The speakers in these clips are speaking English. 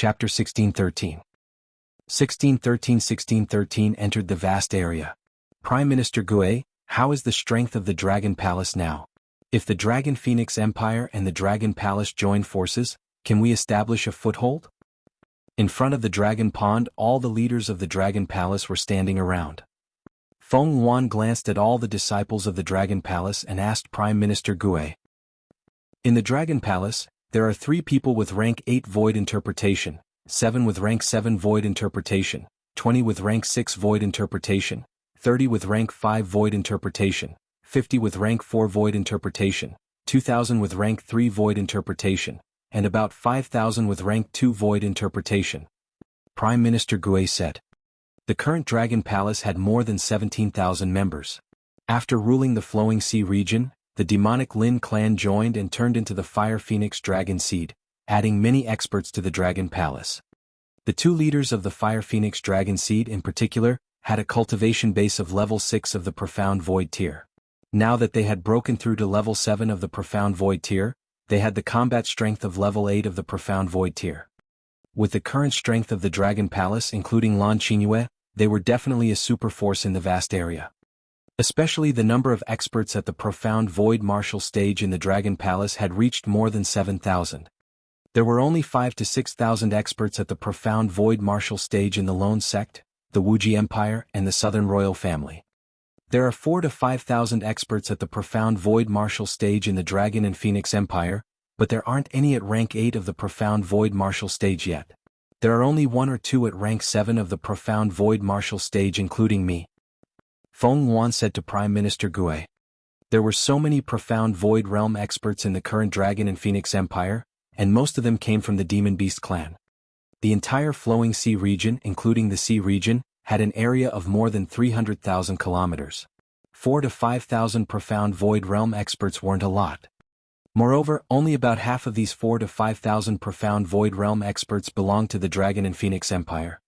Chapter 1613. 1613 entered the vast area. Prime Minister Gue, how is the strength of the Dragon Palace now? If the Dragon Phoenix Empire and the Dragon Palace join forces, can we establish a foothold? In front of the Dragon Pond, all the leaders of the Dragon Palace were standing around. Feng Yuan glanced at all the disciples of the Dragon Palace and asked Prime Minister Gue. In the Dragon Palace, there are 3 people with rank 8 Void Interpretation, 7 with rank 7 Void Interpretation, 20 with rank 6 Void Interpretation, 30 with rank 5 Void Interpretation, 50 with rank 4 Void Interpretation, 2,000 with rank 3 Void Interpretation, and about 5,000 with rank 2 Void Interpretation. Prime Minister Gue said. The current Dragon Palace had more than 17,000 members. After ruling the Flowing Sea region, the demonic Lin clan joined and turned into the Fire Phoenix Dragon Seed, adding many experts to the Dragon Palace. The 2 leaders of the Fire Phoenix Dragon Seed in particular had a cultivation base of level 6 of the Profound Void tier. Now that they had broken through to level 7 of the Profound Void tier, they had the combat strength of level 8 of the Profound Void tier. With the current strength of the Dragon Palace including Lan Qingyue, they were definitely a super force in the vast area. Especially the number of experts at the Profound Void martial stage in the Dragon Palace had reached more than 7,000. There were only 5,000 to 6,000 experts at the Profound Void martial stage in the Lone Sect, the Wuxia Empire, and the Southern Royal Family. There are 4,000 to 5,000 experts at the Profound Void martial stage in the Dragon and Phoenix Empire, but there aren't any at rank 8 of the Profound Void martial stage yet. There are only 1 or 2 at rank 7 of the Profound Void martial stage including me. Feng Yuan said to Prime Minister Gue. There were so many Profound Void realm experts in the current Dragon and Phoenix Empire, and most of them came from the Demon Beast clan. The entire Flowing Sea region, including the Sea region, had an area of more than 300,000 kilometers. 4,000 to 5,000 Profound Void realm experts weren't a lot. Moreover, only about half of these 4,000 to 5,000 Profound Void realm experts belonged to the Dragon and Phoenix Empire.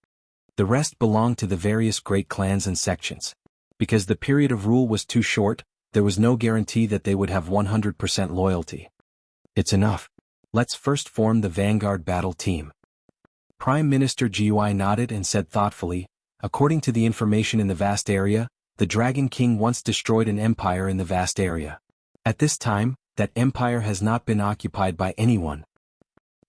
The rest belonged to the various great clans and sections. Because the period of rule was too short, there was no guarantee that they would have 100% loyalty. It's enough. Let's first form the Vanguard battle team. Prime Minister Gui nodded and said thoughtfully, according to the information in the vast area, the Dragon King once destroyed an empire in the vast area. At this time, that empire has not been occupied by anyone.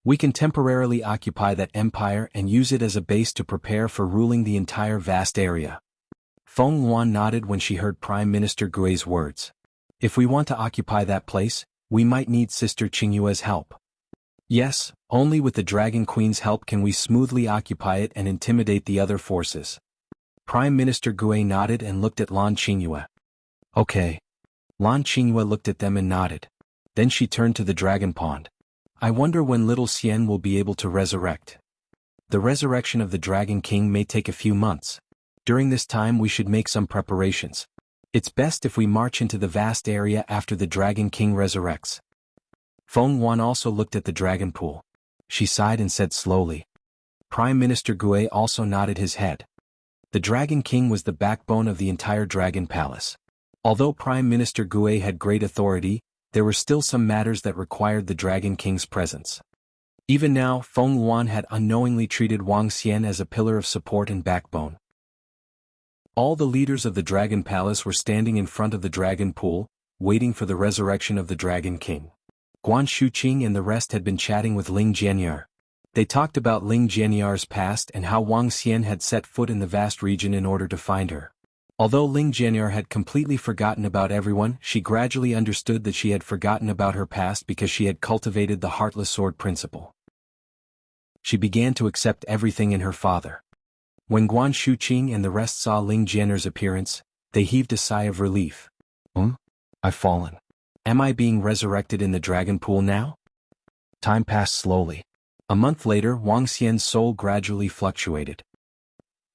We can temporarily occupy that empire and use it as a base to prepare for ruling the entire vast area. Feng Yuan nodded when she heard Prime Minister Gui's words. If we want to occupy that place, we might need Sister Qingyue's help. Yes, only with the Dragon Queen's help can we smoothly occupy it and intimidate the other forces. Prime Minister Gue nodded and looked at Lan Qingyue. Okay. Lan Qingyue looked at them and nodded. Then she turned to the Dragon Pond. I wonder when little Xian will be able to resurrect. The resurrection of the Dragon King may take a few months. During this time we should make some preparations. It's best if we march into the vast area after the Dragon King resurrects. Feng Yuan also looked at the dragon pool. She sighed and said slowly. Prime Minister Gue also nodded his head. The Dragon King was the backbone of the entire Dragon Palace. Although Prime Minister Gue had great authority, there were still some matters that required the Dragon King's presence. Even now, Feng Yuan had unknowingly treated Wang Xian as a pillar of support and backbone. All the leaders of the Dragon Palace were standing in front of the Dragon Pool, waiting for the resurrection of the Dragon King. Guan Shuqing and the rest had been chatting with Ling Jianyar. They talked about Ling Jianyar's past and how Wang Xian had set foot in the vast region in order to find her. Although Ling Jianyar had completely forgotten about everyone, she gradually understood that she had forgotten about her past because she had cultivated the Heartless Sword principle. She began to accept everything in her father. When Guan Shuqing and the rest saw Ling Jianyar's appearance, they heaved a sigh of relief. I've fallen. Am I being resurrected in the Dragon Pool now? Time passed slowly. A month later, Wang Xian's soul gradually fluctuated.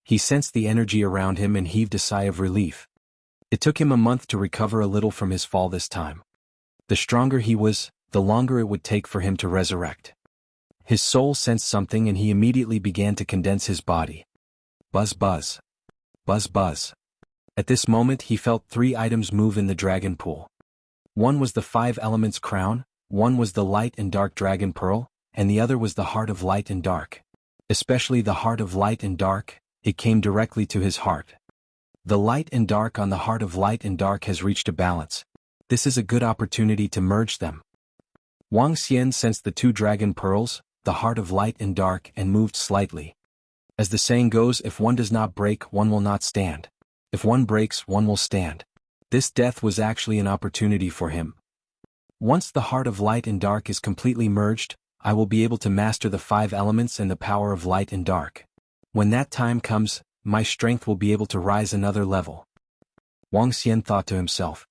He sensed the energy around him and heaved a sigh of relief. It took him a month to recover a little from his fall this time. The stronger he was, the longer it would take for him to resurrect. His soul sensed something and he immediately began to condense his body. Buzz buzz. Buzz buzz. At this moment he felt 3 items move in the dragon pool. One was the 5 elements crown, one was the light and dark dragon pearl, and the other was the heart of light and dark. especially the heart of light and dark. It came directly to his heart. The light and dark on the heart of light and dark has reached a balance. This is a good opportunity to merge them. Wang Xian sensed the two dragon pearls, the heart of light and dark, and moved slightly. As the saying goes, if one does not break, one will not stand. If one breaks, one will stand. This death was actually an opportunity for him. Once the heart of light and dark is completely merged, I will be able to master the 5 elements and the power of light and dark. When that time comes, my strength will be able to rise another level. Wang Xian thought to himself.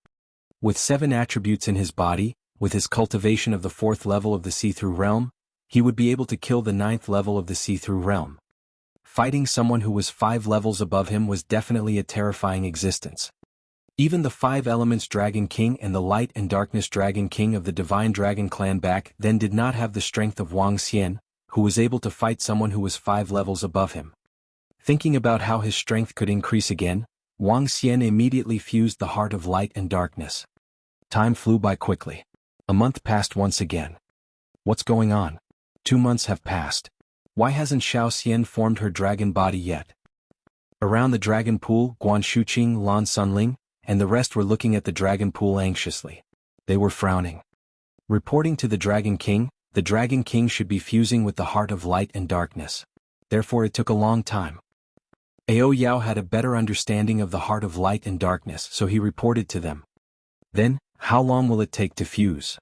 With 7 attributes in his body, with his cultivation of the 4th level of the see-through realm, he would be able to kill the 9th level of the see-through realm. Fighting someone who was 5 levels above him was definitely a terrifying existence. Even the 5 elements Dragon King and the Light and Darkness Dragon King of the Divine Dragon Clan back then did not have the strength of Wang Xian, who was able to fight someone who was 5 levels above him. Thinking about how his strength could increase again, Wang Xian immediately fused the heart of light and darkness. Time flew by quickly. A month passed once again. What's going on? 2 months have passed. Why hasn't Xiao Xian formed her dragon body yet? Around the dragon pool, Guan Shuqing, Lan Sunling, and the rest were looking at the dragon pool anxiously. They were frowning. Reporting to the Dragon King should be fusing with the heart of light and darkness. Therefore it took a long time. Ao Yao had a better understanding of the heart of light and darkness, so he reported to them. Then, how long will it take to fuse?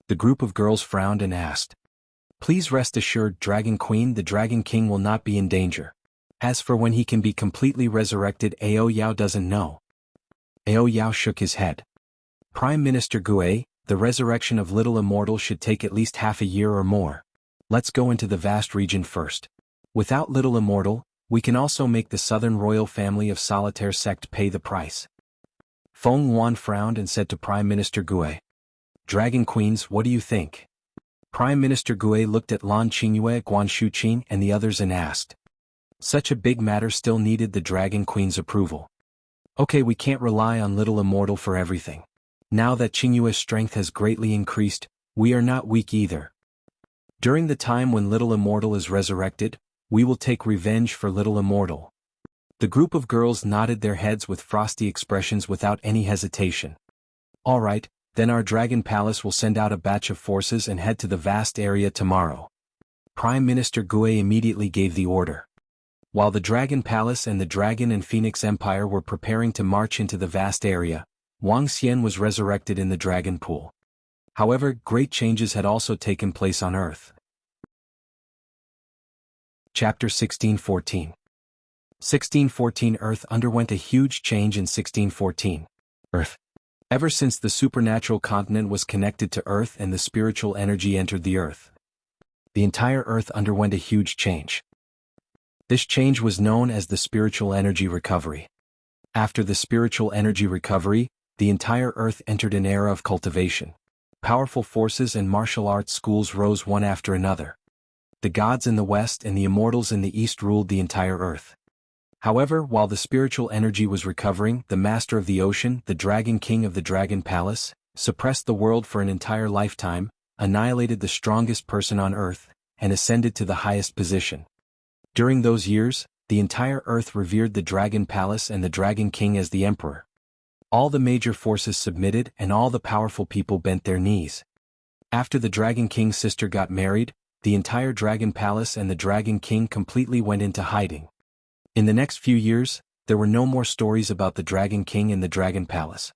The group of girls frowned and asked. Please rest assured, Dragon Queen, the Dragon King will not be in danger. As for when he can be completely resurrected, Ao Yao doesn't know. Ao Yao shook his head. Prime Minister Gue, the resurrection of Little Immortal should take at least half a year or more. Let's go into the vast region first. Without Little Immortal, we can also make the southern royal family of Solitaire sect pay the price. Feng Yuan frowned and said to Prime Minister Gue. Dragon Queens, what do you think? Prime Minister Gue looked at Lan Qingyue, Guan Shuqing, and the others and asked. Such a big matter still needed the Dragon Queen's approval. Okay, we can't rely on Little Immortal for everything. Now that Qingyue's strength has greatly increased, we are not weak either. During the time when Little Immortal is resurrected, we will take revenge for Little Immortal. The group of girls nodded their heads with frosty expressions without any hesitation. All right, then our Dragon Palace will send out a batch of forces and head to the vast area tomorrow. Prime Minister Gue immediately gave the order. While the Dragon Palace and the Dragon and Phoenix Empire were preparing to march into the vast area, Wang Xian was resurrected in the Dragon Pool. However, great changes had also taken place on Earth. Chapter 1614. 1614 Earth underwent a huge change in 1614. Earth. Ever since the supernatural continent was connected to Earth and the spiritual energy entered the Earth, the entire Earth underwent a huge change. This change was known as the spiritual energy recovery. After the spiritual energy recovery, the entire Earth entered an era of cultivation. Powerful forces and martial arts schools rose one after another. The gods in the west and the immortals in the east ruled the entire Earth. However, while the spiritual energy was recovering, the master of the ocean, the Dragon King of the Dragon Palace, suppressed the world for an entire lifetime, annihilated the strongest person on Earth, and ascended to the highest position. During those years, the entire Earth revered the Dragon Palace and the Dragon King as the Emperor. All the major forces submitted and all the powerful people bent their knees. After the Dragon King's sister got married, the entire Dragon Palace and the Dragon King completely went into hiding. In the next few years, there were no more stories about the Dragon King and the Dragon Palace.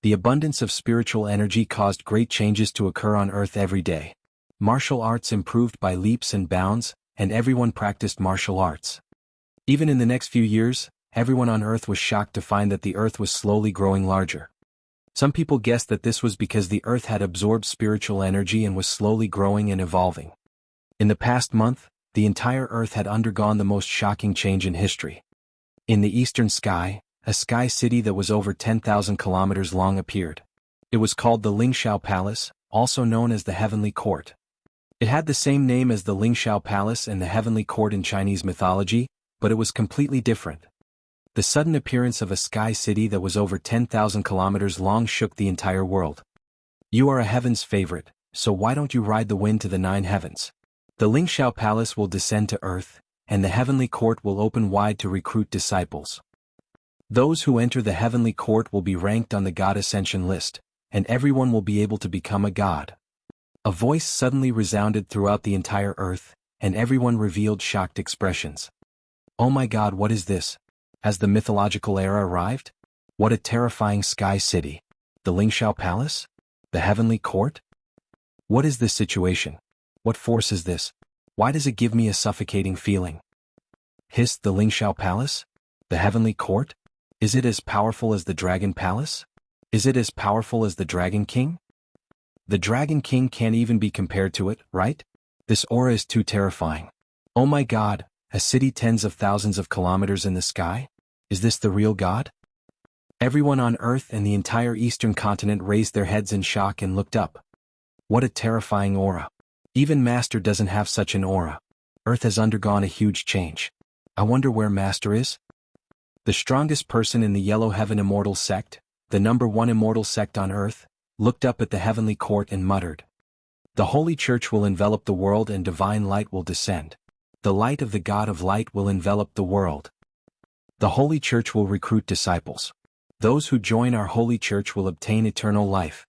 The abundance of spiritual energy caused great changes to occur on Earth every day. Martial arts improved by leaps and bounds, and everyone practiced martial arts. Even in the next few years, everyone on Earth was shocked to find that the Earth was slowly growing larger. Some people guessed that this was because the Earth had absorbed spiritual energy and was slowly growing and evolving. In the past month, the entire Earth had undergone the most shocking change in history. In the eastern sky, a sky city that was over 10,000 kilometers long appeared. It was called the Lingxiao Palace, also known as the Heavenly Court. It had the same name as the Lingxiao Palace and the Heavenly Court in Chinese mythology, but it was completely different. The sudden appearance of a sky city that was over 10,000 kilometers long shook the entire world. You are a heaven's favorite, so why don't you ride the wind to the 9 heavens? The Lingxiao Palace will descend to earth, and the heavenly court will open wide to recruit disciples. Those who enter the heavenly court will be ranked on the God Ascension list, and everyone will be able to become a god. A voice suddenly resounded throughout the entire earth, and everyone revealed shocked expressions. Oh my God, what is this? Has the mythological era arrived? What a terrifying sky city. The Lingxiao Palace? The heavenly court? What is this situation? What force is this? Why does it give me a suffocating feeling? Hissed the Lingxiao Palace? The heavenly court? Is it as powerful as the Dragon Palace? Is it as powerful as the Dragon King? The Dragon King can't even be compared to it, right? This aura is too terrifying. Oh my God, a city tens of thousands of kilometers in the sky? Is this the real God? Everyone on Earth and the entire eastern continent raised their heads in shock and looked up. What a terrifying aura. Even Master doesn't have such an aura. Earth has undergone a huge change. I wonder where Master is? The strongest person in the Yellow Heaven Immortal Sect, the #1 immortal sect on Earth, looked up at the heavenly court and muttered. The Holy Church will envelop the world and divine light will descend. The light of the God of Light will envelop the world. The Holy Church will recruit disciples. Those who join our Holy Church will obtain eternal life.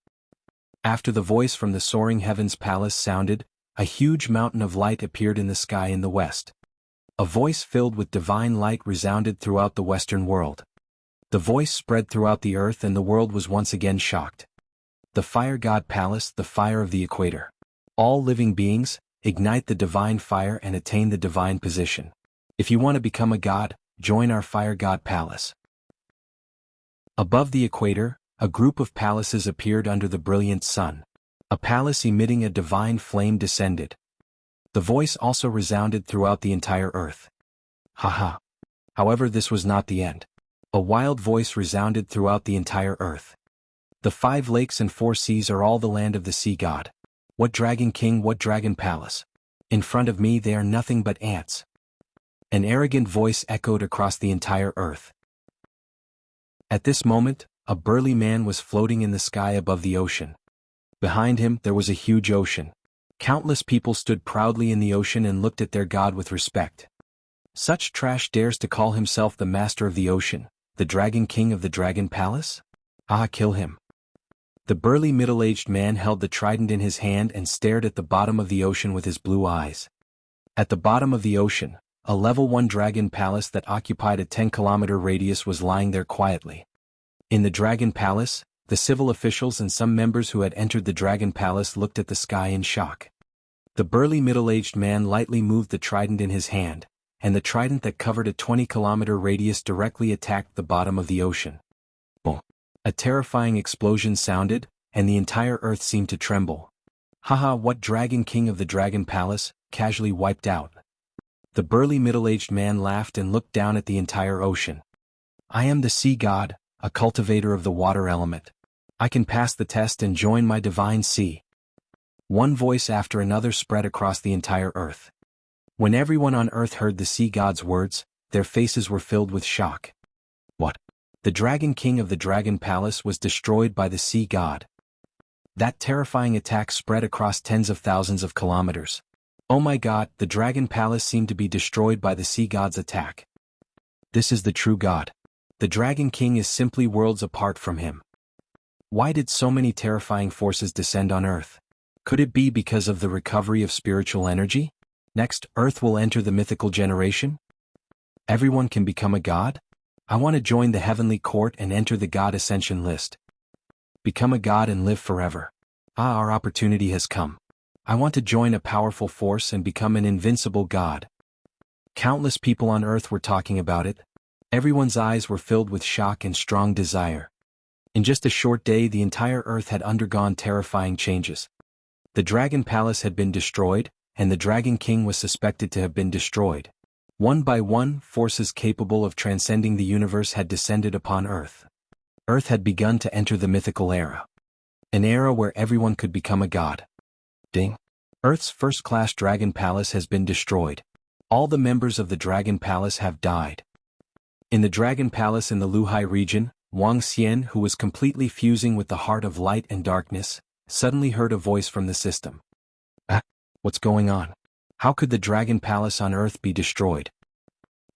After the voice from the soaring heavens palace sounded, a huge mountain of light appeared in the sky in the west. A voice filled with divine light resounded throughout the Western world. The voice spread throughout the earth and the world was once again shocked. The Fire God Palace, the fire of the equator. All living beings, ignite the divine fire and attain the divine position. If you want to become a god, join our Fire God Palace. Above the equator, a group of palaces appeared under the brilliant sun. A palace emitting a divine flame descended. The voice also resounded throughout the entire earth. Haha. However, this was not the end. A wild voice resounded throughout the entire earth. The 5 lakes and 4 seas are all the land of the sea god. What Dragon King, what Dragon Palace? In front of me they are nothing but ants. An arrogant voice echoed across the entire earth. At this moment, a burly man was floating in the sky above the ocean. Behind him there was a huge ocean. Countless people stood proudly in the ocean and looked at their god with respect. Such trash dares to call himself the master of the ocean, the Dragon King of the Dragon Palace? Ah, kill him. The burly middle-aged man held the trident in his hand and stared at the bottom of the ocean with his blue eyes. At the bottom of the ocean, a level 1 dragon palace that occupied a 10-kilometer radius was lying there quietly. In the Dragon Palace, the civil officials and some members who had entered the Dragon Palace looked at the sky in shock. The burly middle-aged man lightly moved the trident in his hand, and the trident that covered a 20-kilometer radius directly attacked the bottom of the ocean. Boom! A terrifying explosion sounded, and the entire earth seemed to tremble. Haha, what Dragon King of the Dragon Palace, casually wiped out. The burly middle-aged man laughed and looked down at the entire ocean. I am the sea god, a cultivator of the water element. I can pass the test and join my divine sea. One voice after another spread across the entire earth. When everyone on earth heard the sea god's words, their faces were filled with shock. What? The Dragon King of the Dragon Palace was destroyed by the sea god. That terrifying attack spread across tens of thousands of kilometers. Oh my God, the Dragon Palace seemed to be destroyed by the sea god's attack. This is the true god. The Dragon King is simply worlds apart from him. Why did so many terrifying forces descend on Earth? Could it be because of the recovery of spiritual energy? Next, Earth will enter the mythical generation? Everyone can become a god? I want to join the heavenly court and enter the God Ascension list. Become a god and live forever. Ah, our opportunity has come. I want to join a powerful force and become an invincible god. Countless people on Earth were talking about it. Everyone's eyes were filled with shock and strong desire. In just a short day, the entire Earth had undergone terrifying changes. The Dragon Palace had been destroyed, and the Dragon King was suspected to have been destroyed. One by one, forces capable of transcending the universe had descended upon Earth. Earth had begun to enter the mythical era. An era where everyone could become a god. Ding! Earth's first-class Dragon Palace has been destroyed. All the members of the Dragon Palace have died. In the Dragon Palace in the Luhai region, Wang Xian, who was completely fusing with the heart of light and darkness, suddenly heard a voice from the system. Ah, what's going on? How could the Dragon Palace on Earth be destroyed?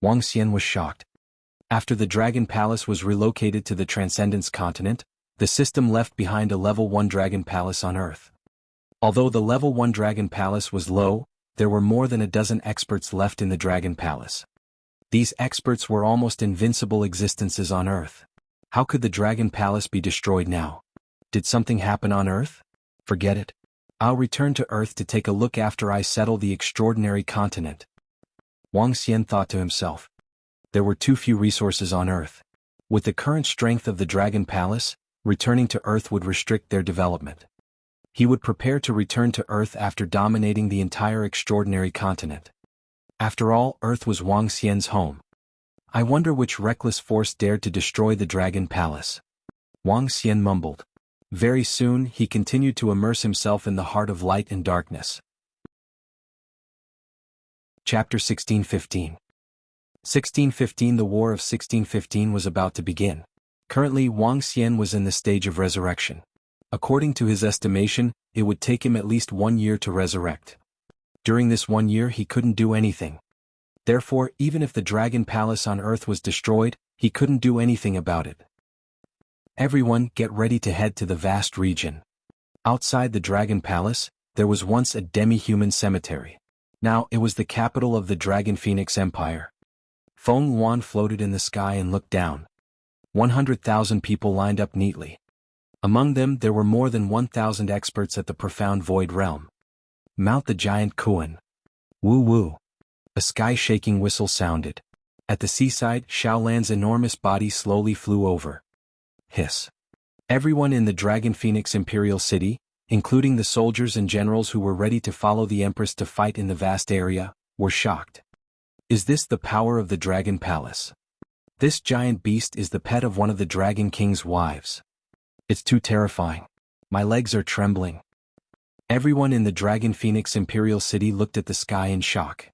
Wang Xian was shocked. After the Dragon Palace was relocated to the Transcendence continent, the system left behind a Level 1 Dragon Palace on Earth. Although the Level 1 Dragon Palace was low, there were more than a dozen experts left in the Dragon Palace. These experts were almost invincible existences on Earth. How could the Dragon Palace be destroyed now? Did something happen on Earth? Forget it. I'll return to Earth to take a look after I settle the extraordinary continent. Wang Xian thought to himself. There were too few resources on Earth. With the current strength of the Dragon Palace, returning to Earth would restrict their development. He would prepare to return to Earth after dominating the entire extraordinary continent. After all, Earth was Wang Xian's home. I wonder which reckless force dared to destroy the Dragon Palace. Wang Xian mumbled. Very soon he continued to immerse himself in the heart of light and darkness. Chapter 1615. 1615. The War of 1615 was about to begin. Currently Wang Xian was in the stage of resurrection. According to his estimation, it would take him at least 1 year to resurrect. During this 1 year he couldn't do anything. Therefore, even if the Dragon Palace on Earth was destroyed, he couldn't do anything about it. Everyone, get ready to head to the vast region. Outside the Dragon Palace, there was once a demi-human cemetery. Now it was the capital of the Dragon Phoenix Empire. Feng Yuan floated in the sky and looked down. 100,000 people lined up neatly. Among them there were more than 1,000 experts at the profound void realm. Mount the giant Kuan. Woo woo. A sky-shaking whistle sounded. At the seaside, Xiaolan's enormous body slowly flew over. Hiss. Everyone in the Dragon Phoenix Imperial City, including the soldiers and generals who were ready to follow the Empress to fight in the vast area, were shocked. Is this the power of the Dragon Palace? This giant beast is the pet of one of the Dragon King's wives. It's too terrifying. My legs are trembling. Everyone in the Dragon Phoenix Imperial City looked at the sky in shock.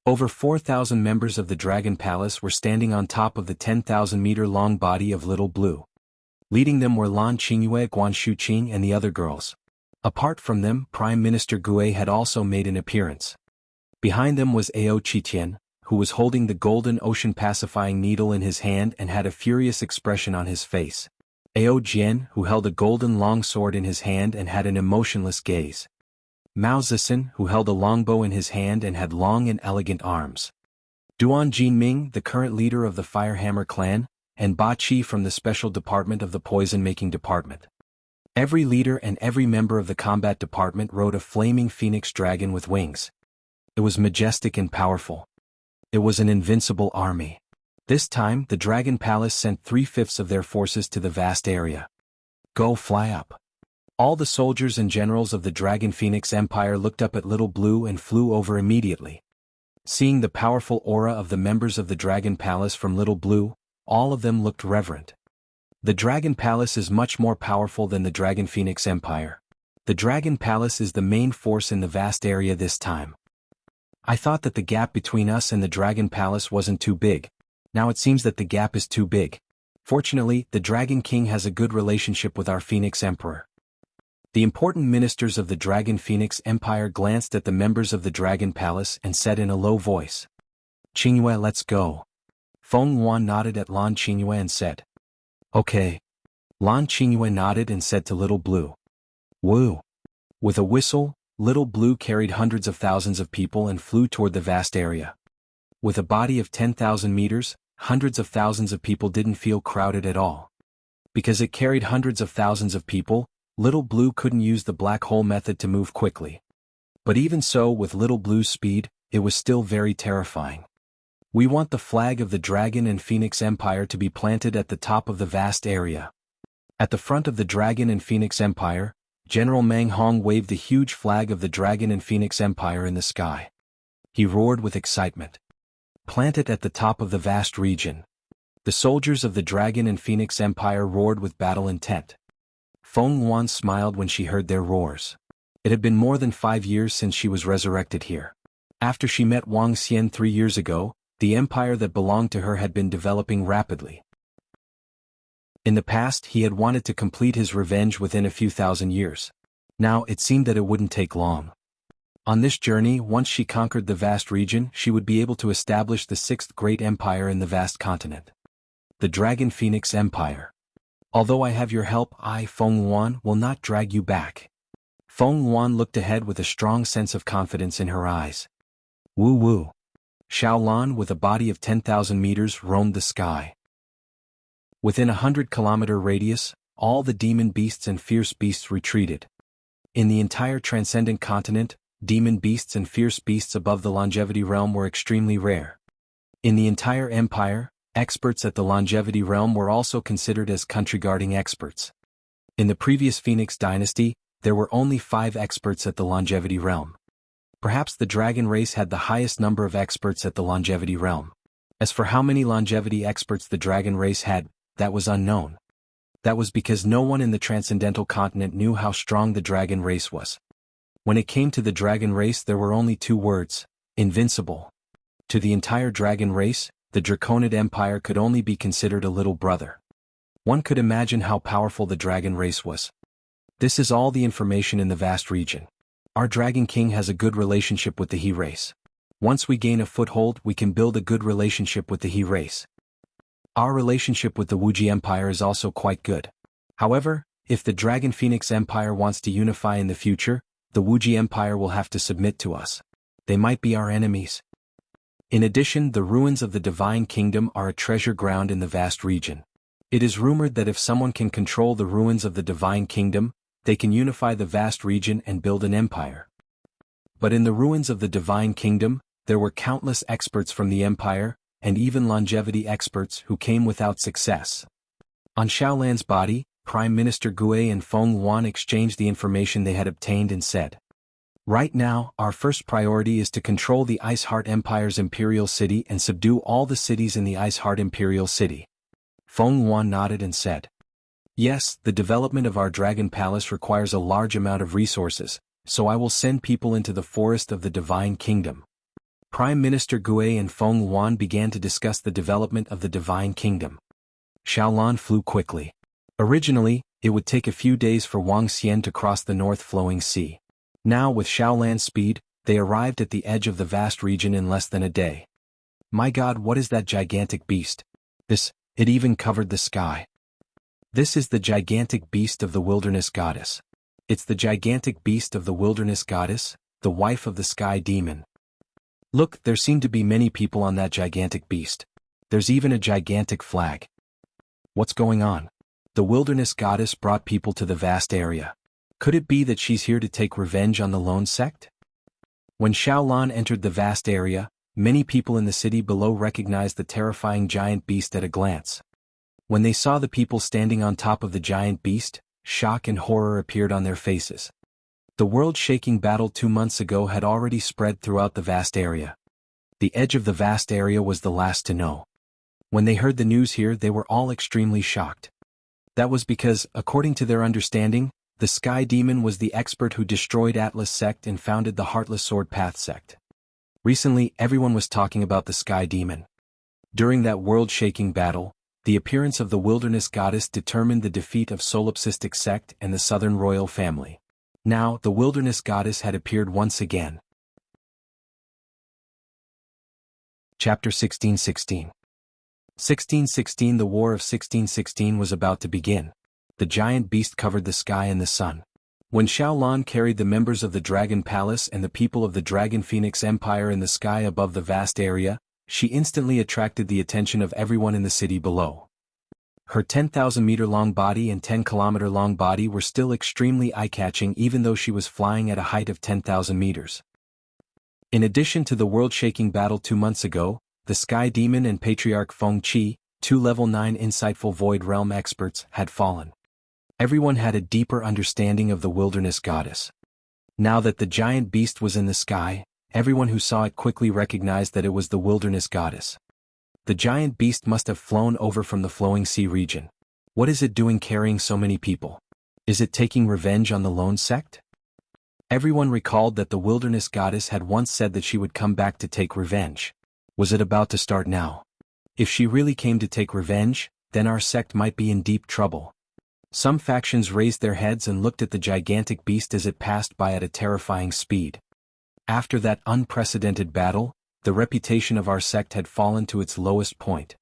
Over 4,000 members of the Dragon Palace were standing on top of the 10,000-meter-long body of Little Blue. Leading them were Lan Qingyue, Guan Shuqing and the other girls. Apart from them, Prime Minister Gue had also made an appearance. Behind them was Ao Qitian, who was holding the golden ocean-pacifying needle in his hand and had a furious expression on his face. Ao Jian, who held a golden longsword in his hand and had an emotionless gaze. Mao Zixin, who held a longbow in his hand and had long and elegant arms. Duan Jinming, the current leader of the Firehammer clan, and Ba Qi from the Special Department of the Poison-Making Department. Every leader and every member of the combat department rode a flaming phoenix dragon with wings. It was majestic and powerful. It was an invincible army. This time, the Dragon Palace sent 3/5 of their forces to the vast area. Go fly up. All the soldiers and generals of the Dragon Phoenix Empire looked up at Little Blue and flew over immediately. Seeing the powerful aura of the members of the Dragon Palace from Little Blue, all of them looked reverent. The Dragon Palace is much more powerful than the Dragon Phoenix Empire. The Dragon Palace is the main force in the vast area this time. I thought that the gap between us and the Dragon Palace wasn't too big. Now it seems that the gap is too big. Fortunately, the Dragon King has a good relationship with our Phoenix Emperor. The important ministers of the Dragon Phoenix Empire glanced at the members of the Dragon Palace and said in a low voice, "Qingyue, let's go." Feng Yuan nodded at Lan Qingyue and said, "Okay." Lan Qingyue nodded and said to Little Blue, "Woo." With a whistle, Little Blue carried hundreds of thousands of people and flew toward the vast area. With a body of 10,000 meters, hundreds of thousands of people didn't feel crowded at all. Because it carried hundreds of thousands of people, Little Blue couldn't use the black hole method to move quickly. But even so, with Little Blue's speed, it was still very terrifying. We want the flag of the Dragon and Phoenix Empire to be planted at the top of the vast area. At the front of the Dragon and Phoenix Empire, General Meng Hong waved the huge flag of the Dragon and Phoenix Empire in the sky. He roared with excitement. Plant it at the top of the vast region. The soldiers of the Dragon and Phoenix Empire roared with battle intent. Feng Yuan smiled when she heard their roars. It had been more than 5 years since she was resurrected here. After she met Wang Xian 3 years ago, the empire that belonged to her had been developing rapidly. In the past, he had wanted to complete his revenge within a few thousand years. Now it seemed that it wouldn't take long. On this journey, once she conquered the vast region, she would be able to establish the sixth great empire in the vast continent. The Dragon Phoenix Empire. Although I have your help, I, Feng Yuan, will not drag you back. Feng Yuan looked ahead with a strong sense of confidence in her eyes. Woo woo. Xiaolan, with a body of 10,000 meters, roamed the sky. Within 100-kilometer radius, all the demon beasts and fierce beasts retreated. In the entire transcendent continent, demon beasts and fierce beasts above the longevity realm were extremely rare. In the entire empire, experts at the longevity realm were also considered as country-guarding experts. In the previous Phoenix dynasty, there were only 5 experts at the longevity realm. Perhaps the dragon race had the highest number of experts at the longevity realm. As for how many longevity experts the dragon race had, that was unknown. That was because no one in the transcendental continent knew how strong the dragon race was. When it came to the dragon race, there were only 2 words: invincible. To the entire dragon race, the Draconid Empire could only be considered a little brother. One could imagine how powerful the dragon race was. This is all the information in the vast region. Our Dragon King has a good relationship with the He race. Once we gain a foothold, we can build a good relationship with the He race. Our relationship with the Wuxia Empire is also quite good. However, if the Dragon Phoenix Empire wants to unify in the future, the Wuxia Empire will have to submit to us. They might be our enemies. In addition, the ruins of the Divine Kingdom are a treasure ground in the vast region. It is rumored that if someone can control the ruins of the Divine Kingdom, they can unify the vast region and build an empire. But in the ruins of the Divine Kingdom, there were countless experts from the empire, and even longevity experts who came without success. On Xiaolan's body, Prime Minister Gue and Feng Yuan exchanged the information they had obtained and said, "Right now, our first priority is to control the Ice Heart Empire's imperial city and subdue all the cities in the Ice Heart Imperial City." Feng Yuan nodded and said, "Yes, the development of our Dragon Palace requires a large amount of resources, so I will send people into the forest of the Divine Kingdom." Prime Minister Gue and Feng Yuan began to discuss the development of the Divine Kingdom. Xiaolan flew quickly. Originally, it would take a few days for Wang Xian to cross the North Flowing Sea. Now, with Xiaolan's speed, they arrived at the edge of the vast region in less than a day. My God, what is that gigantic beast? It even covered the sky. This is the gigantic beast of the wilderness goddess. It's the gigantic beast of the wilderness goddess, the wife of the sky demon. Look, there seem to be many people on that gigantic beast. There's even a gigantic flag. What's going on? The wilderness goddess brought people to the vast area. Could it be that she's here to take revenge on the lone sect? When Xiaolan entered the vast area, many people in the city below recognized the terrifying giant beast at a glance. When they saw the people standing on top of the giant beast, shock and horror appeared on their faces. The world-shaking battle 2 months ago had already spread throughout the vast area. The edge of the vast area was the last to know. When they heard the news here, they were all extremely shocked. That was because, according to their understanding, the Sky Demon was the expert who destroyed Atlas Sect and founded the Heartless Sword Path Sect. Recently, everyone was talking about the Sky Demon. During that world-shaking battle, the appearance of the Wilderness Goddess determined the defeat of Solipsistic Sect and the Southern Royal Family. Now, the Wilderness Goddess had appeared once again. Chapter 1616. 1616. The War of 1616 was about to begin. The giant beast covered the sky and the sun. When Xiaolan carried the members of the Dragon Palace and the people of the Dragon Phoenix Empire in the sky above the vast area, she instantly attracted the attention of everyone in the city below. Her 10,000-meter-long body and 10-kilometer-long body were still extremely eye-catching even though she was flying at a height of 10,000 meters. In addition to the world-shaking battle 2 months ago, the Sky Demon and Patriarch Feng Qi, 2 level 9 insightful Void Realm experts, had fallen. Everyone had a deeper understanding of the Wilderness Goddess. Now that the giant beast was in the sky, everyone who saw it quickly recognized that it was the Wilderness Goddess. The giant beast must have flown over from the Flowing Sea region. What is it doing carrying so many people? Is it taking revenge on the lone sect? Everyone recalled that the Wilderness Goddess had once said that she would come back to take revenge. Was it about to start now? If she really came to take revenge, then our sect might be in deep trouble. Some factions raised their heads and looked at the gigantic beast as it passed by at a terrifying speed. After that unprecedented battle, the reputation of our sect had fallen to its lowest point.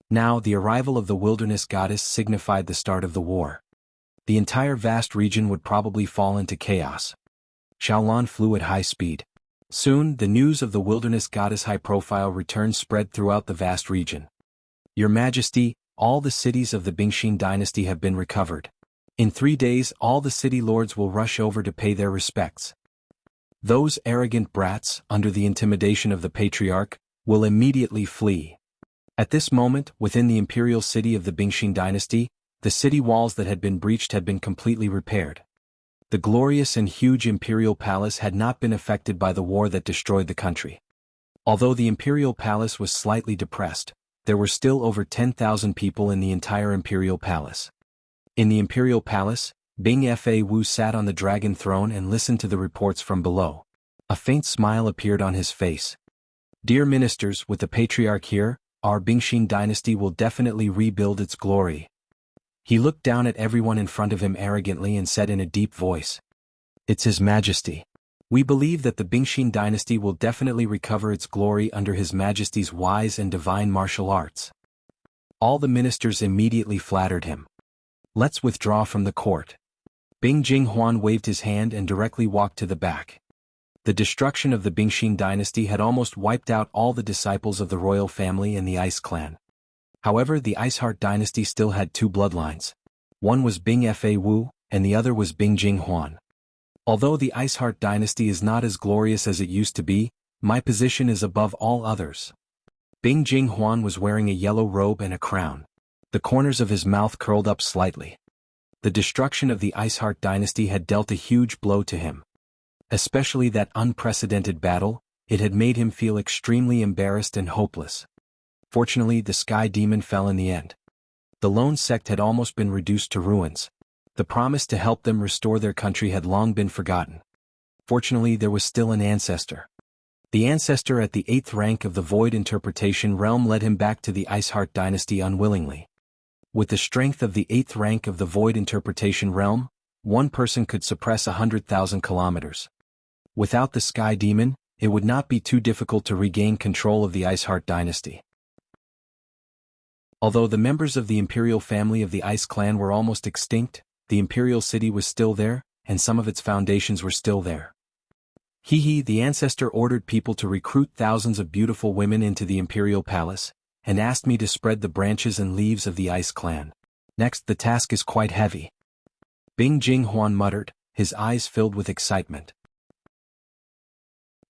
Now the arrival of the wilderness goddess signified the start of the war. The entire vast region would probably fall into chaos. Xiaolan flew at high speed. Soon, the news of the wilderness goddess' high-profile return spread throughout the vast region. Your Majesty, all the cities of the Bingxin dynasty have been recovered. In 3 days, all the city lords will rush over to pay their respects. Those arrogant brats, under the intimidation of the patriarch, will immediately flee. At this moment, within the imperial city of the Bingxin dynasty, the city walls that had been breached had been completely repaired. The glorious and huge imperial palace had not been affected by the war that destroyed the country. Although the imperial palace was slightly depressed, there were still over 10,000 people in the entire imperial palace. In the imperial palace, Bing Fa Wu sat on the dragon throne and listened to the reports from below. A faint smile appeared on his face. Dear ministers, with the patriarch here, our Bingxin dynasty will definitely rebuild its glory. He looked down at everyone in front of him arrogantly and said in a deep voice, "It's His Majesty. We believe that the Bingxin dynasty will definitely recover its glory under His Majesty's wise and divine martial arts." All the ministers immediately flattered him. "Let's withdraw from the court." Bing Jinghuan waved his hand and directly walked to the back. The destruction of the Bingxin dynasty had almost wiped out all the disciples of the royal family and the Ice clan. However, the Iceheart dynasty still had 2 bloodlines. One was Bing Fa Wu, and the other was Bing Jinghuan. Although the Iceheart dynasty is not as glorious as it used to be, my position is above all others. Bing Jinghuan was wearing a yellow robe and a crown. The corners of his mouth curled up slightly. The destruction of the Iceheart dynasty had dealt a huge blow to him. Especially that unprecedented battle, it had made him feel extremely embarrassed and hopeless. Fortunately, the Sky Demon fell in the end. The lone sect had almost been reduced to ruins. The promise to help them restore their country had long been forgotten. Fortunately, there was still an ancestor. The ancestor at the 8th rank of the Void Interpretation Realm led him back to the Iceheart dynasty unwillingly. With the strength of the 8th rank of the Void Interpretation Realm, one person could suppress 100,000 kilometers. Without the Sky Demon, it would not be too difficult to regain control of the Iceheart dynasty. Although the members of the imperial family of the Ice clan were almost extinct, the imperial city was still there, and some of its foundations were still there. The ancestor ordered people to recruit thousands of beautiful women into the imperial palace, and asked me to spread the branches and leaves of the Ice clan. Next, the task is quite heavy. Bing Jinghuan muttered, his eyes filled with excitement.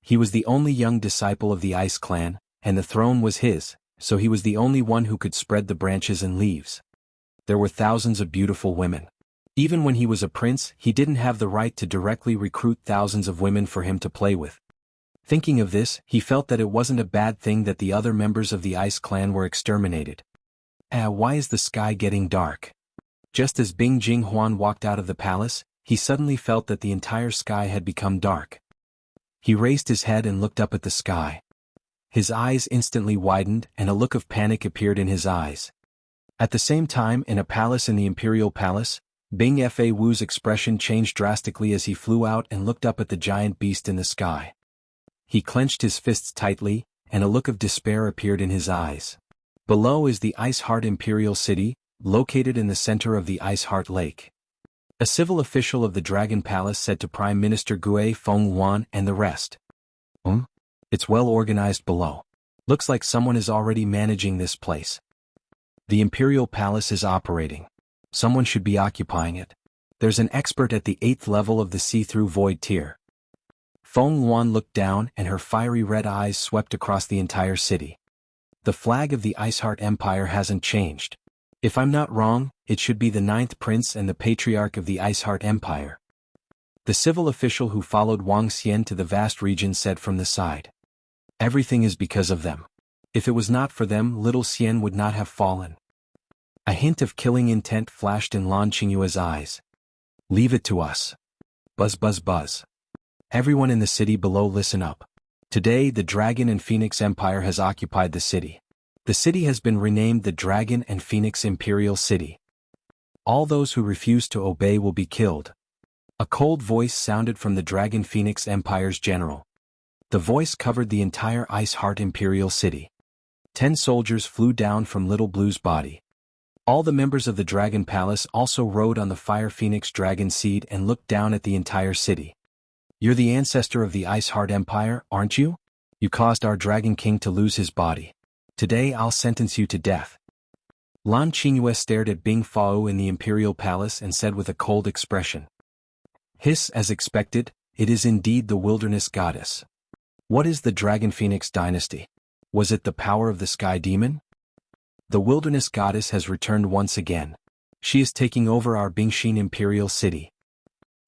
He was the only young disciple of the Ice clan, and the throne was his, so he was the only one who could spread the branches and leaves. There were thousands of beautiful women. Even when he was a prince, he didn't have the right to directly recruit thousands of women for him to play with. Thinking of this, he felt that it wasn't a bad thing that the other members of the Ice clan were exterminated. Why is the sky getting dark? Just as Bing Jinghuan walked out of the palace, he suddenly felt that the entire sky had become dark. He raised his head and looked up at the sky. His eyes instantly widened and a look of panic appeared in his eyes. At the same time, in a palace in the imperial palace, Bing Fa Wu's expression changed drastically as he flew out and looked up at the giant beast in the sky. He clenched his fists tightly, and a look of despair appeared in his eyes. Below is the Iceheart Imperial City, located in the center of the Iceheart Lake. A civil official of the Dragon Palace said to Prime Minister Gui Fenghuan and the rest, It's well organized below. Looks like someone is already managing this place. The Imperial Palace is operating. Someone should be occupying it. There's an expert at the 8th level of the see-through void tier." Fenghuan looked down and her fiery red eyes swept across the entire city. "The flag of the Iceheart Empire hasn't changed. If I'm not wrong, it should be the 9th prince and the patriarch of the Iceheart Empire." The civil official who followed Wang Xian to the vast region said from the side, "Everything is because of them. If it was not for them, little Xian would not have fallen." A hint of killing intent flashed in Lan Qingyue's eyes. "Leave it to us." Buzz buzz buzz. "Everyone in the city below, listen up. Today the Dragon and Phoenix Empire has occupied the city. The city has been renamed the Dragon and Phoenix Imperial City. All those who refuse to obey will be killed." A cold voice sounded from the Dragon Phoenix Empire's general. The voice covered the entire Ice Heart Imperial City. 10 soldiers flew down from Little Blue's body. All the members of the Dragon Palace also rode on the Fire Phoenix Dragon Seed and looked down at the entire city. You're the ancestor of the Ice Heart Empire, aren't you? You caused our Dragon King to lose his body. Today I'll sentence you to death. Lan Qingyue stared at Bing Fao in the Imperial Palace and said with a cold expression. Hiss, as expected, it is indeed the Wilderness Goddess. What is the Dragon Phoenix dynasty? Was it the power of the Sky Demon? The Wilderness Goddess has returned once again. She is taking over our Bingxin Imperial City.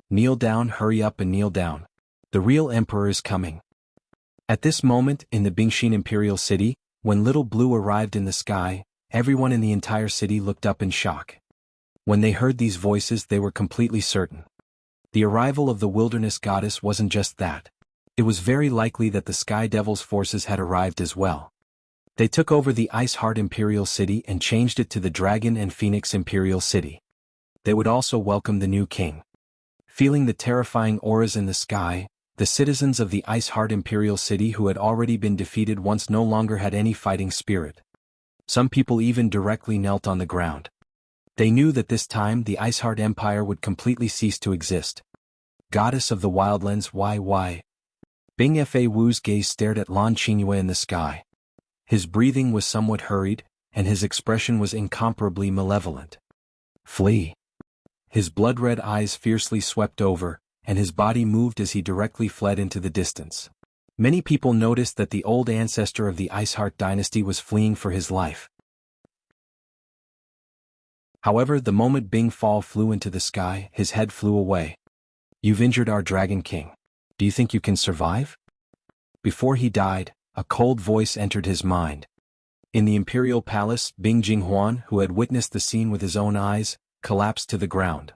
Kneel down, hurry up and kneel down. The real emperor is coming. At this moment, in the Bingxin Imperial City, when Little Blue arrived in the sky, everyone in the entire city looked up in shock. When they heard these voices, they were completely certain. The arrival of the Wilderness Goddess wasn't just that. It was very likely that the Sky Devil's forces had arrived as well. They took over the Ice Heart Imperial City and changed it to the Dragon and Phoenix Imperial City. They would also welcome the new king. Feeling the terrifying auras in the sky, the citizens of the Ice Heart Imperial City who had already been defeated once no longer had any fighting spirit. Some people even directly knelt on the ground. They knew that this time the Ice Heart Empire would completely cease to exist. Goddess of the Wildlands, why? Bing Fa Wu's gaze stared at Lan Qingyue in the sky. His breathing was somewhat hurried, and his expression was incomparably malevolent. Flee! His blood-red eyes fiercely swept over, and his body moved as he directly fled into the distance. Many people noticed that the old ancestor of the Ice Heart dynasty was fleeing for his life. However, the moment Bing Fao flew into the sky, his head flew away. You've injured our Dragon King. Do you think you can survive? Before he died, a cold voice entered his mind. In the Imperial Palace, Bing Jinghuan, who had witnessed the scene with his own eyes, collapsed to the ground.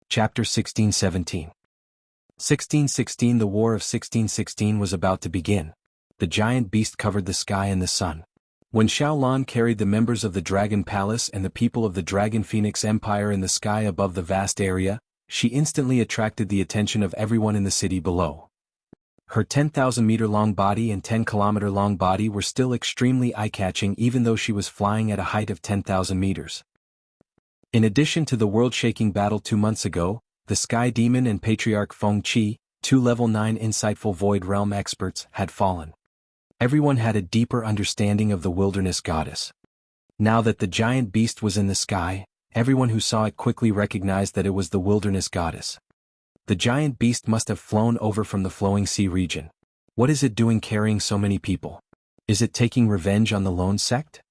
Chapter 1617. 1616. The War of 1616 was about to begin. The giant beast covered the sky and the sun. When Xiaolan carried the members of the Dragon Palace and the people of the Dragon Phoenix Empire in the sky above the vast area, she instantly attracted the attention of everyone in the city below. Her 10,000-meter-long body and 10-kilometer-long body were still extremely eye-catching even though she was flying at a height of 10,000 meters. In addition to the world-shaking battle 2 months ago, the Sky Demon and Patriarch Feng Qi, 2 level 9 insightful Void Realm experts, had fallen. Everyone had a deeper understanding of the Wilderness Goddess. Now that the giant beast was in the sky, everyone who saw it quickly recognized that it was the Wilderness Goddess. The giant beast must have flown over from the Flowing Sea region. What is it doing carrying so many people? Is it taking revenge on the lone sect?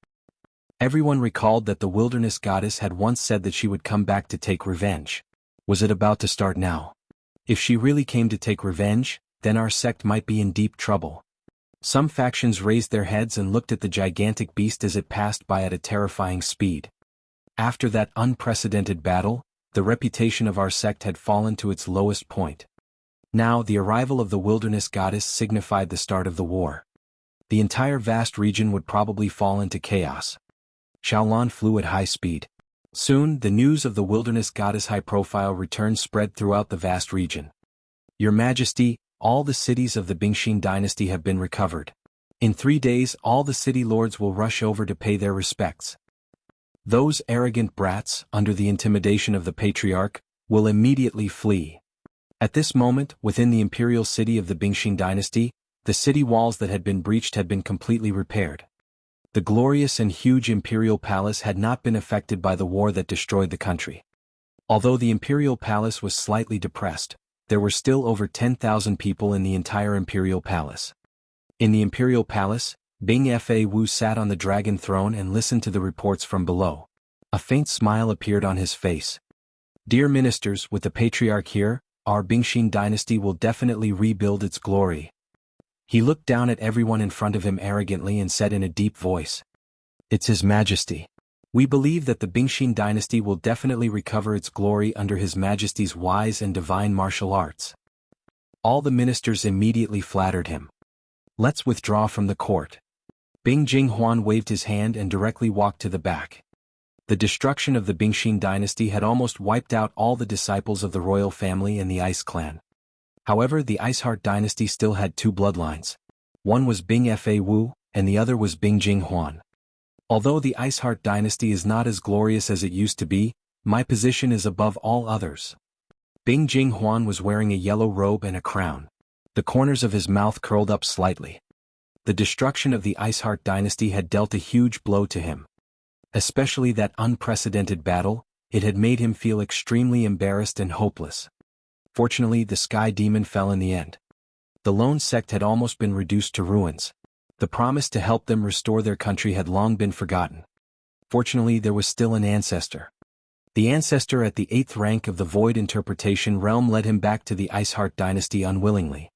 Everyone recalled that the Wilderness Goddess had once said that she would come back to take revenge. Was it about to start now? If she really came to take revenge, then our sect might be in deep trouble. Some factions raised their heads and looked at the gigantic beast as it passed by at a terrifying speed. After that unprecedented battle, the reputation of our sect had fallen to its lowest point. Now the arrival of the Wilderness Goddess signified the start of the war. The entire vast region would probably fall into chaos. Xiaolan flew at high speed. Soon, the news of the Wilderness Goddess' high-profile return spread throughout the vast region. Your Majesty, all the cities of the Bingxin dynasty have been recovered. In 3 days, all the city lords will rush over to pay their respects. Those arrogant brats, under the intimidation of the Patriarch, will immediately flee. At this moment, within the imperial city of the Bingxin dynasty, the city walls that had been breached had been completely repaired. The glorious and huge imperial palace had not been affected by the war that destroyed the country. Although the imperial palace was slightly depressed, there were still over 10,000 people in the entire imperial palace. In the imperial palace, Bing Fa Wu sat on the dragon throne and listened to the reports from below. A faint smile appeared on his face. Dear ministers, with the Patriarch here, our Bingxin dynasty will definitely rebuild its glory. He looked down at everyone in front of him arrogantly and said in a deep voice, It's His Majesty. We believe that the Bingxin dynasty will definitely recover its glory under His Majesty's wise and divine martial arts. All the ministers immediately flattered him. Let's withdraw from the court. Bing Jinghuan waved his hand and directly walked to the back. The destruction of the Bingxin dynasty had almost wiped out all the disciples of the royal family and the Ice Clan. However, the Ice Heart dynasty still had two bloodlines. One was Bing Fa Wu, and the other was Bing Jing Huan. Although the Ice Heart dynasty is not as glorious as it used to be, my position is above all others. Bing Jing Huan was wearing a yellow robe and a crown. The corners of his mouth curled up slightly. The destruction of the Ice Heart dynasty had dealt a huge blow to him. Especially that unprecedented battle, it had made him feel extremely embarrassed and hopeless. Fortunately, the Sky Demon fell in the end. The lone sect had almost been reduced to ruins. The promise to help them restore their country had long been forgotten. Fortunately, there was still an ancestor. The ancestor at the 8th rank of the Void Interpretation realm led him back to the Ice Heart dynasty unwillingly.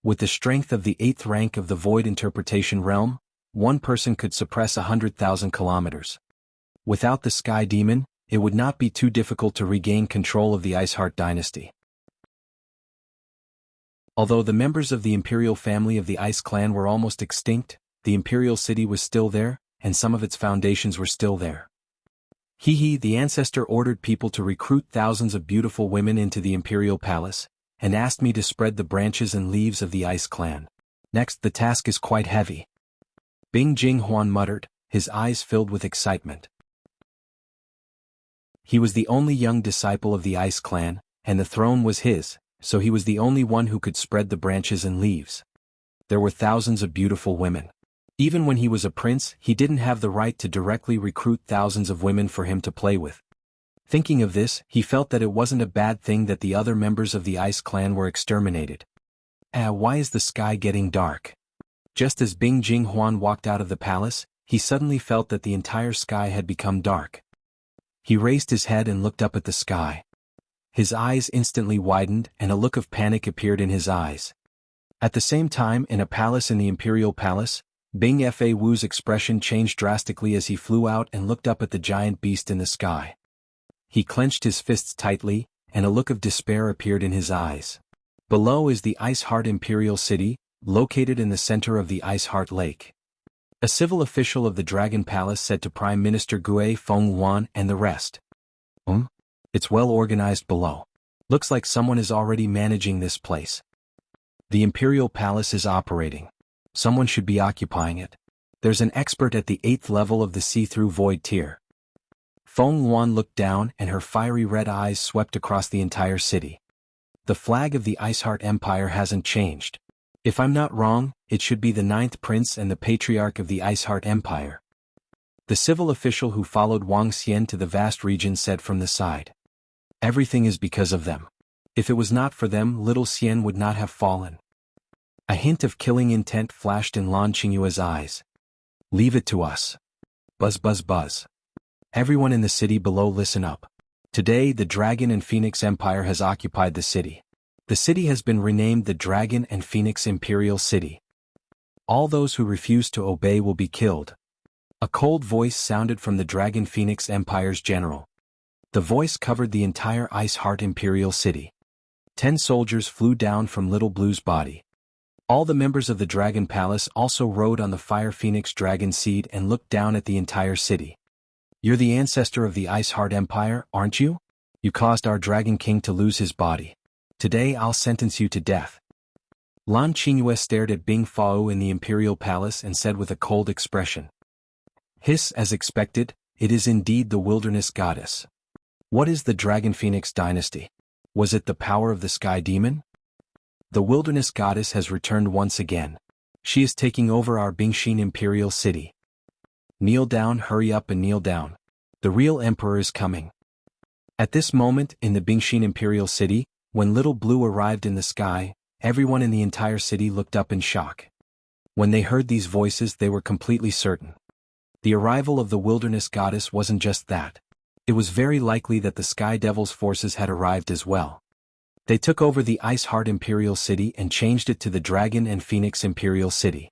With the strength of the 8th rank of the Void Interpretation realm, one person could suppress 100,000 kilometers. Without the Sky Demon, it would not be too difficult to regain control of the Ice Heart dynasty. Although the members of the imperial family of the Ice Clan were almost extinct, the imperial city was still there, and some of its foundations were still there. The ancestor ordered people to recruit thousands of beautiful women into the imperial palace, and asked me to spread the branches and leaves of the Ice Clan. Next, the task is quite heavy. Bing Jing Huan muttered, his eyes filled with excitement. He was the only young disciple of the Ice Clan, and the throne was his, so he was the only one who could spread the branches and leaves. There were thousands of beautiful women. Even when he was a prince, he didn't have the right to directly recruit thousands of women for him to play with. Thinking of this, he felt that it wasn't a bad thing that the other members of the Ice Clan were exterminated. Why is the sky getting dark? Just as Bing Jing Huan walked out of the palace, he suddenly felt that the entire sky had become dark. He raised his head and looked up at the sky. His eyes instantly widened and a look of panic appeared in his eyes. At the same time, in a palace in the Imperial Palace, Bing Fa Wu's expression changed drastically as he flew out and looked up at the giant beast in the sky. He clenched his fists tightly, and a look of despair appeared in his eyes. Below is the Ice Heart Imperial City, located in the center of the Ice Heart Lake. A civil official of the Dragon Palace said to Prime Minister Gui Fenghuan and the rest. It's well organized below. Looks like someone is already managing this place. The Imperial Palace is operating. Someone should be occupying it. There's an expert at the 8th level of the see-through void tier. Fenghuan looked down and her fiery red eyes swept across the entire city. The flag of the Ice Heart Empire hasn't changed. If I'm not wrong, it should be the 9th prince and the patriarch of the Ice Heart Empire. The civil official who followed Wang Xian to the vast region said from the side. Everything is because of them. If it was not for them, little Xian would not have fallen. A hint of killing intent flashed in Lan Qingyue's eyes. Leave it to us. Buzz buzz buzz. Everyone in the city below, listen up. Today the Dragon and Phoenix Empire has occupied the city. The city has been renamed the Dragon and Phoenix Imperial City. All those who refuse to obey will be killed. A cold voice sounded from the Dragon Phoenix Empire's general. The voice covered the entire Ice Heart Imperial City. 10 soldiers flew down from Little Blue's body. All the members of the Dragon Palace also rode on the Fire Phoenix Dragon Seed and looked down at the entire city. You're the ancestor of the Ice Heart Empire, aren't you? You caused our Dragon King to lose his body. Today I'll sentence you to death. Lan Qingyue stared at Bing Fao in the Imperial Palace and said with a cold expression. Hiss, as expected, it is indeed the Wilderness Goddess. What is the Dragon Phoenix dynasty? Was it the power of the Sky Demon? The Wilderness Goddess has returned once again. She is taking over our Bingxin Imperial City. Kneel down, hurry up and kneel down. The real emperor is coming. At this moment, in the Bingxin Imperial City, when Little Blue arrived in the sky, everyone in the entire city looked up in shock. When they heard these voices, they were completely certain. The arrival of the Wilderness Goddess wasn't just that. It was very likely that the Sky Devil's forces had arrived as well. They took over the Ice Heart Imperial City and changed it to the Dragon and Phoenix Imperial City.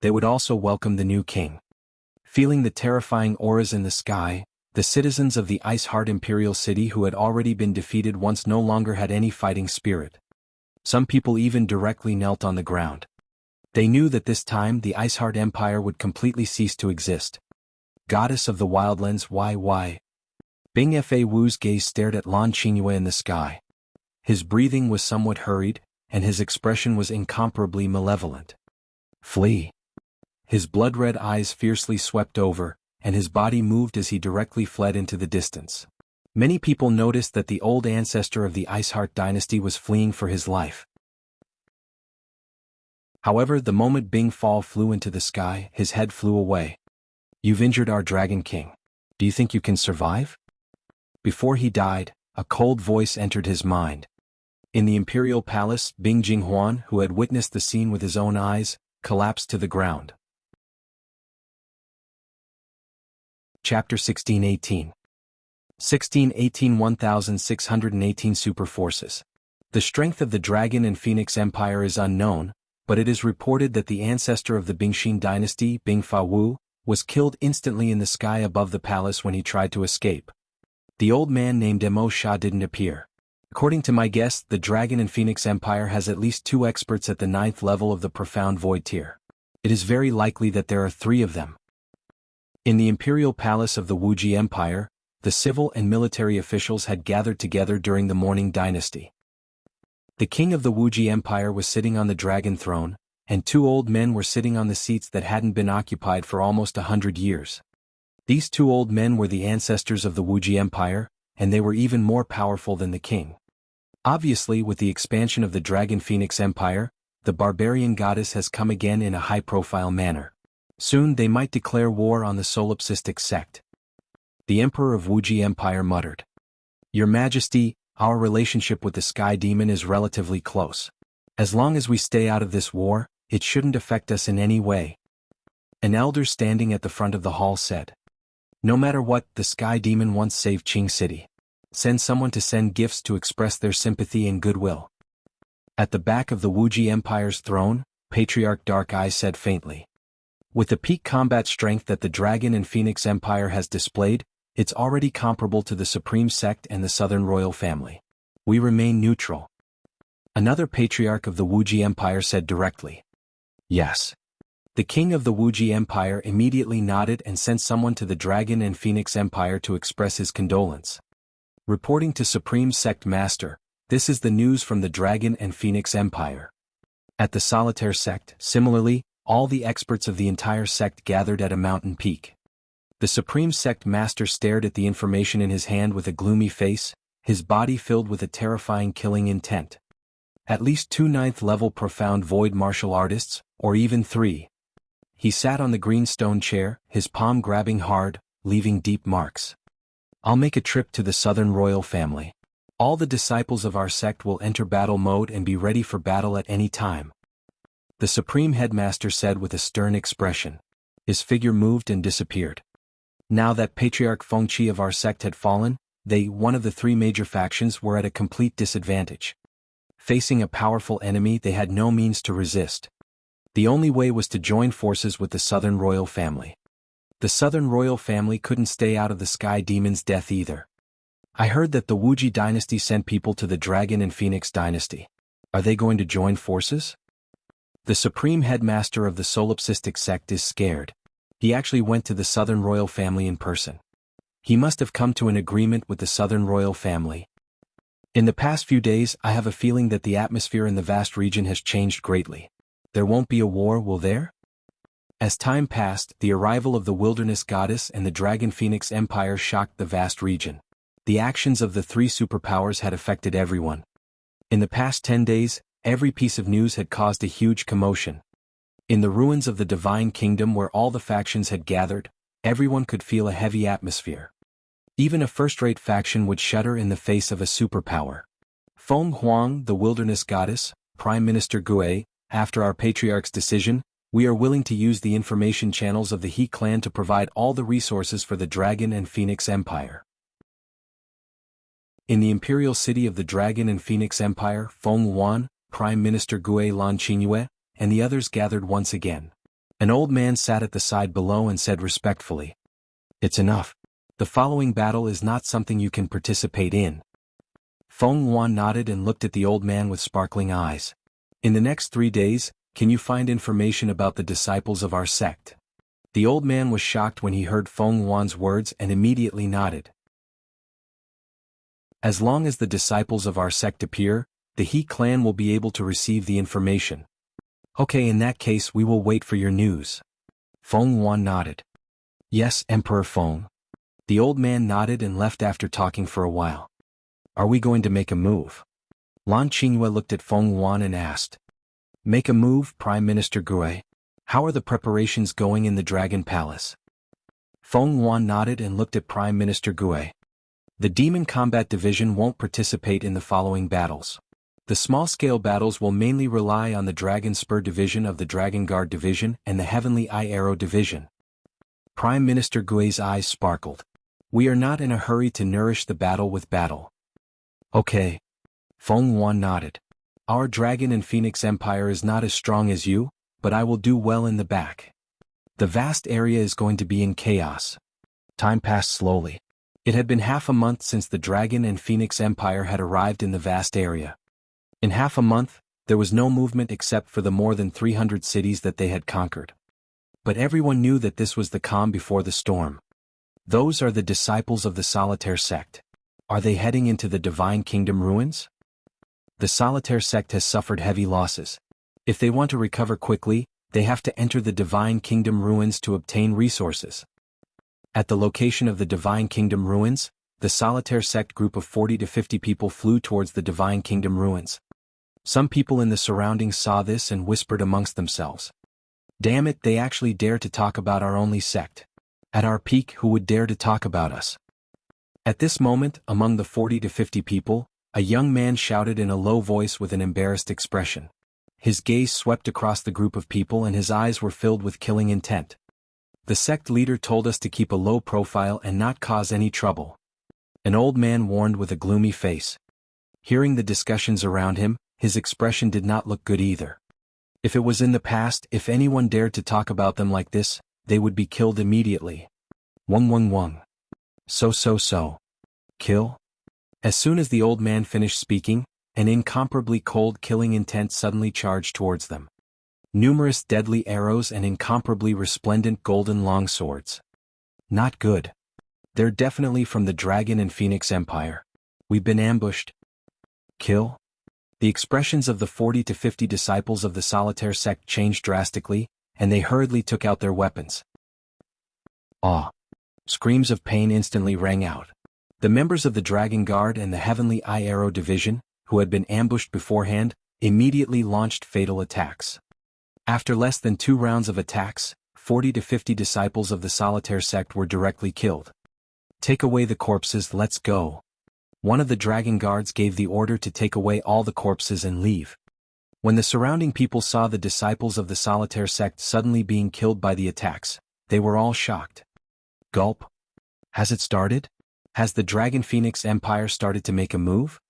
They would also welcome the new king. Feeling the terrifying auras in the sky, the citizens of the Ice Heart Imperial City who had already been defeated once no longer had any fighting spirit. Some people even directly knelt on the ground. They knew that this time the Ice Heart Empire would completely cease to exist. Goddess of the Wildlands, why? Bing Fa Wu's gaze stared at Lan Qingyue in the sky. His breathing was somewhat hurried, and his expression was incomparably malevolent. Flee! His blood-red eyes fiercely swept over, and his body moved as he directly fled into the distance. Many people noticed that the old ancestor of the Iceheart dynasty was fleeing for his life. However, the moment Bing Fall flew into the sky, his head flew away. "You've injured our Dragon King. Do you think you can survive?" Before he died, a cold voice entered his mind. In the imperial palace, Bing Jinghuan, who had witnessed the scene with his own eyes, collapsed to the ground. Chapter 1618. 1618 Super Forces. The strength of the Dragon and Phoenix Empire is unknown, but it is reported that the ancestor of the Bingxin dynasty, Bing Fa Wu, was killed instantly in the sky above the palace when he tried to escape. The old man named Mo Sha didn't appear. According to my guess, the Dragon and Phoenix Empire has at least 2 experts at the 9th level of the Profound Void tier. It is very likely that there are 3 of them. In the imperial palace of the Wuxia Empire, the civil and military officials had gathered together during the Mourning Dynasty. The king of the Wuxia Empire was sitting on the dragon throne, and 2 old men were sitting on the seats that hadn't been occupied for almost 100 years. These 2 old men were the ancestors of the Wuxia Empire, and they were even more powerful than the king. Obviously, with the expansion of the Dragon Phoenix Empire, the barbarian goddess has come again in a high-profile manner. Soon they might declare war on the solipsistic sect. The Emperor of Wuxia Empire muttered, "Your Majesty, our relationship with the Sky Demon is relatively close. As long as we stay out of this war, it shouldn't affect us in any way." An elder standing at the front of the hall said, "No matter what, the Sky Demon once saved Qing City. Send someone to send gifts to express their sympathy and goodwill." At the back of the Wuxia Empire's throne, Patriarch Dark Eye said faintly, "With the peak combat strength that the Dragon and Phoenix Empire has displayed, it's already comparable to the Supreme Sect and the Southern Royal Family. We remain neutral." Another patriarch of the Wuxia Empire said directly, "Yes." The king of the Wuxia Empire immediately nodded and sent someone to the Dragon and Phoenix Empire to express his condolence. Reporting to Supreme Sect Master, this is the news from the Dragon and Phoenix Empire. At the Solitaire Sect, similarly, all the experts of the entire sect gathered at a mountain peak. The Supreme Sect Master stared at the information in his hand with a gloomy face, his body filled with a terrifying killing intent. At least 2 9th-level Profound Void martial artists, or even 3. He sat on the green stone chair, his palm grabbing hard, leaving deep marks. "I'll make a trip to the Southern Royal Family. All the disciples of our sect will enter battle mode and be ready for battle at any time," the Supreme Headmaster said with a stern expression. His figure moved and disappeared. Now that Patriarch Fengqi of our sect had fallen, they, one of the 3 major factions, were at a complete disadvantage. Facing a powerful enemy they had no means to resist. The only way was to join forces with the Southern Royal Family. The Southern Royal Family couldn't stay out of the Sky Demon's death either. "I heard that the Wuxia dynasty sent people to the Dragon and Phoenix dynasty. Are they going to join forces?" The Supreme Headmaster of the Solipsistic Sect is scared. He actually went to the Southern Royal Family in person. He must have come to an agreement with the Southern Royal Family. "In the past few days, I have a feeling that the atmosphere in the vast region has changed greatly. There won't be a war, will there?" As time passed, the arrival of the Wilderness Goddess and the Dragon Phoenix Empire shocked the vast region. The actions of the 3 superpowers had affected everyone. In the past 10 days, every piece of news had caused a huge commotion. In the ruins of the Divine Kingdom where all the factions had gathered, everyone could feel a heavy atmosphere. Even a first-rate faction would shudder in the face of a superpower. Feng Huang, the Wilderness Goddess, Prime Minister Gue, after our Patriarch's decision, we are willing to use the information channels of the He clan to provide all the resources for the Dragon and Phoenix Empire. In the imperial city of the Dragon and Phoenix Empire, Feng Huan, Prime Minister Gue Lan Qingyue, and the others gathered once again. An old man sat at the side below and said respectfully, "It's enough. The following battle is not something you can participate in." Feng Huan nodded and looked at the old man with sparkling eyes. "In the next 3 days, can you find information about the disciples of our sect?" The old man was shocked when he heard Feng Huan's words and immediately nodded. "As long as the disciples of our sect appear, the He clan will be able to receive the information. Okay, in that case we will wait for your news. Feng Yuan nodded. Yes, Emperor Feng. The old man nodded and left after talking for a while. Are we going to make a move? Lan Qingyue looked at Feng Yuan and asked. Make a move, Prime Minister Gue? How are the preparations going in the Dragon Palace? Feng Yuan nodded and looked at Prime Minister Gue. The Demon Combat Division won't participate in the following battles. The small-scale battles will mainly rely on the Dragon Spur Division of the Dragon Guard Division and the Heavenly Eye Arrow Division. Prime Minister Gue's eyes sparkled. We are not in a hurry to nourish the battle with battle. Okay. Feng Yuan nodded. Our Dragon and Phoenix Empire is not as strong as you, but I will do well in the back. The vast area is going to be in chaos. Time passed slowly. It had been half a month since the Dragon and Phoenix Empire had arrived in the vast area. In half a month, there was no movement except for the more than 300 cities that they had conquered. But everyone knew that this was the calm before the storm. Those are the disciples of the Solitaire sect. Are they heading into the Divine Kingdom ruins? The Solitaire sect has suffered heavy losses. If they want to recover quickly, they have to enter the Divine Kingdom ruins to obtain resources. At the location of the Divine Kingdom ruins, the Solitaire sect group of 40 to 50 people flew towards the Divine Kingdom ruins. Some people in the surroundings saw this and whispered amongst themselves. Damn it, they actually dare to talk about our only sect. At our peak, who would dare to talk about us? At this moment, among the 40 to 50 people, a young man shouted in a low voice with an embarrassed expression. His gaze swept across the group of people and his eyes were filled with killing intent. The sect leader told us to keep a low profile and not cause any trouble. An old man warned with a gloomy face. Hearing the discussions around him, his expression did not look good either. If it was in the past, if anyone dared to talk about them like this, they would be killed immediately. Wung. So. Kill? As soon as the old man finished speaking, an incomparably cold killing intent suddenly charged towards them. Numerous deadly arrows and incomparably resplendent golden longswords. Not good. They're definitely from the Dragon and Phoenix Empire. We've been ambushed. Kill? The expressions of the 40 to 50 disciples of the Solitaire sect changed drastically, and they hurriedly took out their weapons. Awe! Screams of pain instantly rang out. The members of the Dragon Guard and the Heavenly Eye Arrow Division, who had been ambushed beforehand, immediately launched fatal attacks. After less than 2 rounds of attacks, 40 to 50 disciples of the Solitaire sect were directly killed. Take away the corpses, let's go. One of the Dragon Guards gave the order to take away all the corpses and leave. When the surrounding people saw the disciples of the Solitaire sect suddenly being killed by the attacks, they were all shocked. Gulp. Has it started? Has the Dragon Phoenix Empire started to make a move?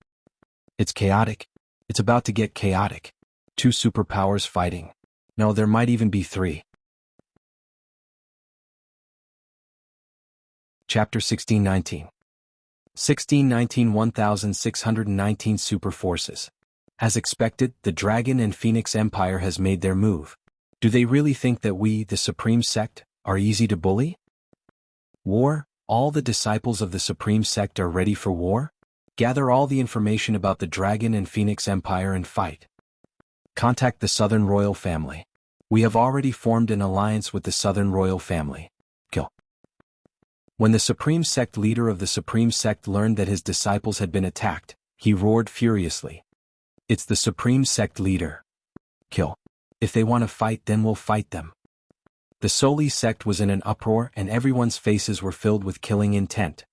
It's chaotic. It's about to get chaotic. 2 superpowers fighting. No, there might even be 3. Chapter 1619. 1619 1619 Super Forces. As expected, the Dragon and Phoenix Empire has made their move. Do they really think that we, the Supreme Sect, are easy to bully? War? All the disciples of the Supreme Sect are ready for war? Gather all the information about the Dragon and Phoenix Empire and fight. Contact the Southern Royal Family. We have already formed an alliance with the Southern Royal Family. Kill. When the Supreme Sect leader of the Supreme Sect learned that his disciples had been attacked, he roared furiously. It's the Supreme Sect leader. Kill. If they want to fight, then we'll fight them. The Soli sect was in an uproar and everyone's faces were filled with killing intent.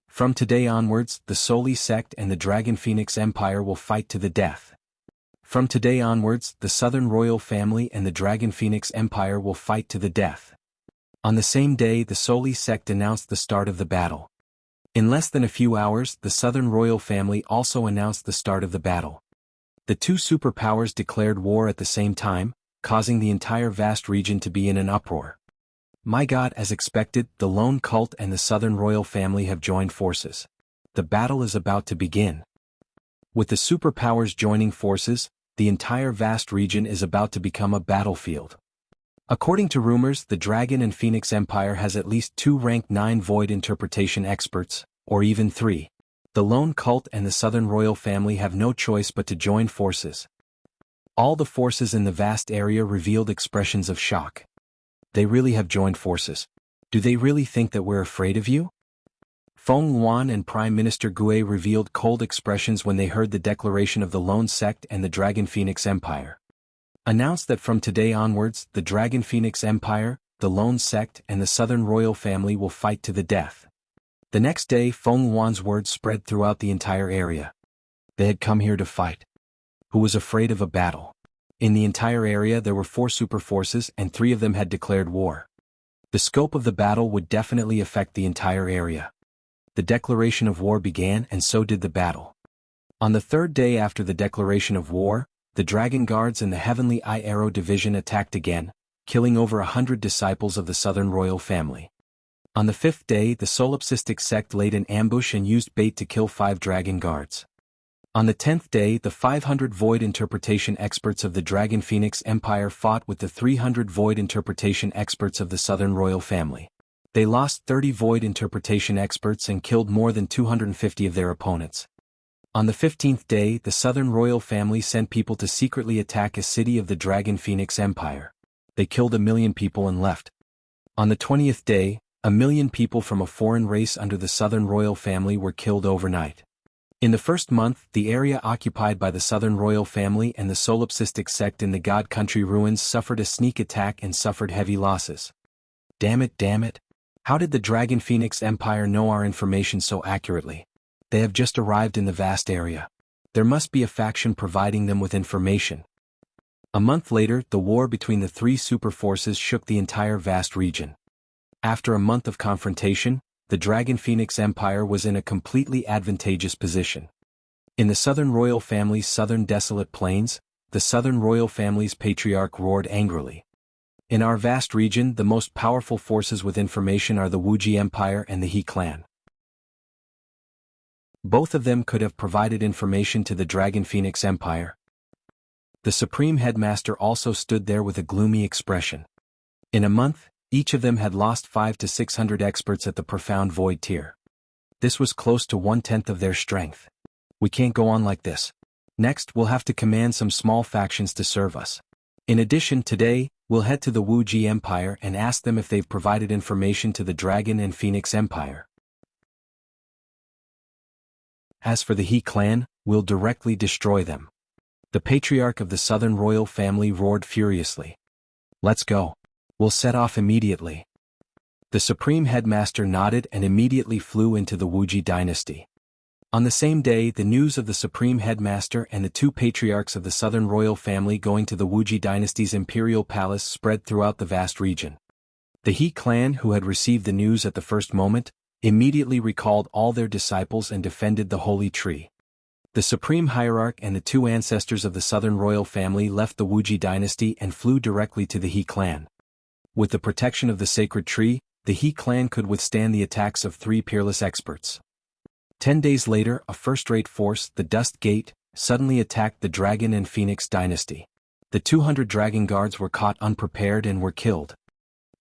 From today onwards, the Soli sect and the Dragon Phoenix Empire will fight to the death. From today onwards, the Southern Royal Family and the Dragon Phoenix Empire will fight to the death. On the same day, the Soli sect announced the start of the battle. In less than a few hours, the Southern Royal Family also announced the start of the battle. The 2 superpowers declared war at the same time, causing the entire vast region to be in an uproar. My God, as expected, the lone cult and the Southern Royal Family have joined forces. The battle is about to begin. With the superpowers joining forces, the entire vast region is about to become a battlefield. According to rumors, the Dragon and Phoenix Empire has at least 2 rank 9 void interpretation experts, or even 3. The lone cult and the southern royal family have no choice but to join forces. All the forces in the vast area revealed expressions of shock. They really have joined forces. Do they really think that we're afraid of you? Feng Yuan and Prime Minister Gui revealed cold expressions when they heard the declaration of the Lone Sect and the Dragon Phoenix Empire. Announced that from today onwards, the Dragon Phoenix Empire, the Lone Sect and the Southern Royal Family will fight to the death. The next day Feng Yuan's words spread throughout the entire area. They had come here to fight. Who was afraid of a battle? In the entire area there were 4 super forces and 3 of them had declared war. The scope of the battle would definitely affect the entire area. The declaration of war began and so did the battle. On the 3rd day after the declaration of war, the Dragon Guards and the Heavenly Eye Arrow Division attacked again, killing over 100 disciples of the Southern Royal Family. On the 5th day the Solipsistic sect laid an ambush and used bait to kill 5 Dragon Guards. On the 10th day the 500 void interpretation experts of the Dragon Phoenix Empire fought with the 300 void interpretation experts of the Southern Royal Family. They lost 30 void interpretation experts and killed more than 250 of their opponents. On the 15th day the Southern Royal Family sent people to secretly attack a city of the Dragon Phoenix Empire. They killed 1 million people and left. On the 20th day, 1 million people from a foreign race under the Southern Royal Family were killed overnight. In the first month, the area occupied by the Southern Royal Family and the Solipsistic sect in the God Country ruins suffered a sneak attack and suffered heavy losses. Damn it. How did the Dragon Phoenix Empire know our information so accurately? They have just arrived in the vast area. There must be a faction providing them with information. A month later, the war between the 3 super forces shook the entire vast region. After a month of confrontation, the Dragon Phoenix Empire was in a completely advantageous position. In the Southern Royal Family's southern desolate plains, the Southern Royal Family's patriarch roared angrily. In our vast region, the most powerful forces with information are the Wuxia Empire and the He clan. Both of them could have provided information to the Dragon Phoenix Empire. The Supreme Headmaster also stood there with a gloomy expression. In a month, each of them had lost 500 to 600 experts at the Profound Void tier. This was close to 1/10 of their strength. We can't go on like this. Next, we'll have to command some small factions to serve us. In addition, today, we'll head to the Wuxia Empire and ask them if they've provided information to the Dragon and Phoenix Empire. As for the He clan, we'll directly destroy them. The patriarch of the Southern Royal Family roared furiously. Let's go. We'll set off immediately. The Supreme Headmaster nodded and immediately flew into the Wuxia dynasty. On the same day, the news of the Supreme Headmaster and the 2 patriarchs of the Southern Royal Family going to the Wuxia dynasty's imperial palace spread throughout the vast region. The He clan, who had received the news at the first moment, immediately recalled all their disciples and defended the holy tree. The Supreme Hierarch and the 2 ancestors of the Southern Royal Family left the Wuxia dynasty and flew directly to the He clan. With the protection of the sacred tree, the He clan could withstand the attacks of 3 peerless experts. 10 days later, a first-rate force, the Dust Gate, suddenly attacked the Dragon and Phoenix dynasty. The 200 Dragon Guards were caught unprepared and were killed.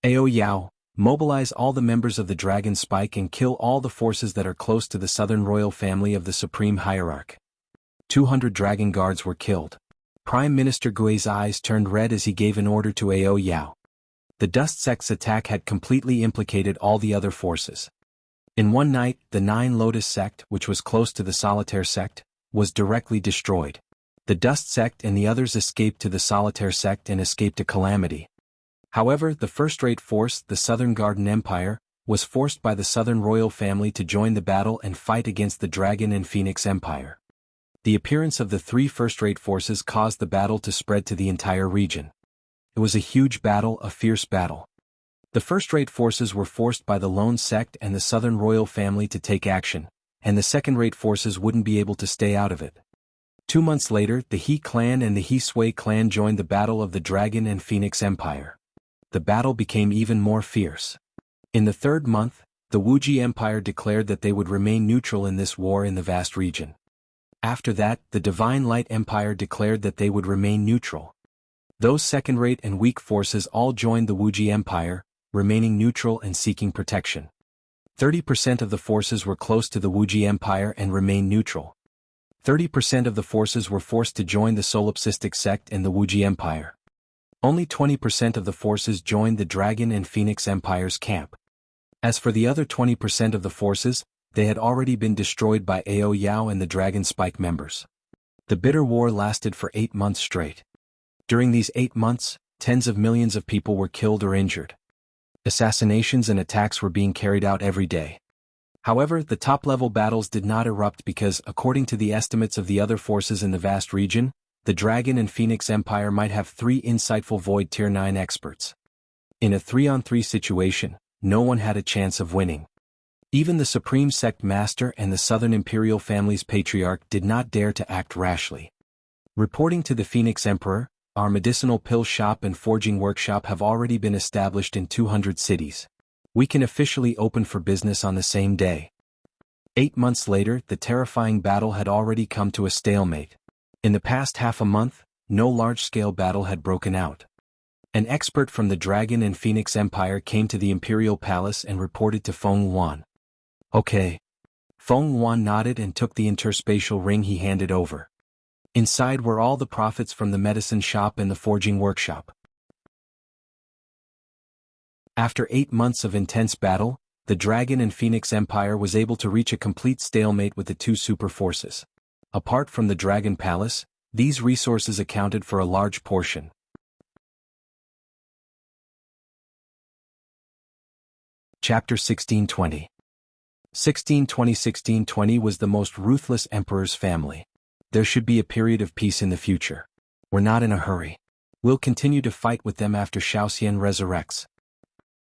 Ao Yao, mobilize all the members of the Dragon Spike and kill all the forces that are close to the Southern Royal Family of the Supreme Hierarch. 200 Dragon Guards were killed. Prime Minister Gui's eyes turned red as he gave an order to Ao Yao. The Dust Sect's attack had completely implicated all the other forces. In one night, the 9 Lotus Sect, which was close to the Solitaire Sect, was directly destroyed. The Dust Sect and the others escaped to the Solitaire Sect and escaped a calamity. However, the first-rate force, the Southern Garden Empire, was forced by the Southern Royal Family to join the battle and fight against the Dragon and Phoenix Empire. The appearance of the 3 first-rate forces caused the battle to spread to the entire region. It was a huge battle, a fierce battle. The first-rate forces were forced by the Lone Sect and the Southern Royal Family to take action, and the second-rate forces wouldn't be able to stay out of it. 2 months later, the He clan and the He Sui clan joined the battle of the Dragon and Phoenix Empire. The battle became even more fierce. In the 3rd month, the Wuxia Empire declared that they would remain neutral in this war in the vast region. After that, the Divine Light Empire declared that they would remain neutral. Those second-rate and weak forces all joined the Wuxia Empire, remaining neutral and seeking protection. 30% of the forces were close to the Wuxia Empire and remained neutral. 30% of the forces were forced to join the solipsistic sect and the Wuxia Empire. Only 20% of the forces joined the Dragon and Phoenix Empire's camp. As for the other 20% of the forces, they had already been destroyed by Ao Yao and the Dragon Spike members. The bitter war lasted for 8 months straight. During these 8 months, tens of millions of people were killed or injured. Assassinations and attacks were being carried out every day. However, the top-level battles did not erupt because, according to the estimates of the other forces in the vast region, the Dragon and Phoenix Empire might have 3 insightful Void Tier 9 experts. In a 3-on-3 situation, no one had a chance of winning. Even the Supreme Sect Master and the Southern Imperial Family's Patriarch did not dare to act rashly. Reporting to the Phoenix Emperor, our medicinal pill shop and forging workshop have already been established in 200 cities. We can officially open for business on the same day. 8 months later, the terrifying battle had already come to a stalemate. In the past half a month, no large-scale battle had broken out. An expert from the Dragon and Phoenix Empire came to the Imperial Palace and reported to Feng Yuan. Okay. Feng Yuan nodded and took the interspatial ring he handed over. Inside were all the profits from the medicine shop and the forging workshop. After 8 months of intense battle, the Dragon and Phoenix Empire was able to reach a complete stalemate with the 2 super forces. Apart from the Dragon Palace, these resources accounted for a large portion. Chapter 1620. 1620 was the most ruthless emperor's family. There should be a period of peace in the future. We're not in a hurry. We'll continue to fight with them after Shaoxian resurrects.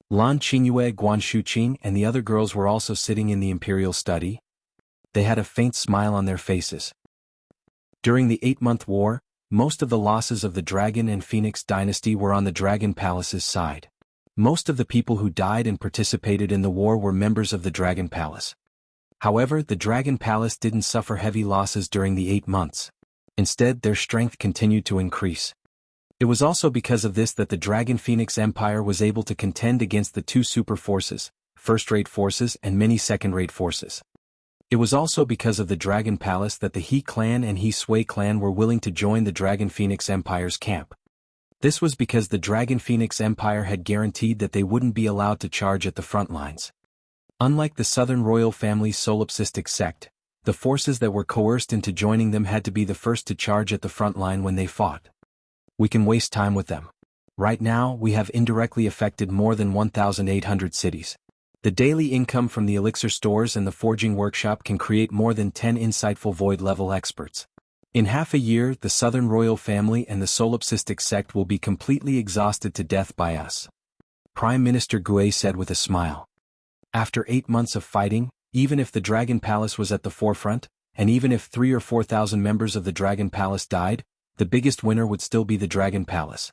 Lan Qingyue, Guan Shuqing and the other girls were also sitting in the imperial study. They had a faint smile on their faces. During the 8-month war, most of the losses of the Dragon and Phoenix dynasty were on the Dragon Palace's side. Most of the people who died and participated in the war were members of the Dragon Palace. However, the Dragon Palace didn't suffer heavy losses during the 8 months. Instead, their strength continued to increase. It was also because of this that the Dragon Phoenix Empire was able to contend against the 2 super forces, first-rate forces and many second-rate forces. It was also because of the Dragon Palace that the He clan and He Sui clan were willing to join the Dragon Phoenix Empire's camp. This was because the Dragon Phoenix Empire had guaranteed that they wouldn't be allowed to charge at the front lines. Unlike the Southern Royal Family's solipsistic sect, the forces that were coerced into joining them had to be the first to charge at the front line when they fought. We can waste time with them. Right now, we have indirectly affected more than 1,800 cities. The daily income from the elixir stores and the forging workshop can create more than 10 insightful void-level experts. In half a year, the Southern Royal Family and the solipsistic sect will be completely exhausted to death by us. Prime Minister Gui said with a smile. After 8 months of fighting, even if the Dragon Palace was at the forefront, and even if 3,000 or 4,000 members of the Dragon Palace died, the biggest winner would still be the Dragon Palace.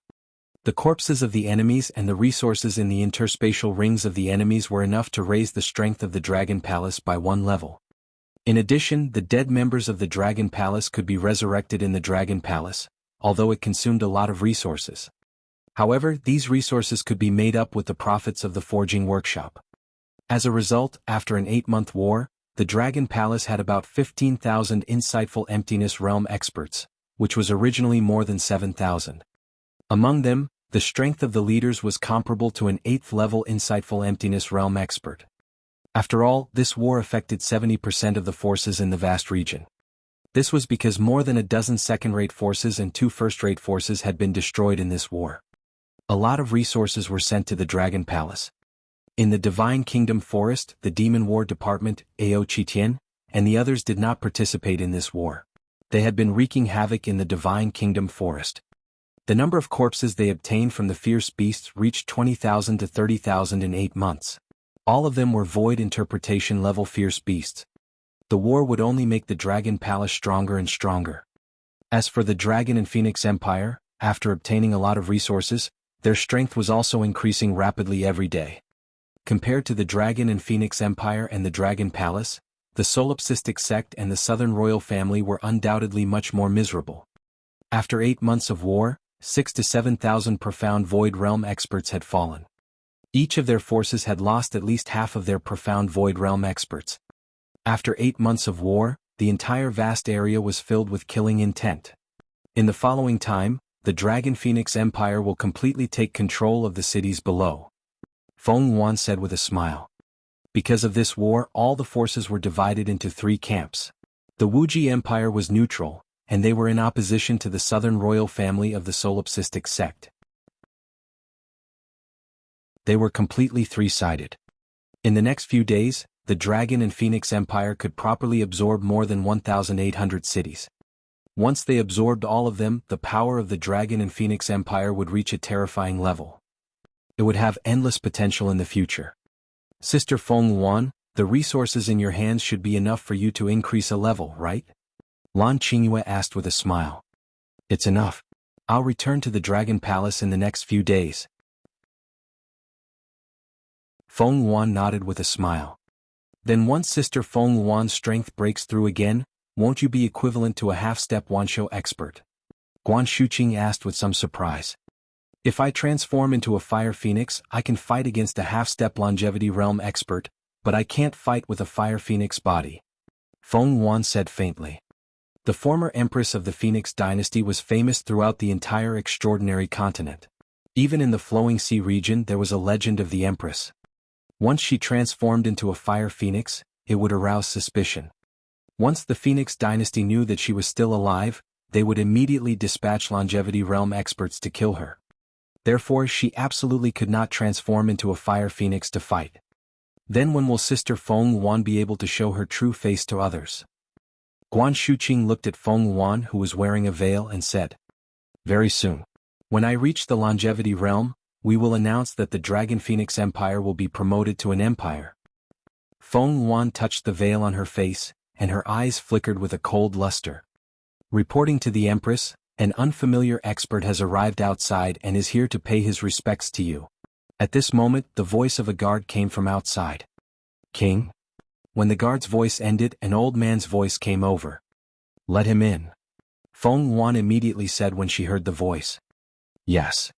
The corpses of the enemies and the resources in the interspatial rings of the enemies were enough to raise the strength of the Dragon Palace by 1 level. In addition, the dead members of the Dragon Palace could be resurrected in the Dragon Palace, although it consumed a lot of resources. However, these resources could be made up with the profits of the forging workshop. As a result, after an 8-month war, the Dragon Palace had about 15,000 insightful emptiness realm experts, which was originally more than 7,000. Among them, the strength of the leaders was comparable to an 8th-level insightful emptiness realm expert. After all, this war affected 70% of the forces in the vast region. This was because more than a dozen second-rate forces and 2 first-rate forces had been destroyed in this war. A lot of resources were sent to the Dragon Palace. In the Divine Kingdom Forest, the Demon War Department, Ao Qitian, and the others did not participate in this war. They had been wreaking havoc in the Divine Kingdom Forest. The number of corpses they obtained from the fierce beasts reached 20,000 to 30,000 in 8 months. All of them were void interpretation level fierce beasts. The war would only make the Dragon Palace stronger and stronger. As for the Dragon and Phoenix Empire, after obtaining a lot of resources, their strength was also increasing rapidly every day. Compared to the Dragon and Phoenix Empire and the Dragon Palace, the solipsistic sect and the Southern Royal Family were undoubtedly much more miserable. After 8 months of war, 6,000 to 7,000 profound void realm experts had fallen. Each of their forces had lost at least half of their profound Void Realm experts. After 8 months of war, the entire vast area was filled with killing intent. In the following time, the Dragon Phoenix Empire will completely take control of the cities below. Feng Yuan said with a smile. Because of this war, all the forces were divided into 3 camps. The Wuxia Empire was neutral, and they were in opposition to the southern royal family of the solipsistic sect. They were completely 3-sided. In the next few days, the Dragon and Phoenix Empire could properly absorb more than 1,800 cities. Once they absorbed all of them, the power of the Dragon and Phoenix Empire would reach a terrifying level. It would have endless potential in the future. Sister Feng Yuan, the resources in your hands should be enough for you to increase a level, right? Lan Qingyue asked with a smile. It's enough. I'll return to the Dragon Palace in the next few days. Feng Yuan nodded with a smile. Then once Sister Feng Yuan's strength breaks through again, won't you be equivalent to a half-step Wanshou expert? Guan Shuqing asked with some surprise. If I transform into a fire phoenix, I can fight against a half-step longevity realm expert, but I can't fight with a fire phoenix body. Feng Yuan said faintly. The former empress of the Phoenix dynasty was famous throughout the entire extraordinary continent. Even in the Flowing Sea region there was a legend of the empress. Once she transformed into a fire phoenix, it would arouse suspicion. Once the Phoenix dynasty knew that she was still alive, they would immediately dispatch longevity realm experts to kill her. Therefore she absolutely could not transform into a fire phoenix to fight. Then when will Sister Feng Yuan be able to show her true face to others? Guan Shuqing looked at Feng Yuan, who was wearing a veil, and said, Very soon. When I reach the longevity realm, we will announce that the Dragon Phoenix Empire will be promoted to an empire. Feng Yuan touched the veil on her face, and her eyes flickered with a cold luster. Reporting to the Empress, an unfamiliar expert has arrived outside and is here to pay his respects to you. At this moment, the voice of a guard came from outside. King? When the guard's voice ended, an old man's voice came over. Let him in. Feng Yuan immediately said when she heard the voice. Yes.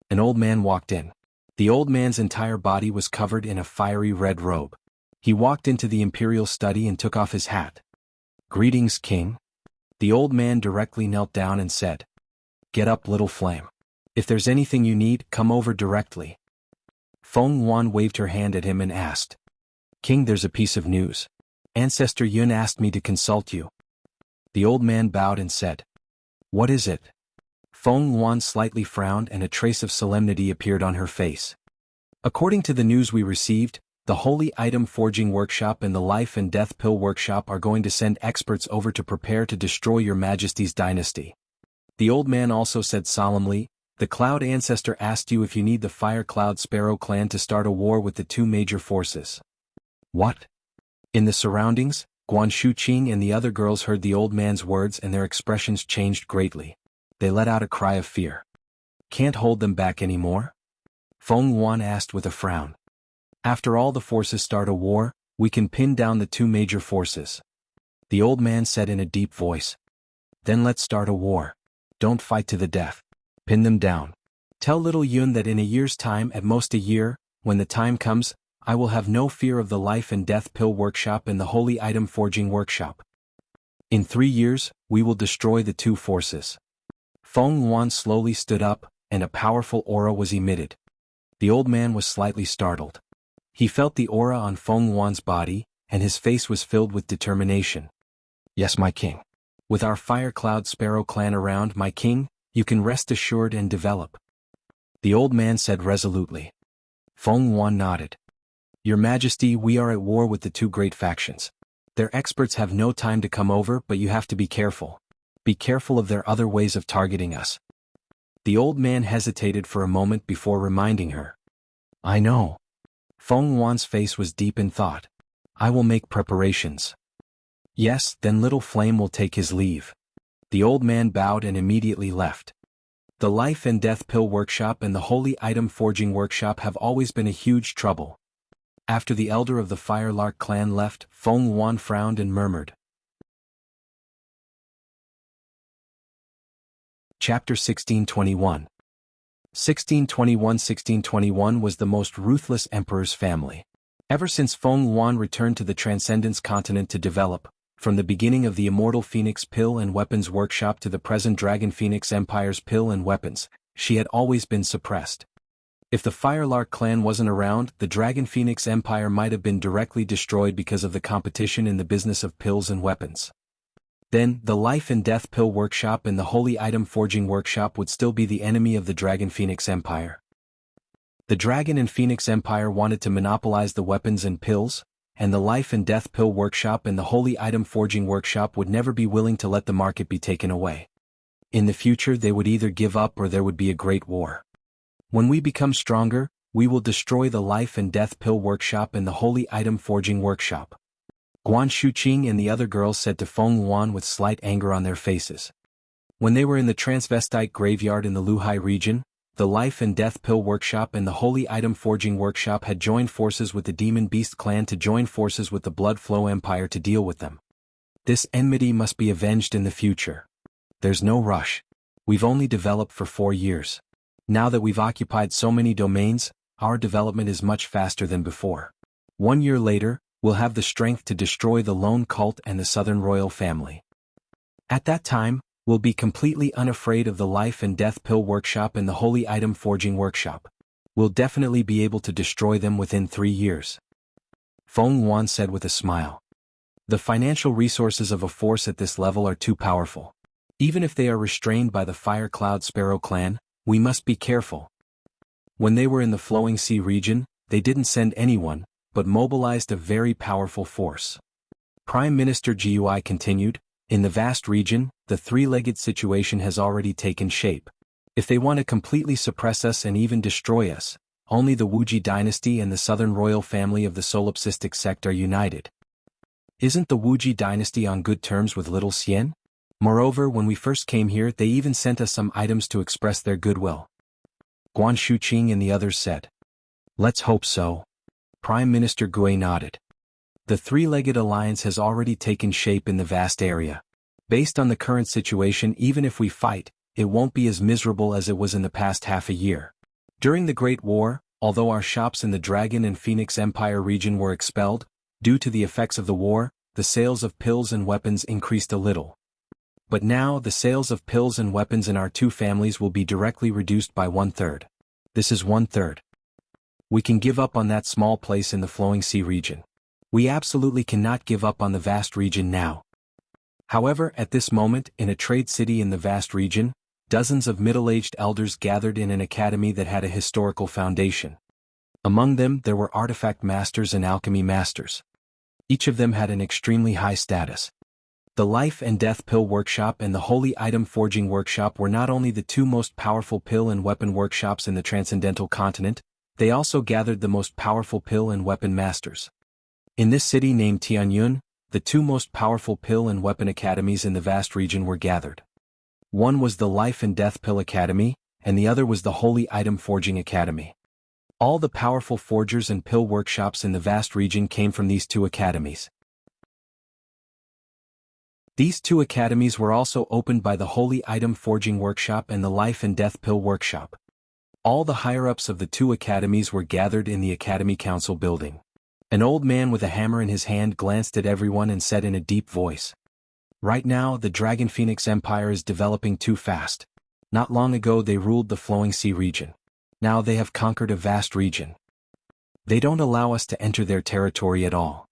An old man walked in. The old man's entire body was covered in a fiery red robe. He walked into the imperial study and took off his hat. Greetings, King. The old man directly knelt down and said, Get up, little flame. If there's anything you need, come over directly. Feng Yuan waved her hand at him and asked, King, there's a piece of news. Ancestor Yun asked me to consult you. The old man bowed and said, What is it? Feng Yuan slightly frowned and a trace of solemnity appeared on her face. According to the news we received, the Holy Item Forging Workshop and the Life and Death Pill Workshop are going to send experts over to prepare to destroy your Majesty's dynasty. The old man also said solemnly, The Cloud Ancestor asked you if you need the Fire Cloud Sparrow clan to start a war with the 2 major forces. What? In the surroundings, Guan Shuqing and the other girls heard the old man's words and their expressions changed greatly. They let out a cry of fear. Can't hold them back anymore? Feng Yuan asked with a frown. After all the forces start a war, we can pin down the 2 major forces. The old man said in a deep voice. Then let's start a war. Don't fight to the death. Pin them down. Tell little Yun that in a year's time, at most a year, when the time comes, I will have no fear of the Life and Death Pill Workshop and the Holy Item Forging Workshop. In 3 years, we will destroy the 2 forces. Feng Yuan slowly stood up, and a powerful aura was emitted. The old man was slightly startled. He felt the aura on Feng Yuan's body, and his face was filled with determination. Yes, my king. With our Fire Cloud Sparrow clan around, my king, you can rest assured and develop. The old man said resolutely. Feng Yuan nodded. Your Majesty, we are at war with the 2 great factions. Their experts have no time to come over, but you have to be careful. Be careful of their other ways of targeting us. The old man hesitated for a moment before reminding her. I know. Feng Yuan's face was deep in thought. I will make preparations. Yes, then little Flame will take his leave. The old man bowed and immediately left. The Life and Death Pill Workshop and the Holy Item Forging Workshop have always been a huge trouble. After the elder of the Firelark clan left, Feng Yuan frowned and murmured. Chapter 1621. 1621 was the most ruthless emperor's family. Ever since Feng Yuan returned to the Transcendence continent to develop, from the beginning of the Immortal Phoenix Pill and Weapons Workshop to the present Dragon Phoenix Empire's Pill and Weapons, she had always been suppressed. If the Firelark clan wasn't around, the Dragon Phoenix Empire might have been directly destroyed because of the competition in the business of pills and weapons. Then, the Life and Death Pill Workshop and the Holy Item Forging Workshop would still be the enemy of the Dragon Phoenix Empire. The Dragon and Phoenix Empire wanted to monopolize the weapons and pills, and the Life and Death Pill Workshop and the Holy Item Forging Workshop would never be willing to let the market be taken away. In the future they would either give up or there would be a great war. When we become stronger, we will destroy the Life and Death Pill Workshop and the Holy Item Forging Workshop. Guan Shuqing and the other girls said to Feng Yuan with slight anger on their faces. When they were in the transvestite graveyard in the Luhai region, the Life and Death Pill Workshop and the Holy Item Forging Workshop had joined forces with the Demon Beast clan to join forces with the Blood Flow Empire to deal with them. This enmity must be avenged in the future. There's no rush. We've only developed for 4 years. Now that we've occupied so many domains, our development is much faster than before. 1 year later, we'll have the strength to destroy the Lone Cult and the Southern Royal Family. At that time, we'll be completely unafraid of the Life and Death Pill Workshop and the Holy Item Forging Workshop. We'll definitely be able to destroy them within 3 years. Feng Yuan said with a smile. The financial resources of a force at this level are too powerful. Even if they are restrained by the Fire Cloud Sparrow clan, we must be careful. When they were in the Flowing Sea region, they didn't send anyone, but mobilized a very powerful force. Prime Minister Jianghu continued, in the vast region, the three-legged situation has already taken shape. If they want to completely suppress us and even destroy us, only the Wuxia dynasty and the Southern Royal Family of the Solipsistic sect are united. Isn't the Wuxia dynasty on good terms with Little Xian? Moreover, when we first came here they even sent us some items to express their goodwill. Guan Shuqing and the others said. Let's hope so. Prime Minister Gui nodded. The three-legged alliance has already taken shape in the vast area. Based on the current situation, even if we fight, it won't be as miserable as it was in the past half a year. During the Great War, although our shops in the Dragon and Phoenix Empire region were expelled, due to the effects of the war, the sales of pills and weapons increased a little. But now the sales of pills and weapons in our two families will be directly reduced by 1/3. This is 1/3. We can give up on that small place in the Flowing Sea region. We absolutely cannot give up on the vast region now. However, at this moment, in a trade city in the vast region, dozens of middle-aged elders gathered in an academy that had a historical foundation. Among them there were artifact masters and alchemy masters. Each of them had an extremely high status. The Life and Death Pill Workshop and the Holy Item Forging Workshop were not only the two most powerful pill and weapon workshops in the Transcendental Continent, they also gathered the most powerful pill and weapon masters. In this city named Tianyun, the two most powerful pill and weapon academies in the vast region were gathered. One was the Life and Death Pill Academy, and the other was the Holy Item Forging Academy. All the powerful forgers and pill workshops in the vast region came from these two academies. These two academies were also opened by the Holy Item Forging Workshop and the Life and Death Pill Workshop. All the higher-ups of the two academies were gathered in the Academy Council building. An old man with a hammer in his hand glanced at everyone and said in a deep voice. Right now, the Dragon Phoenix Empire is developing too fast. Not long ago they ruled the Flowing Sea region. Now they have conquered a vast region. They don't allow us to enter their territory at all.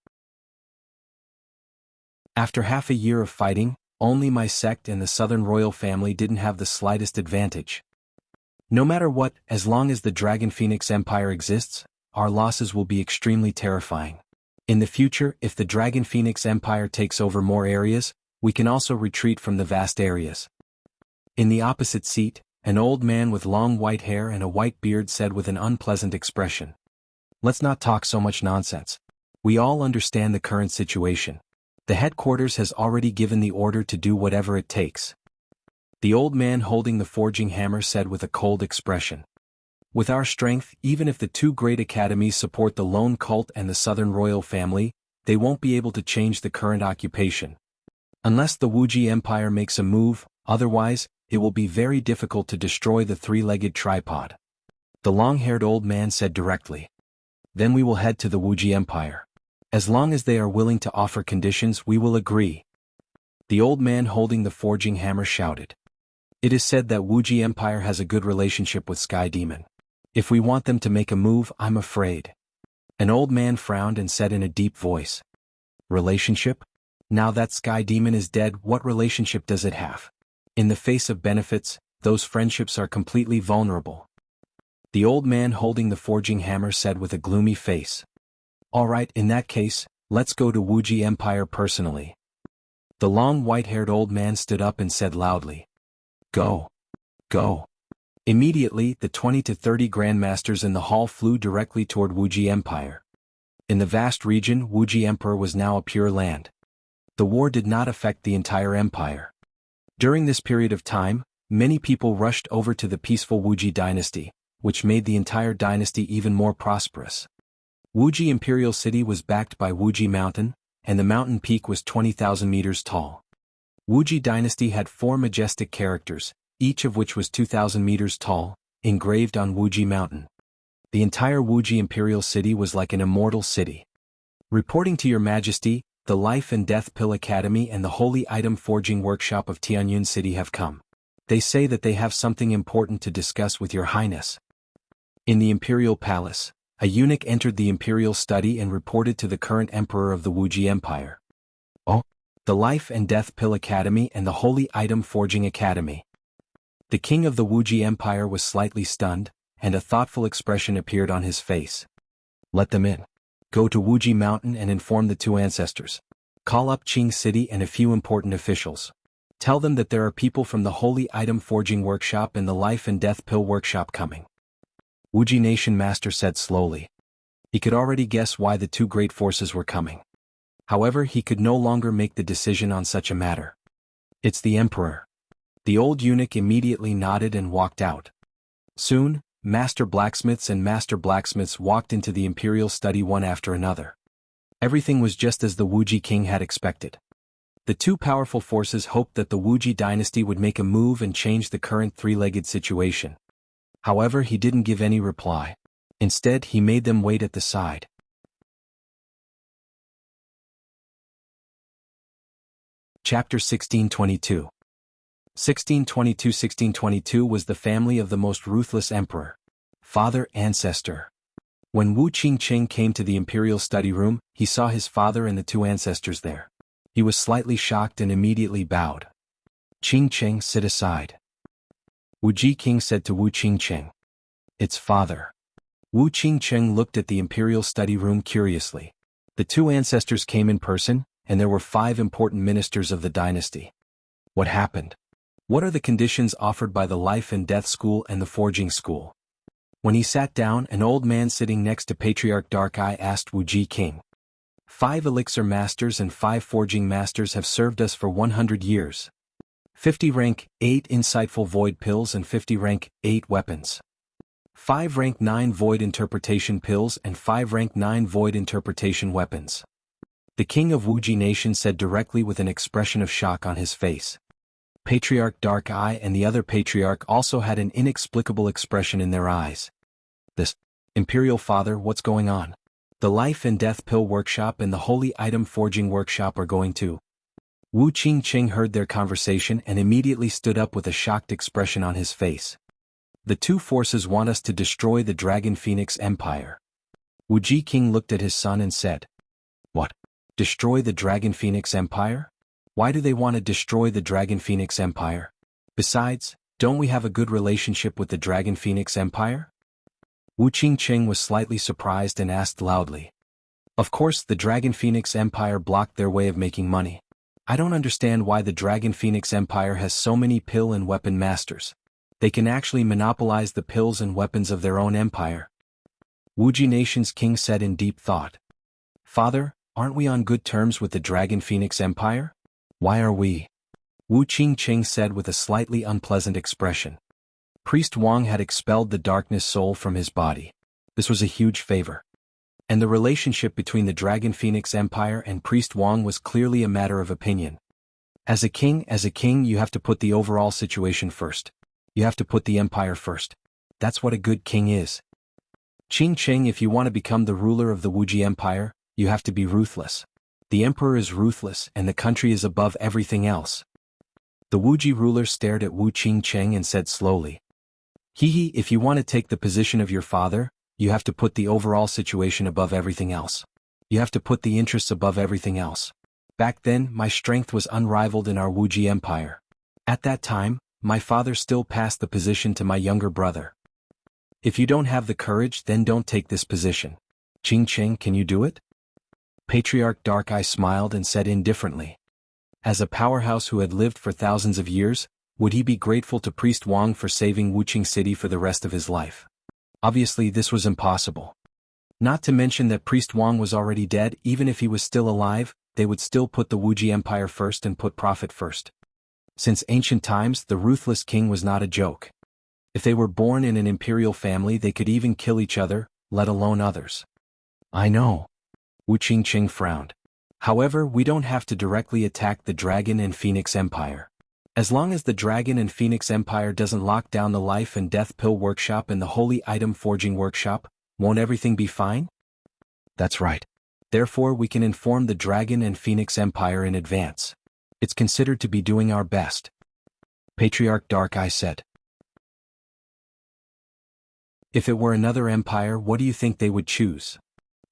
After half a year of fighting, only my sect and the Southern Royal Family didn't have the slightest advantage. No matter what, as long as the Dragon Phoenix Empire exists, our losses will be extremely terrifying. In the future, if the Dragon Phoenix Empire takes over more areas, we can also retreat from the vast areas. In the opposite seat, an old man with long white hair and a white beard said with an unpleasant expression. Let's not talk so much nonsense. We all understand the current situation. The headquarters has already given the order to do whatever it takes. The old man holding the forging hammer said with a cold expression. With our strength, even if the two great academies support the Lone Cult and the Southern Royal Family, they won't be able to change the current occupation. Unless the Wuxia Empire makes a move, otherwise, it will be very difficult to destroy the three-legged tripod. The long-haired old man said directly. Then we will head to the Wuji Empire. As long as they are willing to offer conditions, we will agree. The old man holding the forging hammer shouted. It is said that Wuji Empire has a good relationship with Sky Demon. If we want them to make a move, I'm afraid. An old man frowned and said in a deep voice. Relationship? Now that Sky Demon is dead, what relationship does it have? In the face of benefits, those friendships are completely vulnerable. The old man holding the forging hammer said with a gloomy face. All right, in that case, let's go to Wuji Empire personally. The long white-haired old man stood up and said loudly. Go. Go. Immediately, the 20 to 30 grandmasters in the hall flew directly toward Wuji Empire. In the vast region, Wuji Emperor was now a pure land. The war did not affect the entire empire. During this period of time, many people rushed over to the peaceful Wuji dynasty, which made the entire dynasty even more prosperous. Wuji Imperial City was backed by Wuji Mountain, and the mountain peak was 20,000 meters tall. Wuji dynasty had 4 majestic characters, each of which was 2,000 meters tall, engraved on Wuji Mountain. The entire Wuji Imperial City was like an immortal city. Reporting to Your Majesty, the Life and Death Pill Academy and the Holy Item Forging Workshop of Tianyun City have come. They say that they have something important to discuss with Your Highness. In the Imperial Palace, a eunuch entered the Imperial study and reported to the current Emperor of the Wuji Empire. Oh, the Life and Death Pill Academy and the Holy Item Forging Academy. The king of the Wuji Empire was slightly stunned, and a thoughtful expression appeared on his face. Let them in. Go to Wuji Mountain and inform the 2 ancestors. Call up Qing City and a few important officials. Tell them that there are people from the Holy Item Forging Workshop and the Life and Death Pill Workshop coming. Wuji Nation Master said slowly. He could already guess why the 2 great forces were coming. However, he could no longer make the decision on such a matter. It's the Emperor. The old eunuch immediately nodded and walked out. Soon, Master Blacksmiths and Master Blacksmiths walked into the Imperial study one after another. Everything was just as the Wuji king had expected. The 2 powerful forces hoped that the Wuji dynasty would make a move and change the current three-legged situation. However, he didn't give any reply. Instead, he made them wait at the side. Chapter 1622. 1622 was the family of the most ruthless emperor. Father ancestor. When Wu Qingqing came to the imperial study room, he saw his father and the 2 ancestors there. He was slightly shocked and immediately bowed. Qingqing, sit aside. Wu Ji-king said to Wu Qingqing. It's father. Wu Qingqing looked at the imperial study room curiously. The 2 ancestors came in person, and there were 5 important ministers of the dynasty. What happened? What are the conditions offered by the Life and Death School and the Forging School? When he sat down, an old man sitting next to Patriarch Dark Eye asked Wu Ji-king. 5 elixir masters and 5 forging masters have served us for 100 years. 50 rank 8 insightful void pills and 50 rank 8 weapons. 5 rank 9 void interpretation pills and 5 rank 9 void interpretation weapons. The king of Wuji Nation said directly with an expression of shock on his face. Patriarch Dark Eye and the other patriarch also had an inexplicable expression in their eyes. This, Imperial Father, what's going on? The Life and Death Pill Workshop and the Holy Item Forging Workshop are going to. Wu Qingqing heard their conversation and immediately stood up with a shocked expression on his face. The 2 forces want us to destroy the Dragon Phoenix Empire. Wu Ji-king looked at his son and said. What? Destroy the Dragon Phoenix Empire? Why do they want to destroy the Dragon Phoenix Empire? Besides, don't we have a good relationship with the Dragon Phoenix Empire? Wu Qingqing was slightly surprised and asked loudly. Of course, the Dragon Phoenix Empire blocked their way of making money. I don't understand why the Dragon Phoenix Empire has so many pill and weapon masters. They can actually monopolize the pills and weapons of their own empire. Wuji Nation's king said in deep thought. Father, aren't we on good terms with the Dragon Phoenix Empire? Why are we? Wu Qingqing said with a slightly unpleasant expression. Priest Wang had expelled the darkness soul from his body. This was a huge favor. And the relationship between the Dragon Phoenix Empire and Priest Wang was clearly a matter of opinion. As a king you have to put the overall situation first. You have to put the empire first. That's what a good king is. Qing Cheng, if you want to become the ruler of the Wuji Empire, you have to be ruthless. The emperor is ruthless and the country is above everything else. The Wuji ruler stared at Wu Qingcheng and said slowly, Hehe, if you want to take the position of your father, you have to put the overall situation above everything else. You have to put the interests above everything else. Back then, my strength was unrivaled in our Wuji Empire. At that time, my father still passed the position to my younger brother. If you don't have the courage, then don't take this position. Qingcheng, can you do it? Patriarch Dark Eye smiled and said indifferently. As a powerhouse who had lived for thousands of years, would he be grateful to Priest Wang for saving Wuqing City for the rest of his life? Obviously this was impossible. Not to mention that Priest Wang was already dead. Even if he was still alive, they would still put the Wuji Empire first and put profit first. Since ancient times, the ruthless king was not a joke. If they were born in an imperial family, they could even kill each other, let alone others. I know. Wu Qingcheng frowned. However, we don't have to directly attack the Dragon and Phoenix Empire. As long as the Dragon and Phoenix Empire doesn't lock down the Life and Death Pill Workshop and the Holy Item Forging Workshop, won't everything be fine? That's right. Therefore we can inform the Dragon and Phoenix Empire in advance. It's considered to be doing our best. Patriarch Dark Eye said. If it were another empire, what do you think they would choose?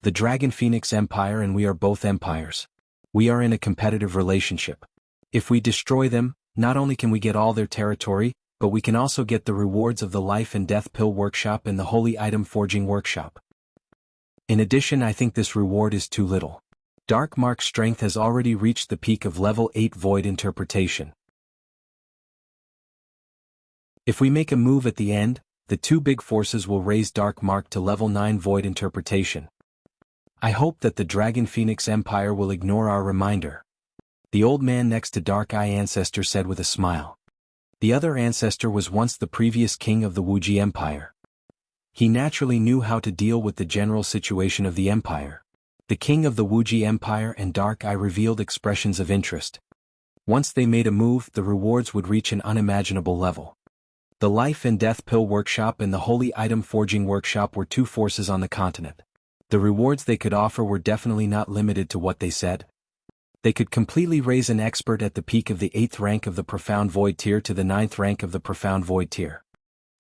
The Dragon Phoenix Empire and we are both empires. We are in a competitive relationship. If we destroy them, not only can we get all their territory, but we can also get the rewards of the Life and Death Pill Workshop and the Holy Item Forging Workshop. In addition, I think this reward is too little. Dark Mark's strength has already reached the peak of level 8 Void Interpretation. If we make a move at the end, the two big forces will raise Dark Mark to level 9 Void Interpretation. I hope that the Dragon Phoenix Empire will ignore our reminder. The old man next to Dark Eye Ancestor said with a smile. The other ancestor was once the previous king of the Wuji Empire. He naturally knew how to deal with the general situation of the empire. The king of the Wuji Empire and Dark Eye revealed expressions of interest. Once they made a move, the rewards would reach an unimaginable level. The Life and Death Pill Workshop and the Holy Item Forging Workshop were two forces on the continent. The rewards they could offer were definitely not limited to what they said. They could completely raise an expert at the peak of the 8th rank of the Profound Void tier to the 9th rank of the Profound Void tier.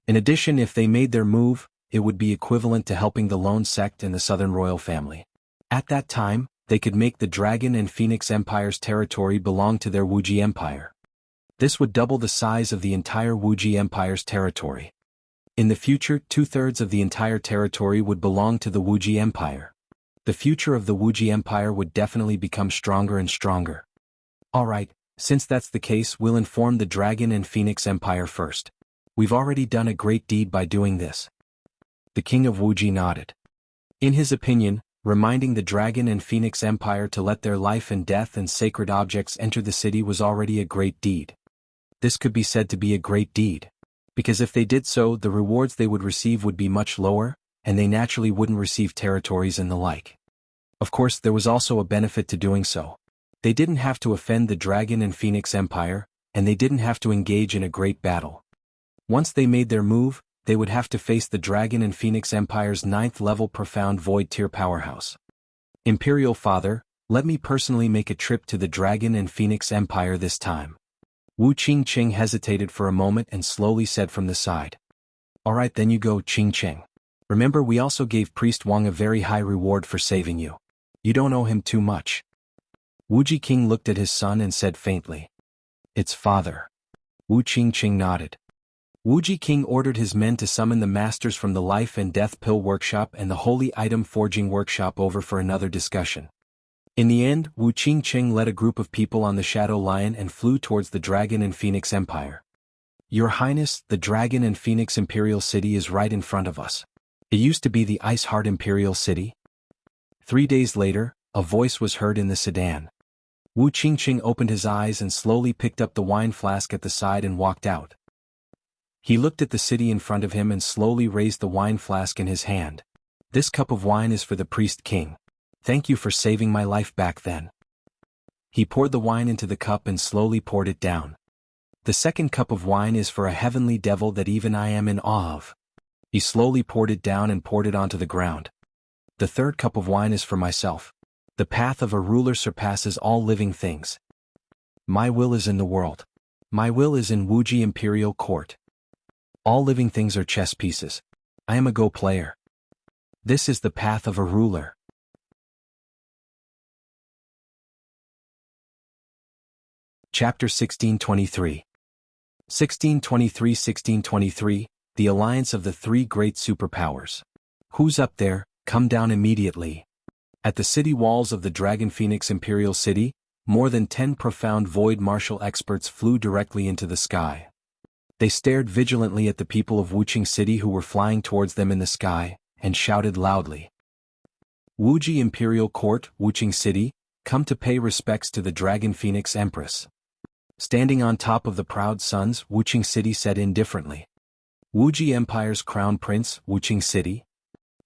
In addition, if they made their move, it would be equivalent to helping the Lone Sect and the Southern Royal Family. At that time, they could make the Dragon and Phoenix Empire's territory belong to their Wuji Empire. This would double the size of the entire Wuji Empire's territory. In the future, 2/3 of the entire territory would belong to the Wuji Empire. The future of the Wuji Empire would definitely become stronger and stronger. Alright, since that's the case, we'll inform the Dragon and Phoenix Empire first. We've already done a great deed by doing this. The king of Wuji nodded. In his opinion, reminding the Dragon and Phoenix Empire to let their life and death and sacred objects enter the city was already a great deed. This could be said to be a great deed. Because if they did so, the rewards they would receive would be much lower, and they naturally wouldn't receive territories and the like. Of course, there was also a benefit to doing so. They didn't have to offend the Dragon and Phoenix Empire, and they didn't have to engage in a great battle. Once they made their move, they would have to face the Dragon and Phoenix Empire's 9th level Profound Void tier powerhouse. Imperial Father, let me personally make a trip to the Dragon and Phoenix Empire this time. Wu Qingcheng hesitated for a moment and slowly said from the side. Alright, then you go, Qingcheng. Remember, we also gave Priest Wang a very high reward for saving you. You don't owe him too much. Wuji King looked at his son and said faintly. It's father. Wu Qingcheng nodded. Wuji King ordered his men to summon the masters from the Life and Death Pill Workshop and the Holy Item Forging Workshop over for another discussion. In the end, Wu Qingcheng led a group of people on the Shadow Lion and flew towards the Dragon and Phoenix Empire. Your Highness, the Dragon and Phoenix Imperial City is right in front of us. It used to be the Ice Heart Imperial City. 3 days later, a voice was heard in the sedan. Wu Qingcheng opened his eyes and slowly picked up the wine flask at the side and walked out. He looked at the city in front of him and slowly raised the wine flask in his hand. This cup of wine is for the Priest King. Thank you for saving my life back then. He poured the wine into the cup and slowly poured it down. The second cup of wine is for a heavenly devil that even I am in awe of. He slowly poured it down and poured it onto the ground. The third cup of wine is for myself. The path of a ruler surpasses all living things. My will is in the world. My will is in Wuxia Imperial Court. All living things are chess pieces. I am a Go player. This is the path of a ruler. Chapter 1623. 1623, The Alliance of the Three Great Superpowers. Who's up there? Come down immediately. At the city walls of the Dragon Phoenix Imperial City, more than 10 profound void martial experts flew directly into the sky. They stared vigilantly at the people of Wuxia City who were flying towards them in the sky, and shouted loudly. Wuxia Imperial Court, Wuxia City, come to pay respects to the Dragon Phoenix Empress. Standing on top of the proud suns, Wuxia City said indifferently. Wuxia Empire's Crown Prince, Wuxia City.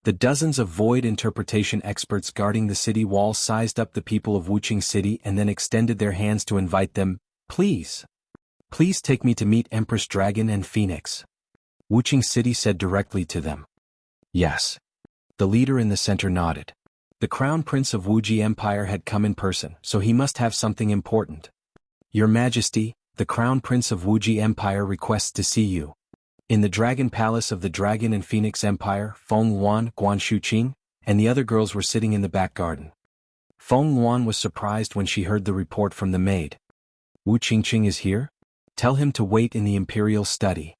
The dozens of void interpretation experts guarding the city wall sized up the people of Wuxia City and then extended their hands to invite them, please. Please take me to meet Empress Dragon and Phoenix. Wuxia City said directly to them. Yes. The leader in the center nodded. The Crown Prince of Wuxia Empire had come in person, so he must have something important. Your Majesty, the Crown Prince of Wuxia Empire requests to see you. In the Dragon Palace of the Dragon and Phoenix Empire, Feng Yuan, Guan Shuqing, and the other girls were sitting in the back garden. Feng Yuan was surprised when she heard the report from the maid. Wu Qingqing is here? Tell him to wait in the Imperial Study.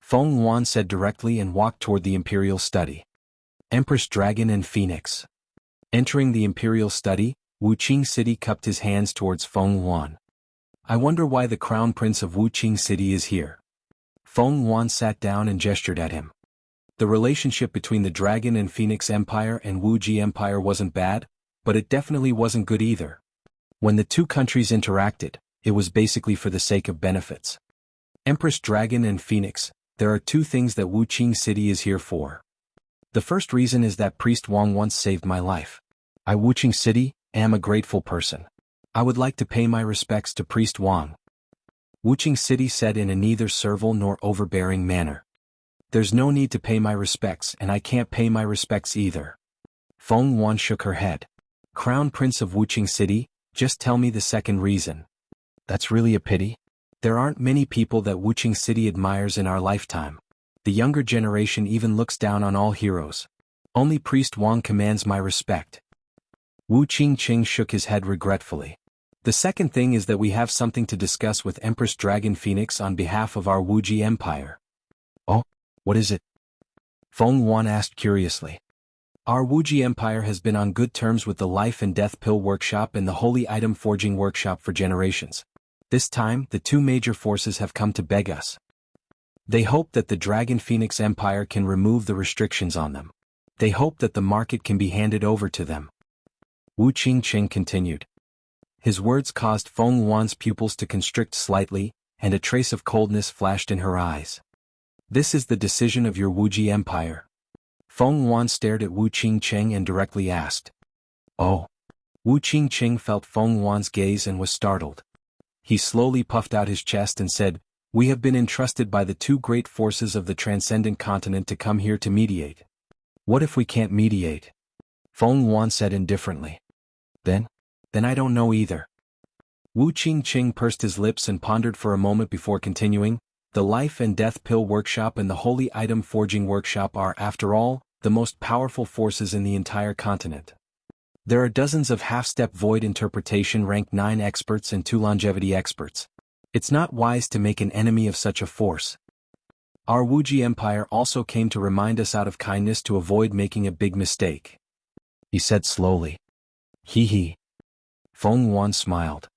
Feng Yuan said directly and walked toward the Imperial Study. Empress Dragon and Phoenix. Entering the Imperial Study, Wuxia City cupped his hands towards Feng Yuan. I wonder why the Crown Prince of Wuxia City is here. Feng Yuan sat down and gestured at him. The relationship between the Dragon and Phoenix Empire and Wuxia Empire wasn't bad, but it definitely wasn't good either. When the two countries interacted, it was basically for the sake of benefits. Empress Dragon and Phoenix, there are two things that Wuxia City is here for. The first reason is that Priest Wang once saved my life. I, Wuxia City, am a grateful person. I would like to pay my respects to Priest Wang. Wuxia City said in a neither servile nor overbearing manner. There's no need to pay my respects and I can't pay my respects either. Feng Yuan shook her head. Crown Prince of Wuxia City, just tell me the second reason. That's really a pity. There aren't many people that Wuxia City admires in our lifetime. The younger generation even looks down on all heroes. Only Priest Wang commands my respect. Wu Qingqing shook his head regretfully. The second thing is that we have something to discuss with Empress Dragon Phoenix on behalf of our Wuxia Empire. Oh, what is it? Feng Yuan asked curiously. Our Wuxia Empire has been on good terms with the Life and Death Pill Workshop and the Holy Item Forging Workshop for generations. This time, the two major forces have come to beg us. They hope that the Dragon Phoenix Empire can remove the restrictions on them. They hope that the market can be handed over to them. Wu Qingqing continued. His words caused Feng Yuan's pupils to constrict slightly, and a trace of coldness flashed in her eyes. This is the decision of your Wuxia Empire. Feng Yuan stared at Wu Qingqing and directly asked. Oh. Wu Qingqing felt Feng Yuan's gaze and was startled. He slowly puffed out his chest and said, We have been entrusted by the two great forces of the transcendent continent to come here to mediate. What if we can't mediate? Feng Yuan said indifferently. Then I don't know either. Wu Qingqing pursed his lips and pondered for a moment before continuing. The Life and Death Pill Workshop and the Holy Item Forging Workshop are, after all, the most powerful forces in the entire continent. There are dozens of half-step void interpretation rank 9 experts and 2 longevity experts. It's not wise to make an enemy of such a force. Our Wuxia Empire also came to remind us out of kindness to avoid making a big mistake. He said slowly. Hee. Feng Yuan smiled.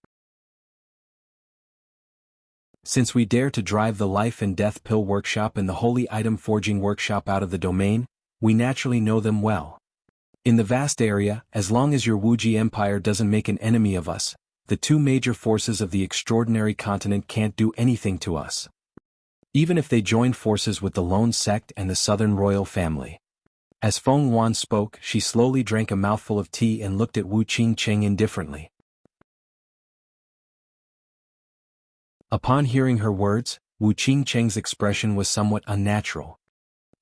Since we dare to drive the Life and Death Pill Workshop and the Holy Item Forging Workshop out of the domain, we naturally know them well. In the vast area, as long as your Wuxia Empire doesn't make an enemy of us, the two major forces of the extraordinary continent can't do anything to us. Even if they join forces with the Lone Sect and the Southern Royal Family. As Feng Yuan spoke, she slowly drank a mouthful of tea and looked at Wu Qingqing indifferently. Upon hearing her words, Wu Qingcheng's expression was somewhat unnatural.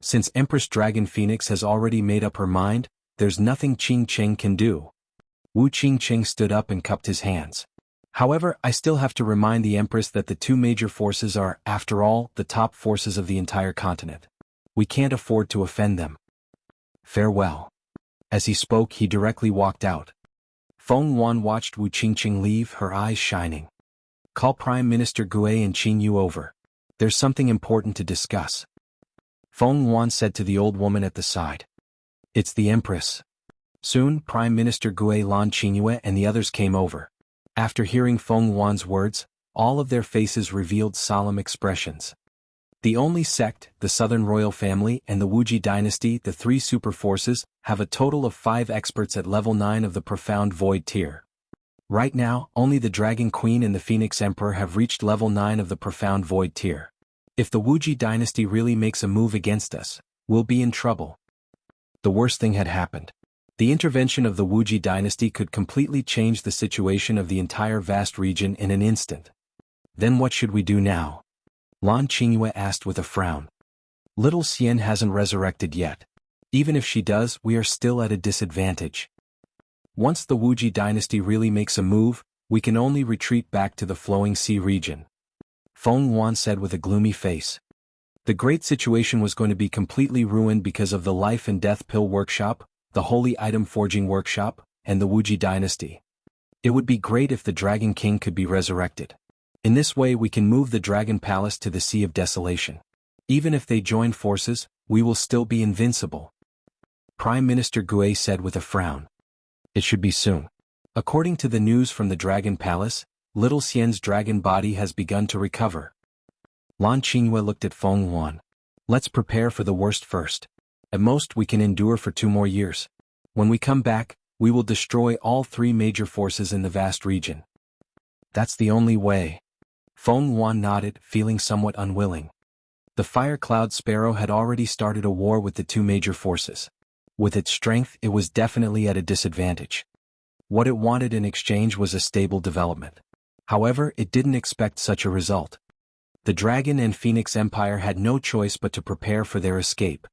Since Empress Dragon Phoenix has already made up her mind, there's nothing Qingcheng can do. Wu Qingcheng stood up and cupped his hands. However, I still have to remind the Empress that the two major forces are, after all, the top forces of the entire continent. We can't afford to offend them. Farewell. As he spoke, he directly walked out. Feng Yuan watched Wu Qingcheng leave, her eyes shining. Call Prime Minister Gui and Qin Yu over. There's something important to discuss. Feng Yuan said to the old woman at the side. It's the Empress. Soon, Prime Minister Gui, Lan Qingyue and the others came over. After hearing Feng Yuan's words, all of their faces revealed solemn expressions. The only sect, the Southern Royal Family and the Wuji Dynasty, the three super forces, have a total of 5 experts at level 9 of the Profound Void tier. Right now, only the Dragon Queen and the Phoenix Emperor have reached level 9 of the Profound Void tier. If the Wuji Dynasty really makes a move against us, we'll be in trouble. The worst thing had happened. The intervention of the Wuji Dynasty could completely change the situation of the entire vast region in an instant. Then what should we do now? Lan Qingyue asked with a frown. Little Xian hasn't resurrected yet. Even if she does, we are still at a disadvantage. Once the Wuji Dynasty really makes a move, we can only retreat back to the Flowing Sea region. Feng Yuan said with a gloomy face. The great situation was going to be completely ruined because of the Life and Death Pill Workshop, the Holy Item Forging Workshop, and the Wuji Dynasty. It would be great if the Dragon King could be resurrected. In this way we can move the Dragon Palace to the Sea of Desolation. Even if they join forces, we will still be invincible. Prime Minister Gui said with a frown. It should be soon. According to the news from the Dragon Palace, Little Xian's dragon body has begun to recover. Lan Qingyue looked at Feng Yuan. Let's prepare for the worst first. At most we can endure for 2 more years. When we come back, we will destroy all 3 major forces in the vast region. That's the only way. Feng Yuan nodded, feeling somewhat unwilling. The Fire Cloud Sparrow had already started a war with the 2 major forces. With its strength, it was definitely at a disadvantage. What it wanted in exchange was a stable development. However, it didn't expect such a result. The Dragon and Phoenix Empire had no choice but to prepare for their escape.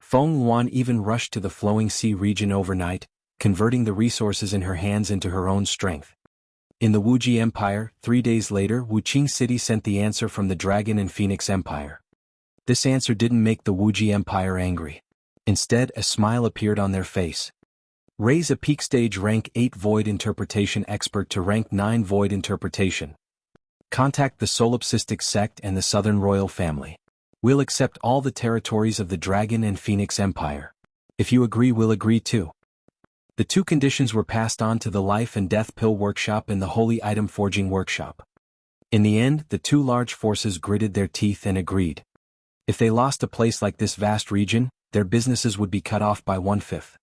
Feng Yuan even rushed to the Flowing Sea region overnight, converting the resources in her hands into her own strength. In the Wuji Empire, 3 days later, Wuqing City sent the answer from the Dragon and Phoenix Empire. This answer didn't make the Wuji Empire angry. Instead, a smile appeared on their face. Raise a peak stage rank 8 Void Interpretation expert to rank 9 Void Interpretation. Contact the Solipsistic Sect and the Southern Royal Family. We'll accept all the territories of the Dragon and Phoenix Empire. If you agree, we'll agree too. The 2 conditions were passed on to the Life and Death Pill Workshop and the Holy Item Forging Workshop. In the end, the 2 large forces gritted their teeth and agreed. If they lost a place like this vast region, their businesses would be cut off by 1/5.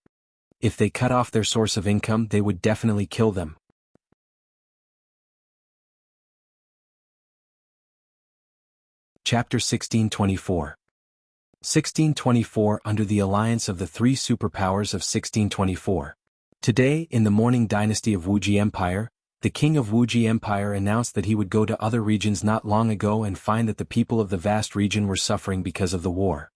If they cut off their source of income, they would definitely kill them. Chapter 1624. 1624 Under the alliance of the 3 superpowers of 1624. Today, in the Morning Dynasty of Wuji Empire, the king of Wuji Empire announced that he would go to other regions not long ago and find that the people of the vast region were suffering because of the war.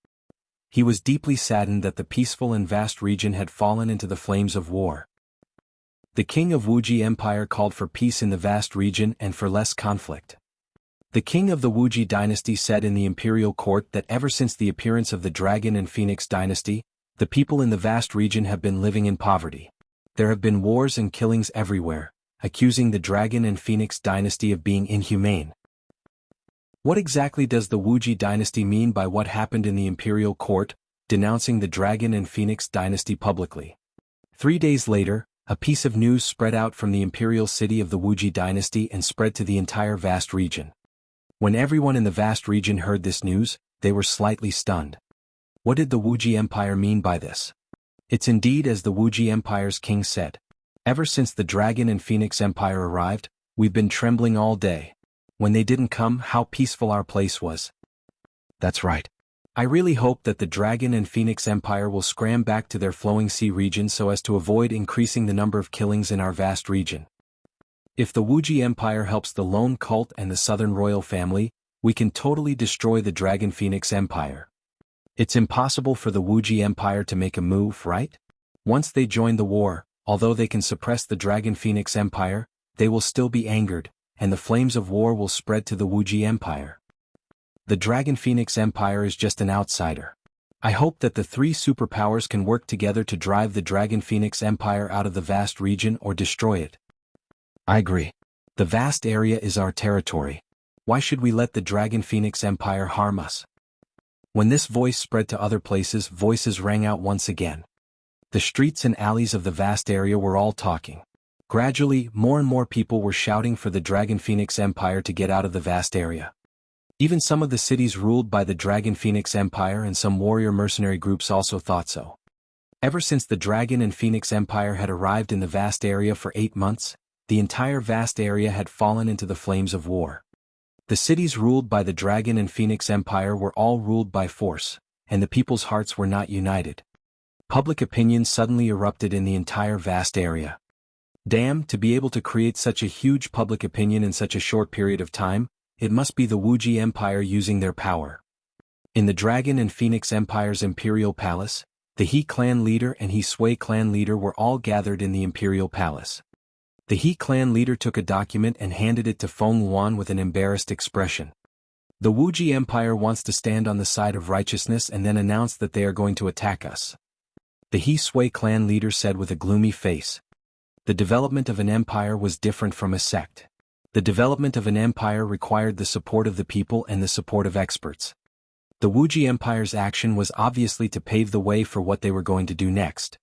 He was deeply saddened that the peaceful and vast region had fallen into the flames of war. The king of Wuji Empire called for peace in the vast region and for less conflict. The king of the Wuji dynasty said in the imperial court that ever since the appearance of the Dragon and Phoenix dynasty, the people in the vast region have been living in poverty. There have been wars and killings everywhere, accusing the Dragon and Phoenix dynasty of being inhumane. What exactly does the Wuji dynasty mean by what happened in the imperial court, denouncing the Dragon and Phoenix dynasty publicly? 3 days later, a piece of news spread out from the imperial city of the Wuji dynasty and spread to the entire vast region. When everyone in the vast region heard this news, they were slightly stunned. What did the Wuji Empire mean by this? It's indeed as the Wuji Empire's king said. Ever since the Dragon and Phoenix Empire arrived, we've been trembling all day. When they didn't come, how peaceful our place was. That's right. I really hope that the Dragon and Phoenix Empire will scram back to their Flowing Sea region so as to avoid increasing the number of killings in our vast region. If the Wuji Empire helps the lone cult and the southern royal family, we can totally destroy the Dragon Phoenix Empire. It's impossible for the Wuji Empire to make a move, right? Once they join the war, although they can suppress the Dragon Phoenix Empire, they will still be angered, and the flames of war will spread to the Wuji Empire. The Dragon Phoenix Empire is just an outsider. I hope that the three superpowers can work together to drive the Dragon Phoenix Empire out of the vast region or destroy it. I agree. The vast area is our territory. Why should we let the Dragon Phoenix Empire harm us? When this voice spread to other places, voices rang out once again. The streets and alleys of the vast area were all talking. Gradually, more and more people were shouting for the Dragon Phoenix Empire to get out of the vast area. Even some of the cities ruled by the Dragon Phoenix Empire and some warrior mercenary groups also thought so. Ever since the Dragon and Phoenix Empire had arrived in the vast area for 8 months, the entire vast area had fallen into the flames of war. The cities ruled by the Dragon and Phoenix Empire were all ruled by force, and the people's hearts were not united. Public opinion suddenly erupted in the entire vast area. Damn, to be able to create such a huge public opinion in such a short period of time, it must be the Wuji Empire using their power. In the Dragon and Phoenix Empire's imperial palace, the He clan leader and He Sui clan leader were all gathered in the imperial palace. The He clan leader took a document and handed it to Feng Yuan with an embarrassed expression. The Wuji Empire wants to stand on the side of righteousness and then announce that they are going to attack us. The He Sui clan leader said with a gloomy face. The development of an empire was different from a sect. The development of an empire required the support of the people and the support of experts. The Wuji Empire's action was obviously to pave the way for what they were going to do next.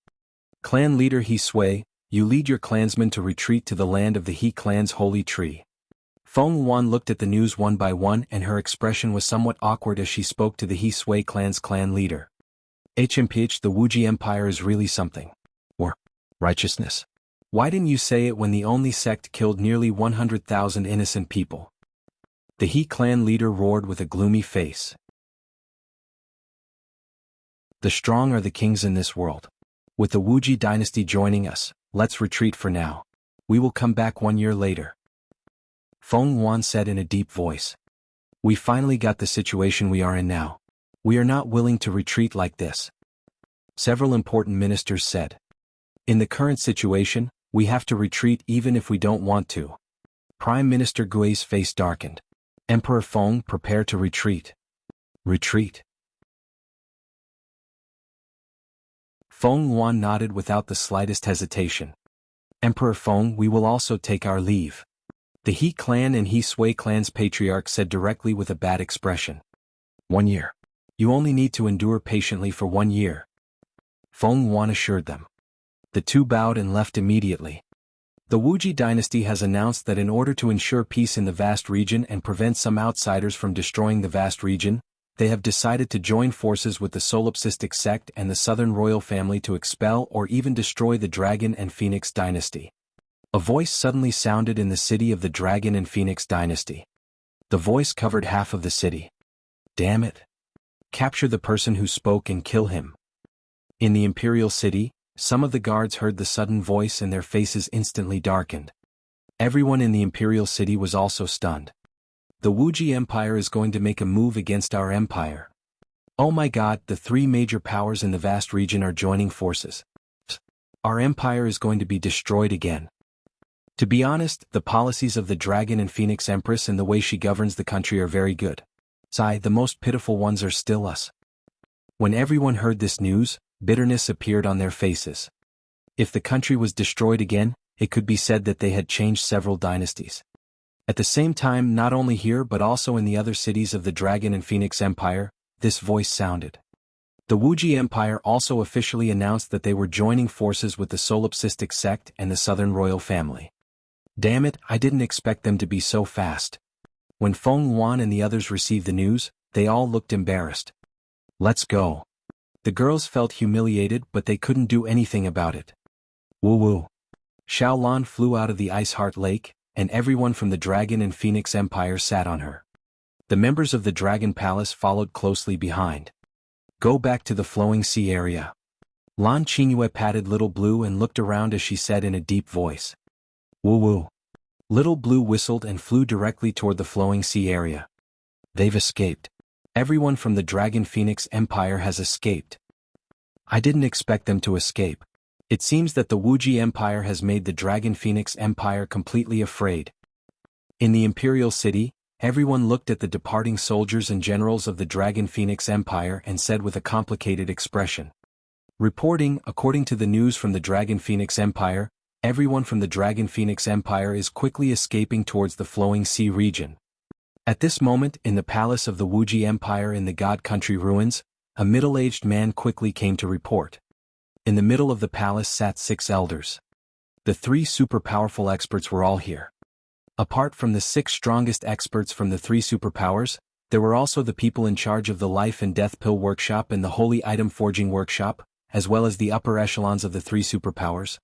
Clan leader He Sui, you lead your clansmen to retreat to the land of the He clan's holy tree. Feng Yuan looked at the news one by one and her expression was somewhat awkward as she spoke to the He Sui clan's clan leader. HMPH, the Wuji Empire is really something. Or, righteousness. Why didn't you say it when the only sect killed nearly 100,000 innocent people? The He clan leader roared with a gloomy face. The strong are the kings in this world. With the Wuji dynasty joining us, let's retreat for now. We will come back 1 year later. Feng Yuan said in a deep voice. We finally got the situation we are in now. We are not willing to retreat like this. Several important ministers said. In the current situation, we have to retreat even if we don't want to. Prime Minister Gui's face darkened. Emperor Feng, prepare to retreat. Retreat. Feng Yuan nodded without the slightest hesitation. Emperor Feng, we will also take our leave. The He clan and He Sui clan's patriarch said directly with a bad expression. 1 year. You only need to endure patiently for 1 year. Feng Yuan assured them. The two bowed and left immediately. The Wuji dynasty has announced that in order to ensure peace in the vast region and prevent some outsiders from destroying the vast region, they have decided to join forces with the solipsistic sect and the southern royal family to expel or even destroy the Dragon and Phoenix dynasty. A voice suddenly sounded in the city of the Dragon and Phoenix dynasty. The voice covered half of the city. Damn it. Capture the person who spoke and kill him. In the imperial city, some of the guards heard the sudden voice and their faces instantly darkened. Everyone in the imperial city was also stunned. The Wuji Empire is going to make a move against our empire. Oh my god, the three major powers in the vast region are joining forces. Our empire is going to be destroyed again. To be honest, the policies of the Dragon and Phoenix Empress and the way she governs the country are very good. Sigh, the most pitiful ones are still us. When everyone heard this news, bitterness appeared on their faces. If the country was destroyed again, it could be said that they had changed several dynasties. At the same time, not only here but also in the other cities of the Dragon and Phoenix Empire, this voice sounded. The Wuji Empire also officially announced that they were joining forces with the solipsistic sect and the southern royal family. Damn it, I didn't expect them to be so fast. When Feng Yuan and the others received the news, they all looked embarrassed. Let's go. The girls felt humiliated but they couldn't do anything about it. Woo-woo. Xiaolan flew out of the Ice Heart Lake, and everyone from the Dragon and Phoenix Empire sat on her. The members of the Dragon Palace followed closely behind. Go back to the flowing sea area. Lan Qingyue patted Little Blue and looked around as she said in a deep voice. Woo-woo. Little Blue whistled and flew directly toward the flowing sea area. They've escaped. Everyone from the Dragon Phoenix Empire has escaped. I didn't expect them to escape. It seems that the Wuxia Empire has made the Dragon Phoenix Empire completely afraid. In the Imperial City, everyone looked at the departing soldiers and generals of the Dragon Phoenix Empire and said with a complicated expression. Reporting, according to the news from the Dragon Phoenix Empire, everyone from the Dragon Phoenix Empire is quickly escaping towards the flowing sea region. At this moment, in the palace of the Wuxia Empire in the God Country ruins, a middle-aged man quickly came to report. In the middle of the palace sat 6 elders. The 3 super-powerful experts were all here. Apart from the 6 strongest experts from the 3 superpowers, there were also the people in charge of the Life and Death Pill Workshop and the Holy Item Forging Workshop, as well as the upper echelons of the 3 superpowers.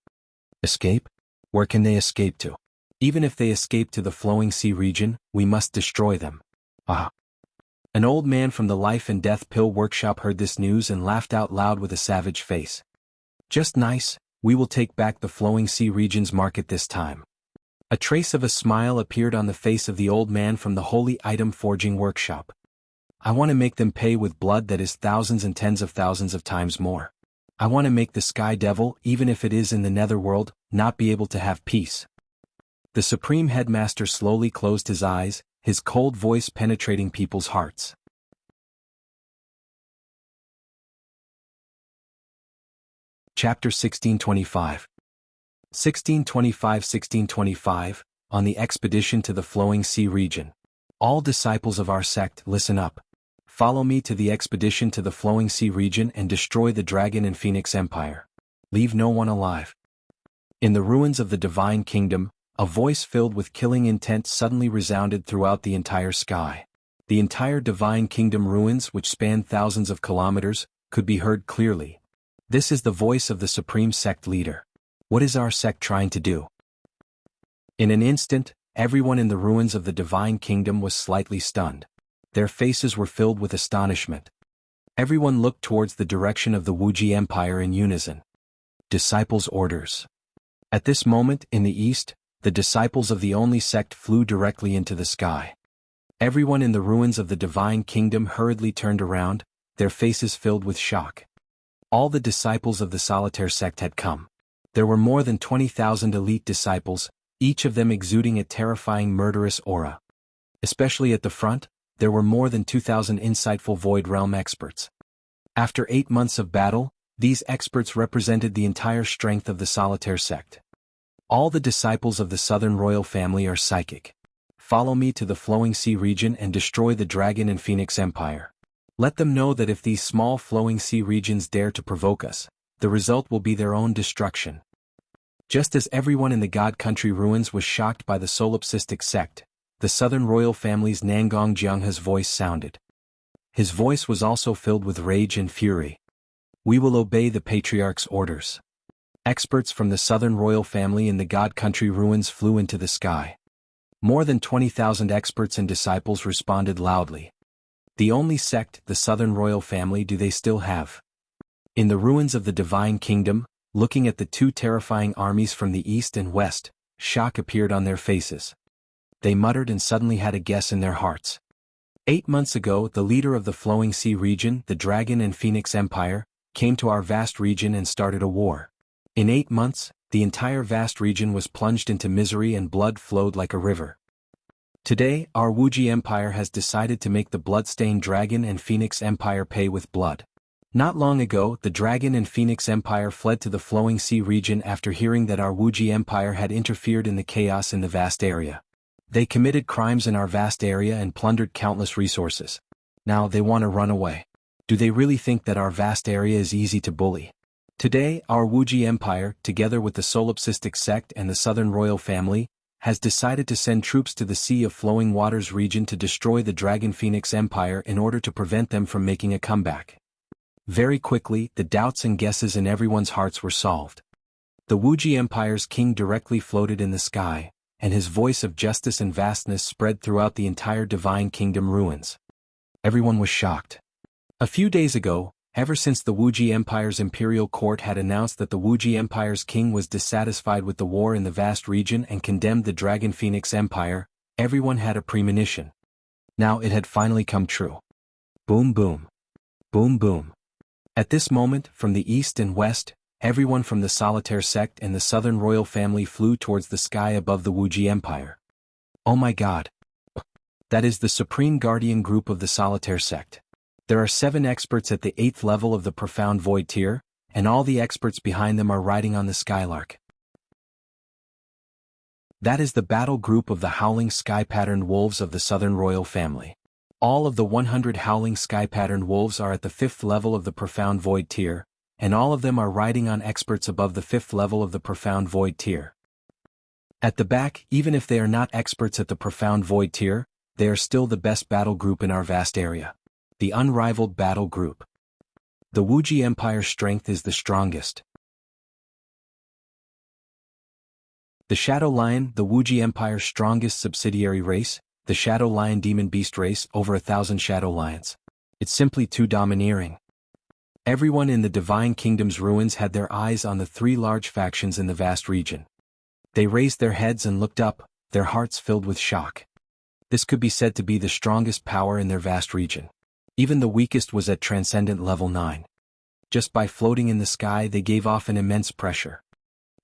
Escape? Where can they escape to? Even if they escape to the flowing sea region, we must destroy them. Ah! An old man from the Life and Death Pill Workshop heard this news and laughed out loud with a savage face. Just nice, we will take back the flowing sea region's market this time. A trace of a smile appeared on the face of the old man from the Holy Item Forging Workshop. I want to make them pay with blood that is thousands and tens of thousands of times more. I want to make the Sky Devil, even if it is in the netherworld, not be able to have peace. The Supreme Headmaster slowly closed his eyes, his cold voice penetrating people's hearts. Chapter 1625. 1625 On the expedition to the flowing sea region. All disciples of our sect, listen up. Follow me to the expedition to the flowing sea region and destroy the Dragon and Phoenix Empire. Leave no one alive. In the ruins of the Divine Kingdom, a voice filled with killing intent suddenly resounded throughout the entire sky. The entire Divine Kingdom ruins, which span thousands of kilometers, could be heard clearly. This is the voice of the Supreme Sect leader. What is our sect trying to do? In an instant, everyone in the ruins of the Divine Kingdom was slightly stunned. Their faces were filled with astonishment. Everyone looked towards the direction of the Wuxia Empire in unison. Disciples' orders. At this moment, in the east, the disciples of the only sect flew directly into the sky. Everyone in the ruins of the Divine Kingdom hurriedly turned around, their faces filled with shock. All the disciples of the Solitaire sect had come. There were more than 20,000 elite disciples, each of them exuding a terrifying murderous aura. Especially at the front, there were more than 2,000 insightful Void Realm experts. After 8 months of battle, these experts represented the entire strength of the Solitaire sect. All the disciples of the Southern Royal Family are psychic. Follow me to the flowing sea region and destroy the Dragon and Phoenix Empire. Let them know that if these small flowing sea regions dare to provoke us, the result will be their own destruction. Just as everyone in the God Country ruins was shocked by the solipsistic sect, the Southern Royal Family's Nangong Jianghu's voice sounded. His voice was also filled with rage and fury. We will obey the Patriarch's orders. Experts from the Southern Royal Family in the God Country ruins flew into the sky. More than 20,000 experts and disciples responded loudly. The only sect, the Southern Royal Family, do they still have? In the ruins of the Divine Kingdom, looking at the 2 terrifying armies from the east and west, shock appeared on their faces. They muttered and suddenly had a guess in their hearts. 8 months ago, the leader of the flowing sea region, the Dragon and Phoenix Empire, came to our vast region and started a war. In 8 months, the entire vast region was plunged into misery and blood flowed like a river. Today, our Wuxia Empire has decided to make the blood-stained Dragon and Phoenix Empire pay with blood. Not long ago, the Dragon and Phoenix Empire fled to the flowing sea region after hearing that our Wuxia Empire had interfered in the chaos in the vast area. They committed crimes in our vast area and plundered countless resources. Now they want to run away. Do they really think that our vast area is easy to bully? Today, our Wuxia Empire, together with the solipsistic sect and the Southern Royal Family, has decided to send troops to the Sea of Flowing Waters region to destroy the Dragon Phoenix Empire in order to prevent them from making a comeback. Very quickly, the doubts and guesses in everyone's hearts were solved. The Wuxia Empire's king directly floated in the sky, and his voice of justice and vastness spread throughout the entire Divine Kingdom ruins. Everyone was shocked. A few days ago, Ever since the Wuji Empire's imperial court had announced that the Wuji Empire's king was dissatisfied with the war in the vast region and condemned the Dragon Phoenix Empire, everyone had a premonition. Now it had finally come true. Boom boom. Boom boom. At this moment, from the east and west, everyone from the Solitaire sect and the southern royal family flew towards the sky above the Wuji Empire. Oh my god. That is the supreme guardian group of the Solitaire sect. There are 7 experts at the 8th level of the Profound Void tier, and all the experts behind them are riding on the Skylark. That is the battle group of the Howling Sky-Patterned Wolves of the Southern Royal Family. All of the 100 Howling Sky-Patterned Wolves are at the 5th level of the Profound Void tier, and all of them are riding on experts above the 5th level of the Profound Void tier. At the back, even if they are not experts at the Profound Void tier, they are still the best battle group in our vast area. The unrivaled battle group. The Wuji Empire's strength is the strongest. The Shadow Lion, the Wuji Empire's strongest subsidiary race, the Shadow Lion Demon Beast race, over 1,000 Shadow Lions. It's simply too domineering. Everyone in the Divine Kingdom's ruins had their eyes on the 3 large factions in the vast region. They raised their heads and looked up, their hearts filled with shock. This could be said to be the strongest power in their vast region. Even the weakest was at Transcendent Level 9. Just by floating in the sky they gave off an immense pressure.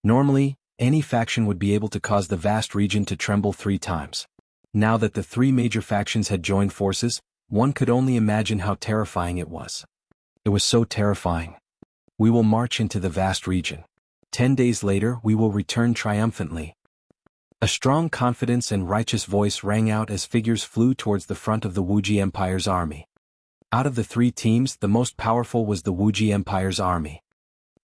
Normally, any faction would be able to cause the vast region to tremble 3 times. Now that the 3 major factions had joined forces, one could only imagine how terrifying it was. It was so terrifying. We will march into the vast region. 10 days later we will return triumphantly. A strong confidence and righteous voice rang out as figures flew towards the front of the Wuji Empire's army. Out of the 3 teams, the most powerful was the Wuji Empire's army.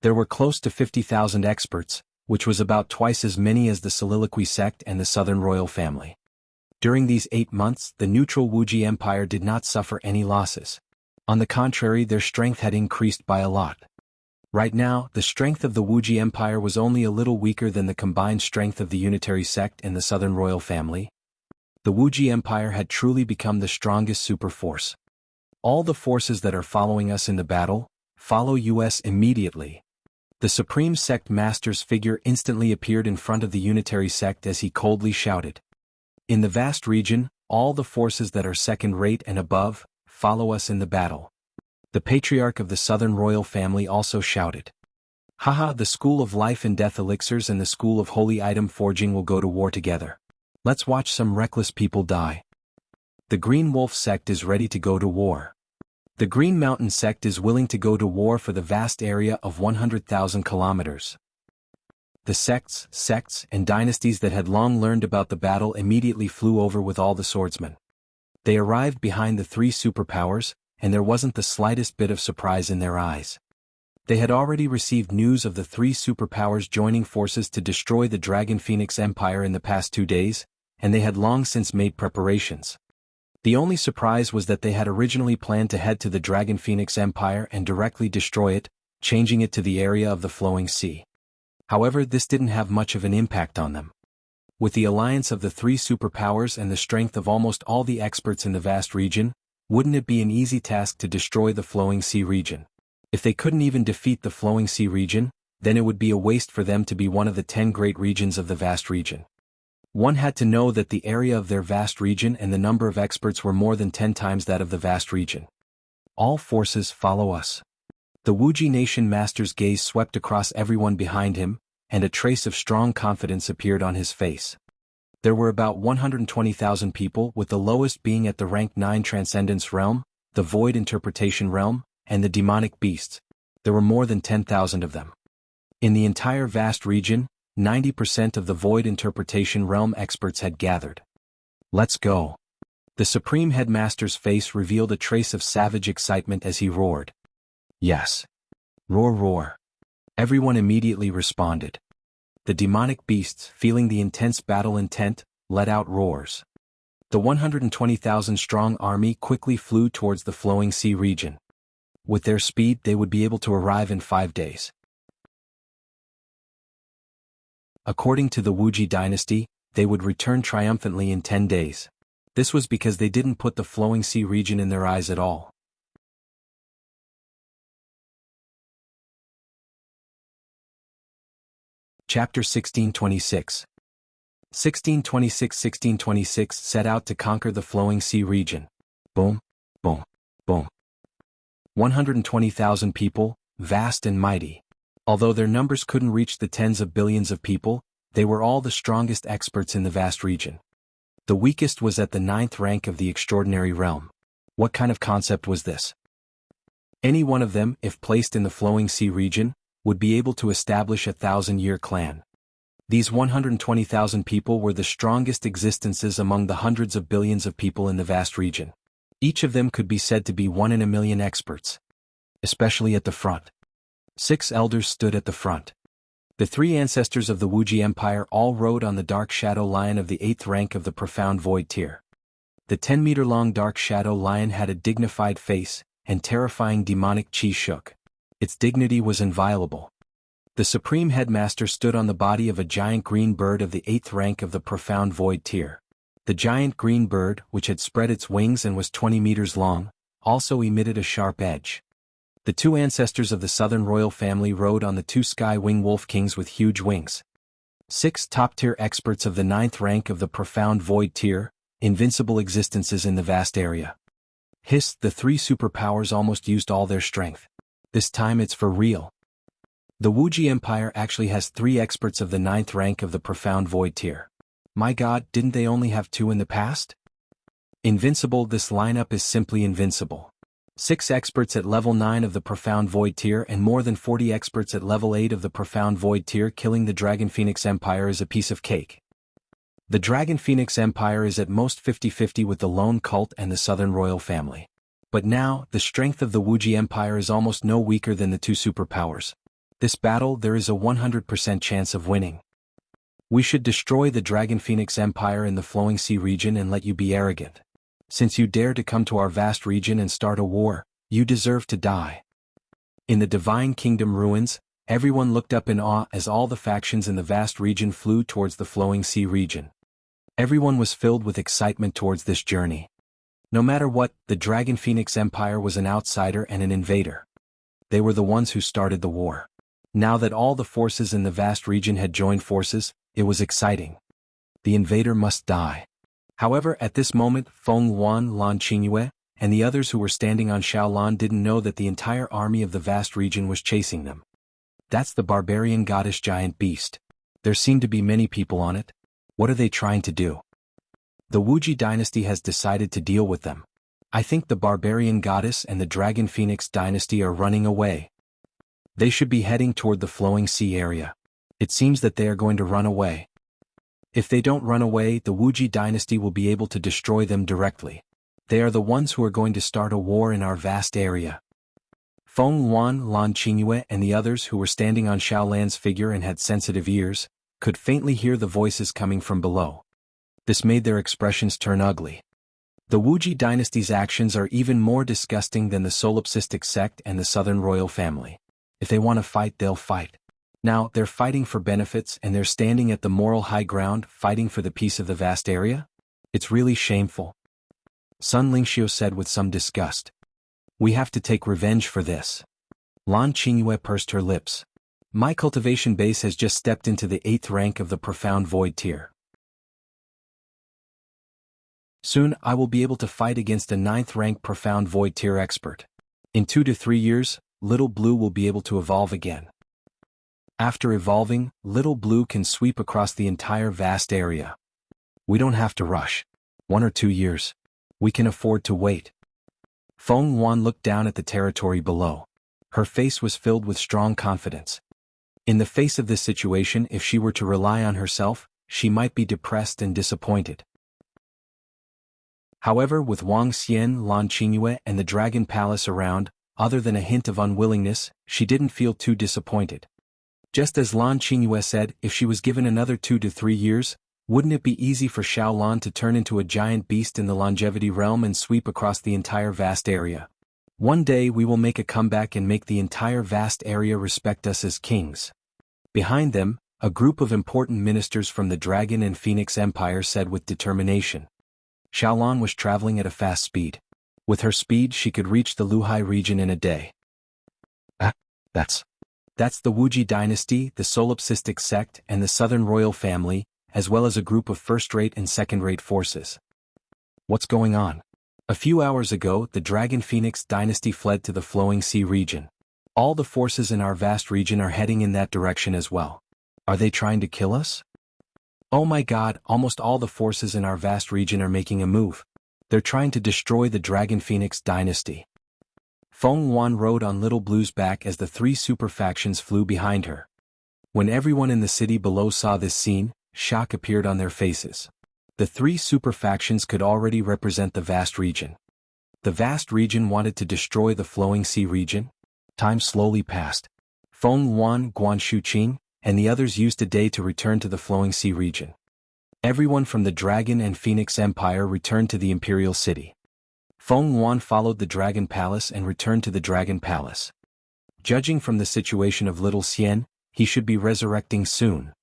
There were close to 50,000 experts, which was about twice as many as the Soliloquy sect and the Southern Royal Family. During these 8 months, the neutral Wuji Empire did not suffer any losses. On the contrary, their strength had increased by a lot. Right now, the strength of the Wuji Empire was only a little weaker than the combined strength of the Unitary sect and the Southern Royal Family. The Wuji Empire had truly become the strongest superforce. All the forces that are following us in the battle, follow us immediately. The Supreme Sect Master's figure instantly appeared in front of the Unitary sect as he coldly shouted. In the vast region, all the forces that are second-rate and above, follow us in the battle. The Patriarch of the Southern Royal Family also shouted. Haha, the School of Life and Death Elixirs and the School of Holy Item Forging will go to war together. Let's watch some reckless people die. The Green Wolf sect is ready to go to war. The Green Mountain sect is willing to go to war for the vast area of 100,000 kilometers. The sects, and dynasties that had long learned about the battle immediately flew over with all the swordsmen. They arrived behind the 3 superpowers, and there wasn't the slightest bit of surprise in their eyes. They had already received news of the 3 superpowers joining forces to destroy the Dragon Phoenix Empire in the past 2 days, and they had long since made preparations. The only surprise was that they had originally planned to head to the Dragon Phoenix Empire and directly destroy it, changing it to the area of the Flowing Sea. However, this didn't have much of an impact on them. With the alliance of the 3 superpowers and the strength of almost all the experts in the vast region, wouldn't it be an easy task to destroy the Flowing Sea region? If they couldn't even defeat the Flowing Sea region, then it would be a waste for them to be one of the 10 great regions of the vast region. One had to know that the area of their vast region and the number of experts were more than 10 times that of the vast region. All forces follow us. The Wuji Nation Master's gaze swept across everyone behind him, and a trace of strong confidence appeared on his face. There were about 120,000 people, with the lowest being at the rank 9 Transcendence Realm, the Void Interpretation Realm, and the Demonic Beasts. There were more than 10,000 of them. In the entire vast region, 90% of the Void Interpretation Realm experts had gathered. Let's go. The Supreme Headmaster's face revealed a trace of savage excitement as he roared. Yes. Roar roar. Everyone immediately responded. The demonic beasts, feeling the intense battle intent, let out roars. The 120,000-strong army quickly flew towards the Flowing Sea region. With their speed they would be able to arrive in 5 days. According to the Wuji dynasty, they would return triumphantly in 10 days. This was because they didn't put the Flowing Sea region in their eyes at all. Chapter 1626. 1626 set out to conquer the flowing sea region. Boom, boom, boom. 120,000 people, vast and mighty. Although their numbers couldn't reach the tens of billions of people, they were all the strongest experts in the vast region. The weakest was at the 9th rank of the extraordinary realm. What kind of concept was this? Any one of them, if placed in the flowing sea region, would be able to establish a 1,000-year clan. These 120,000 people were the strongest existences among the hundreds of billions of people in the vast region. Each of them could be said to be 1 in a million experts. Especially at the front. 6 elders stood at the front. The 3 ancestors of the Wuxia Empire all rode on the dark shadow lion of the 8th rank of the profound void tier. The 10-meter-long dark shadow lion had a dignified face, and terrifying demonic chi shook. Its dignity was inviolable. The supreme headmaster stood on the body of a giant green bird of the 8th rank of the profound void tier. The giant green bird, which had spread its wings and was 20 meters long, also emitted a sharp edge. The 2 ancestors of the southern royal family rode on the 2 sky-wing wolf kings with huge wings. 6 top-tier experts of the 9th rank of the profound void tier, invincible existences in the vast area. Hissed, the 3 superpowers almost used all their strength. This time it's for real. The Wuxia Empire actually has 3 experts of the 9th rank of the profound void tier. My god, didn't they only have 2 in the past? Invincible, this lineup is simply invincible. 6 experts at level 9 of the profound void tier and more than 40 experts at level 8 of the profound void tier. Killing the Dragon Phoenix Empire is a piece of cake. The Dragon Phoenix Empire is at most 50-50 with the lone cult and the southern royal family. But now, the strength of the Wuxia Empire is almost no weaker than the 2 superpowers. This battle, there is a 100% chance of winning. We should destroy the Dragon Phoenix Empire in the flowing sea region and let you be arrogant. Since you dare to come to our vast region and start a war, you deserve to die. In the Divine Kingdom ruins, everyone looked up in awe as all the factions in the vast region flew towards the flowing sea region. Everyone was filled with excitement towards this journey. No matter what, the Dragon Phoenix Empire was an outsider and an invader. They were the ones who started the war. Now that all the forces in the vast region had joined forces, it was exciting. The invader must die. However, at this moment, Feng Yuan, Lan Qingyue, and the others who were standing on Shaolan didn't know that the entire army of the vast region was chasing them. That's the barbarian goddess giant beast. There seem to be many people on it. What are they trying to do? The Wuxia dynasty has decided to deal with them. I think the barbarian goddess and the Dragon Phoenix dynasty are running away. They should be heading toward the flowing sea area. It seems that they are going to run away. If they don't run away, the Wuxia dynasty will be able to destroy them directly. They are the ones who are going to start a war in our vast area. Feng Yuan, Lan Qingyue, and the others who were standing on Shaolan's figure and had sensitive ears, could faintly hear the voices coming from below. This made their expressions turn ugly. The Wuxia dynasty's actions are even more disgusting than the solipsistic sect and the southern royal family. If they want to fight, they'll fight. Now, they're fighting for benefits and they're standing at the moral high ground, fighting for the peace of the vast area? It's really shameful. Sun Lingxiu said with some disgust. We have to take revenge for this. Lan Qingyue pursed her lips. My cultivation base has just stepped into the 8th rank of the profound void tier. Soon, I will be able to fight against a 9th rank profound void tier expert. In 2 to 3 years, Little Blue will be able to evolve again. After evolving, Little Blue can sweep across the entire vast area. We don't have to rush. 1 or 2 years. We can afford to wait. Feng Yuan looked down at the territory below. Her face was filled with strong confidence. In the face of this situation, if she were to rely on herself, she might be depressed and disappointed. However, with Wang Xian, Lan Qingyue, and the Dragon Palace around, other than a hint of unwillingness, she didn't feel too disappointed. Just as Lan Qingyue said, if she was given another 2 to 3 years, wouldn't it be easy for Shaolan to turn into a giant beast in the longevity realm and sweep across the entire vast area? One day we will make a comeback and make the entire vast area respect us as kings. Behind them, a group of important ministers from the Dragon and Phoenix Empire said with determination. Shaolan was traveling at a fast speed. With her speed she could reach the Luhai region in a day. That's That's the Wuji dynasty, the solipsistic sect, and the southern royal family, as well as a group of first-rate and second-rate forces. What's going on? A few hours ago, the Dragon Phoenix dynasty fled to the Flowing Sea region. All the forces in our vast region are heading in that direction as well. Are they trying to kill us? Oh my god, almost all the forces in our vast region are making a move. They're trying to destroy the Dragon Phoenix dynasty. Feng Yuan rode on Little Blue's back as the three super factions flew behind her. When everyone in the city below saw this scene, shock appeared on their faces. The three super factions could already represent the vast region. The vast region wanted to destroy the Flowing Sea region. Time slowly passed. Feng Yuan, Guan Shuqing, and the others used a day to return to the Flowing Sea region. Everyone from the Dragon and Phoenix Empire returned to the Imperial City. Feng Yuan followed the Dragon Palace and returned to the Dragon Palace. Judging from the situation of Little Xian, he should be resurrecting soon.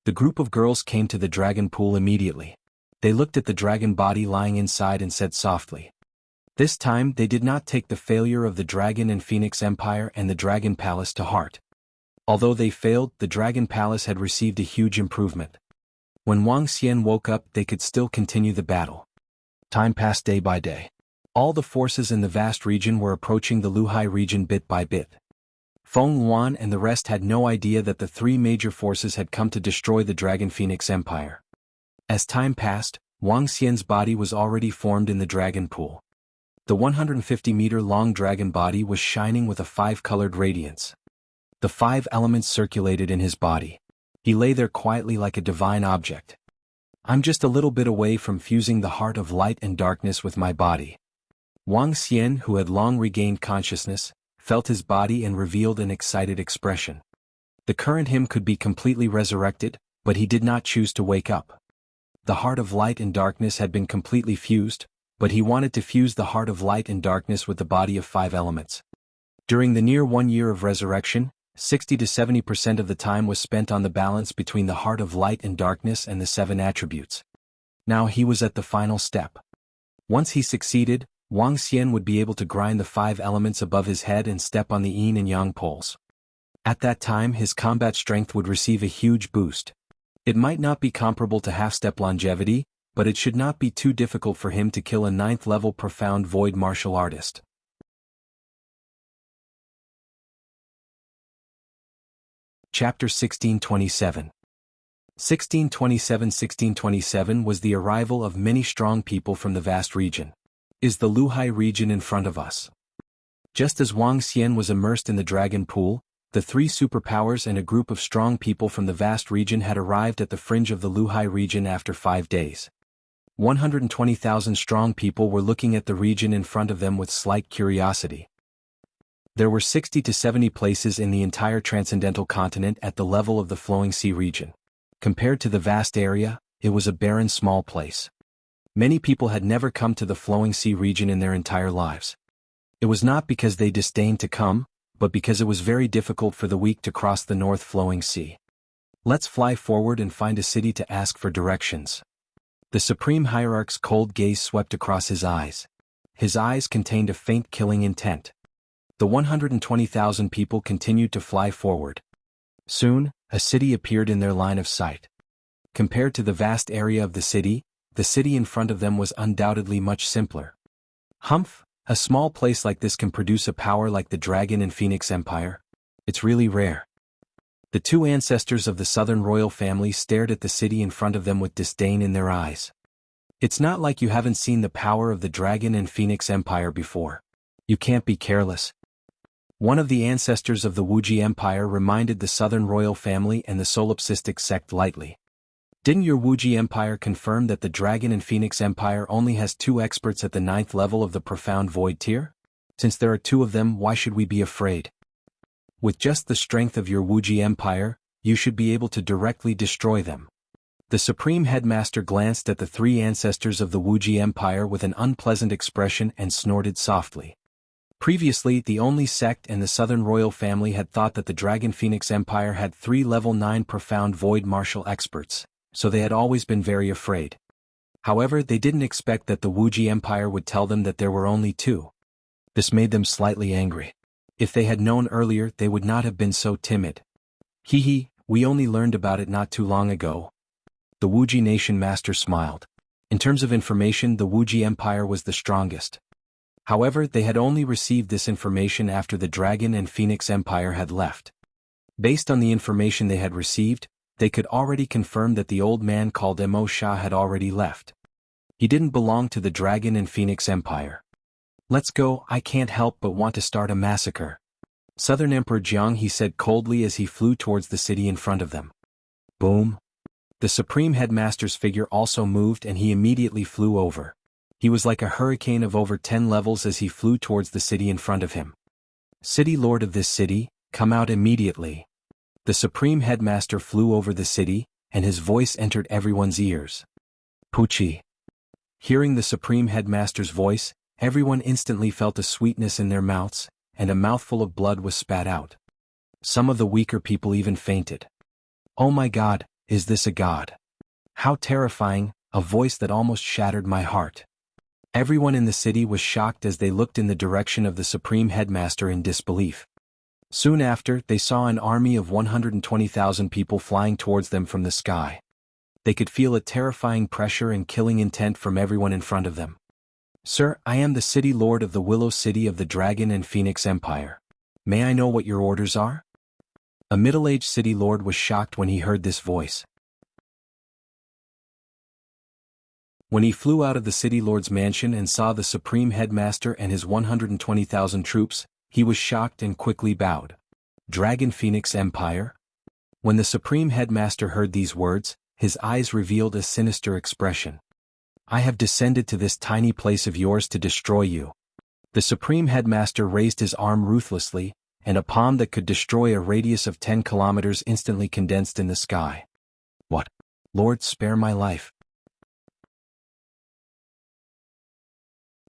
The group of girls came to the dragon pool immediately. They looked at the dragon body lying inside and said softly. This time they did not take the failure of the Dragon and Phoenix Empire and the Dragon Palace to heart. Although they failed, the Dragon Palace had received a huge improvement. When Wang Xian woke up, they could still continue the battle. Time passed day by day. All the forces in the vast region were approaching the Luhai region bit by bit. Feng Yuan and the rest had no idea that the three major forces had come to destroy the Dragon Phoenix Empire. As time passed, Wang Xian's body was already formed in the dragon pool. The 150-meter-long dragon body was shining with a five-colored radiance. The five elements circulated in his body. He lay there quietly like a divine object. I'm just a little bit away from fusing the heart of light and darkness with my body. Wang Xian, who had long regained consciousness, felt his body and revealed an excited expression. The current him could be completely resurrected, but he did not choose to wake up. The heart of light and darkness had been completely fused, but he wanted to fuse the heart of light and darkness with the body of five elements. During the near 1 year of resurrection, 60 to 70% of the time was spent on the balance between the heart of light and darkness and the seven attributes. Now he was at the final step. Once he succeeded, Wang Xian would be able to grind the five elements above his head and step on the yin and yang poles. At that time his combat strength would receive a huge boost. It might not be comparable to half-step longevity, but it should not be too difficult for him to kill a 9th-level profound void martial artist. Chapter 1627. 1627 was the arrival of many strong people from the vast region. Is the Luhai region in front of us? Just as Wang Xian was immersed in the dragon pool, the three superpowers and a group of strong people from the vast region had arrived at the fringe of the Luhai region after 5 days. 120,000 strong people were looking at the region in front of them with slight curiosity. There were 60 to 70 places in the entire transcendental continent at the level of the Flowing Sea region. Compared to the vast area, it was a barren small place. Many people had never come to the Flowing Sea region in their entire lives. It was not because they disdained to come, but because it was very difficult for the weak to cross the North Flowing Sea. Let's fly forward and find a city to ask for directions. The Supreme Hierarch's cold gaze swept across his eyes. His eyes contained a faint killing intent. The 120,000 people continued to fly forward. Soon, a city appeared in their line of sight. Compared to the vast area of the city in front of them was undoubtedly much simpler. Humph, a small place like this can produce a power like the Dragon and Phoenix Empire? It's really rare. The two ancestors of the Southern royal family stared at the city in front of them with disdain in their eyes. It's not like you haven't seen the power of the Dragon and Phoenix Empire before. You can't be careless. One of the ancestors of the Wuji Empire reminded the Southern royal family and the solipsistic sect lightly. Didn't your Wuji Empire confirm that the Dragon and Phoenix Empire only has 2 experts at the 9th level of the Profound Void tier? Since there are 2 of them, why should we be afraid? With just the strength of your Wuji Empire, you should be able to directly destroy them. The Supreme Headmaster glanced at the 3 ancestors of the Wuji Empire with an unpleasant expression and snorted softly. Previously, the only sect and the Southern royal family had thought that the Dragon Phoenix Empire had 3 level 9 Profound Void martial experts, so they had always been very afraid. However, they didn't expect that the Wuji Empire would tell them that there were only 2. This made them slightly angry. If they had known earlier, they would not have been so timid. Hee, we only learned about it not too long ago. The Wuji nation master smiled. In terms of information, the Wuji Empire was the strongest. However, they had only received this information after the Dragon and Phoenix Empire had left. Based on the information they had received, they could already confirm that the old man called Mo Sha had already left. He didn't belong to the Dragon and Phoenix Empire. Let's go, I can't help but want to start a massacre. Southern Emperor Jianghu said coldly as he flew towards the city in front of them. Boom. The Supreme Headmaster's figure also moved and he immediately flew over. He was like a hurricane of over 10 levels as he flew towards the city in front of him. City Lord of this city, come out immediately. The Supreme Headmaster flew over the city, and his voice entered everyone's ears. Pucci. Hearing the Supreme Headmaster's voice, everyone instantly felt a sweetness in their mouths, and a mouthful of blood was spat out. Some of the weaker people even fainted. Oh my God, is this a god? How terrifying, a voice that almost shattered my heart. Everyone in the city was shocked as they looked in the direction of the Supreme Headmaster in disbelief. Soon after, they saw an army of 120,000 people flying towards them from the sky. They could feel a terrifying pressure and killing intent from everyone in front of them. Sir, I am the City Lord of the Willow City of the Dragon and Phoenix Empire. May I know what your orders are? A middle-aged city lord was shocked when he heard this voice. When he flew out of the city lord's mansion and saw the Supreme Headmaster and his 120,000 troops, he was shocked and quickly bowed. Dragon Phoenix Empire? When the Supreme Headmaster heard these words, his eyes revealed a sinister expression. I have descended to this tiny place of yours to destroy you. The Supreme Headmaster raised his arm ruthlessly, and a palm that could destroy a radius of 10 kilometers instantly condensed in the sky. What? Lord, spare my life.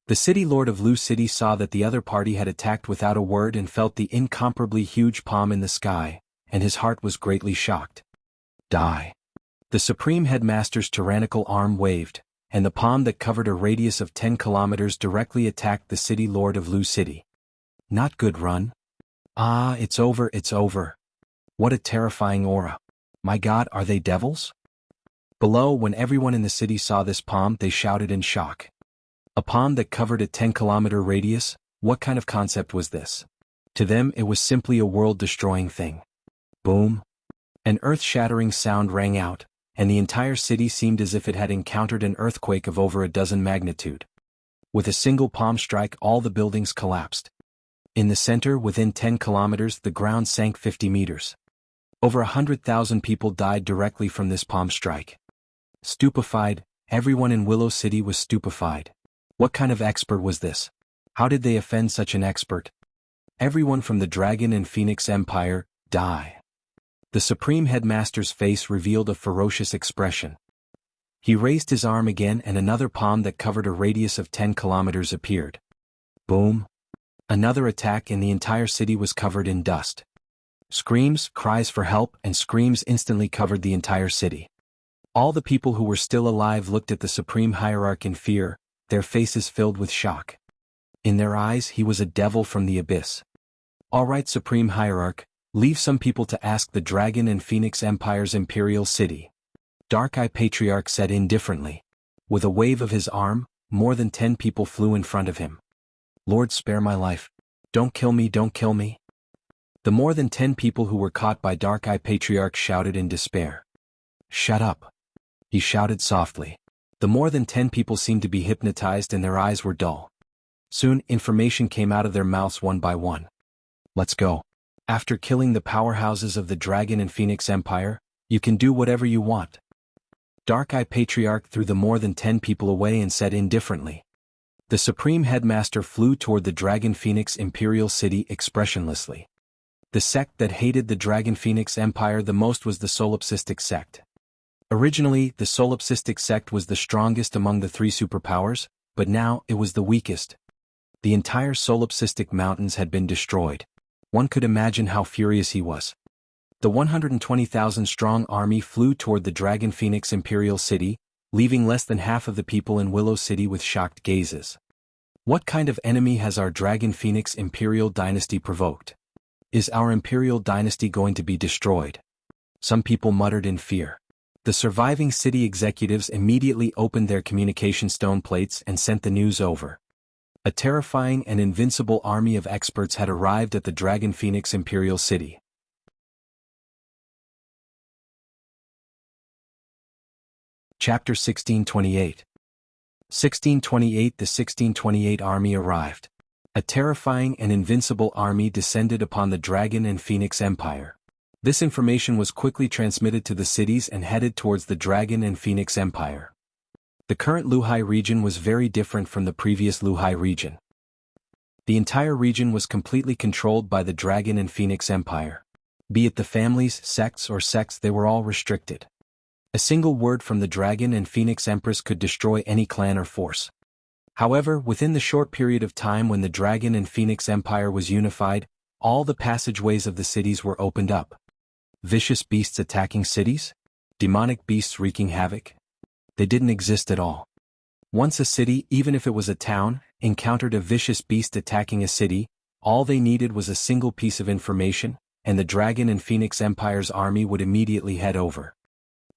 The city lord of Lu City saw that the other party had attacked without a word and felt the incomparably huge palm in the sky, and his heart was greatly shocked. Die. The Supreme Headmaster's tyrannical arm waved, and the palm that covered a radius of 10 kilometers directly attacked the city lord of Lu City. Not good, run. Ah, it's over, it's over. What a terrifying aura. My God, are they devils? Below, when everyone in the city saw this palm, they shouted in shock. A palm that covered a 10-kilometer radius? What kind of concept was this? To them, it was simply a world-destroying thing. Boom. An earth-shattering sound rang out, and the entire city seemed as if it had encountered an earthquake of over a dozen magnitude. With a single palm strike, all the buildings collapsed. In the center, within 10 kilometers, the ground sank 50 meters. Over 100,000 people died directly from this palm strike. Stupefied, everyone in Willow City was stupefied. What kind of expert was this? How did they offend such an expert? Everyone from the Dragon and Phoenix Empire, die. The Supreme Headmaster's face revealed a ferocious expression. He raised his arm again and another palm that covered a radius of 10 kilometers appeared. Boom. Another attack and the entire city was covered in dust. Screams, cries for help, and screams instantly covered the entire city. All the people who were still alive looked at the Supreme Hierarch in fear, their faces filled with shock. In their eyes, he was a devil from the abyss. All right, Supreme Hierarch, leave some people to ask the Dragon and Phoenix Empire's imperial city. Dark Eye Patriarch said indifferently. With a wave of his arm, more than 10 people flew in front of him. Lord, spare my life. Don't kill me, don't kill me. The more than 10 people who were caught by Dark Eye Patriarch shouted in despair. Shut up. He shouted softly. The more than 10 people seemed to be hypnotized and their eyes were dull. Soon, information came out of their mouths one by one. Let's go. After killing the powerhouses of the Dragon and Phoenix Empire, you can do whatever you want. Dark Eye Patriarch threw the more than 10 people away and said indifferently. The Supreme Headmaster flew toward the Dragon Phoenix Imperial City expressionlessly. The sect that hated the Dragon Phoenix Empire the most was the Solipsistic sect. Originally, the Solipsistic sect was the strongest among the 3 superpowers, but now it was the weakest. The entire Solipsistic mountains had been destroyed. One could imagine how furious he was. The 120,000-strong army flew toward the Dragon Phoenix Imperial City, leaving less than half of the people in Willow City with shocked gazes. What kind of enemy has our Dragon Phoenix Imperial Dynasty provoked? Is our Imperial Dynasty going to be destroyed? Some people muttered in fear. The surviving city executives immediately opened their communication stone plates and sent the news over. A terrifying and invincible army of experts had arrived at the Dragon Phoenix Imperial City. Chapter 1628. 1628. The 1628 army arrived. A terrifying and invincible army descended upon the Dragon and Phoenix Empire. This information was quickly transmitted to the cities and headed towards the Dragon and Phoenix Empire. The current Luhai region was very different from the previous Luhai region. The entire region was completely controlled by the Dragon and Phoenix Empire. Be it the families, sects or sects, they were all restricted. A single word from the Dragon and Phoenix Empress could destroy any clan or force. However, within the short period of time when the Dragon and Phoenix Empire was unified, all the passageways of the cities were opened up. Vicious beasts attacking cities? Demonic beasts wreaking havoc? They didn't exist at all. Once a city, even if it was a town, encountered a vicious beast attacking a city, all they needed was a single piece of information, and the Dragon and Phoenix Empire's army would immediately head over.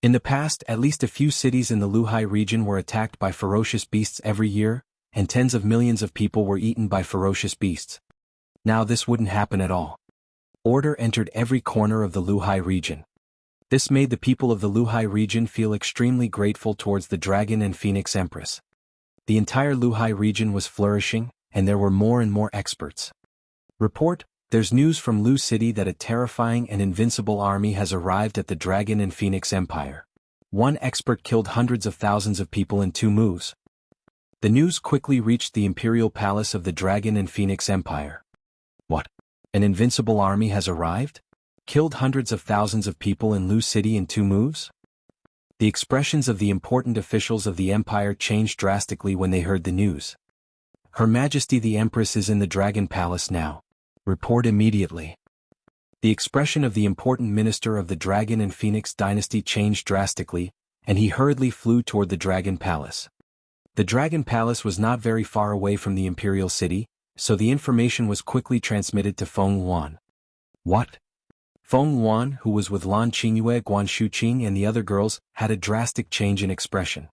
In the past, at least a few cities in the Luhai region were attacked by ferocious beasts every year, and tens of millions of people were eaten by ferocious beasts. Now this wouldn't happen at all. Order entered every corner of the Luhai region. This made the people of the Luhai region feel extremely grateful towards the Dragon and Phoenix Empress. The entire Luhai region was flourishing, and there were more and more experts. Report: there's news from Lu City that a terrifying and invincible army has arrived at the Dragon and Phoenix Empire. One expert killed hundreds of thousands of people in 2 moves. The news quickly reached the Imperial Palace of the Dragon and Phoenix Empire. What? An invincible army has arrived? Killed hundreds of thousands of people in Lu City in 2 moves? The expressions of the important officials of the empire changed drastically when they heard the news. Her Majesty the Empress is in the Dragon Palace now. Report immediately. The expression of the important minister of the Dragon and Phoenix dynasty changed drastically, and he hurriedly flew toward the Dragon Palace. The Dragon Palace was not very far away from the Imperial City, so the information was quickly transmitted to Feng Yuan. What? Feng Yuan, who was with Lan Qingyue, Guan Shuqing and the other girls, had a drastic change in expression.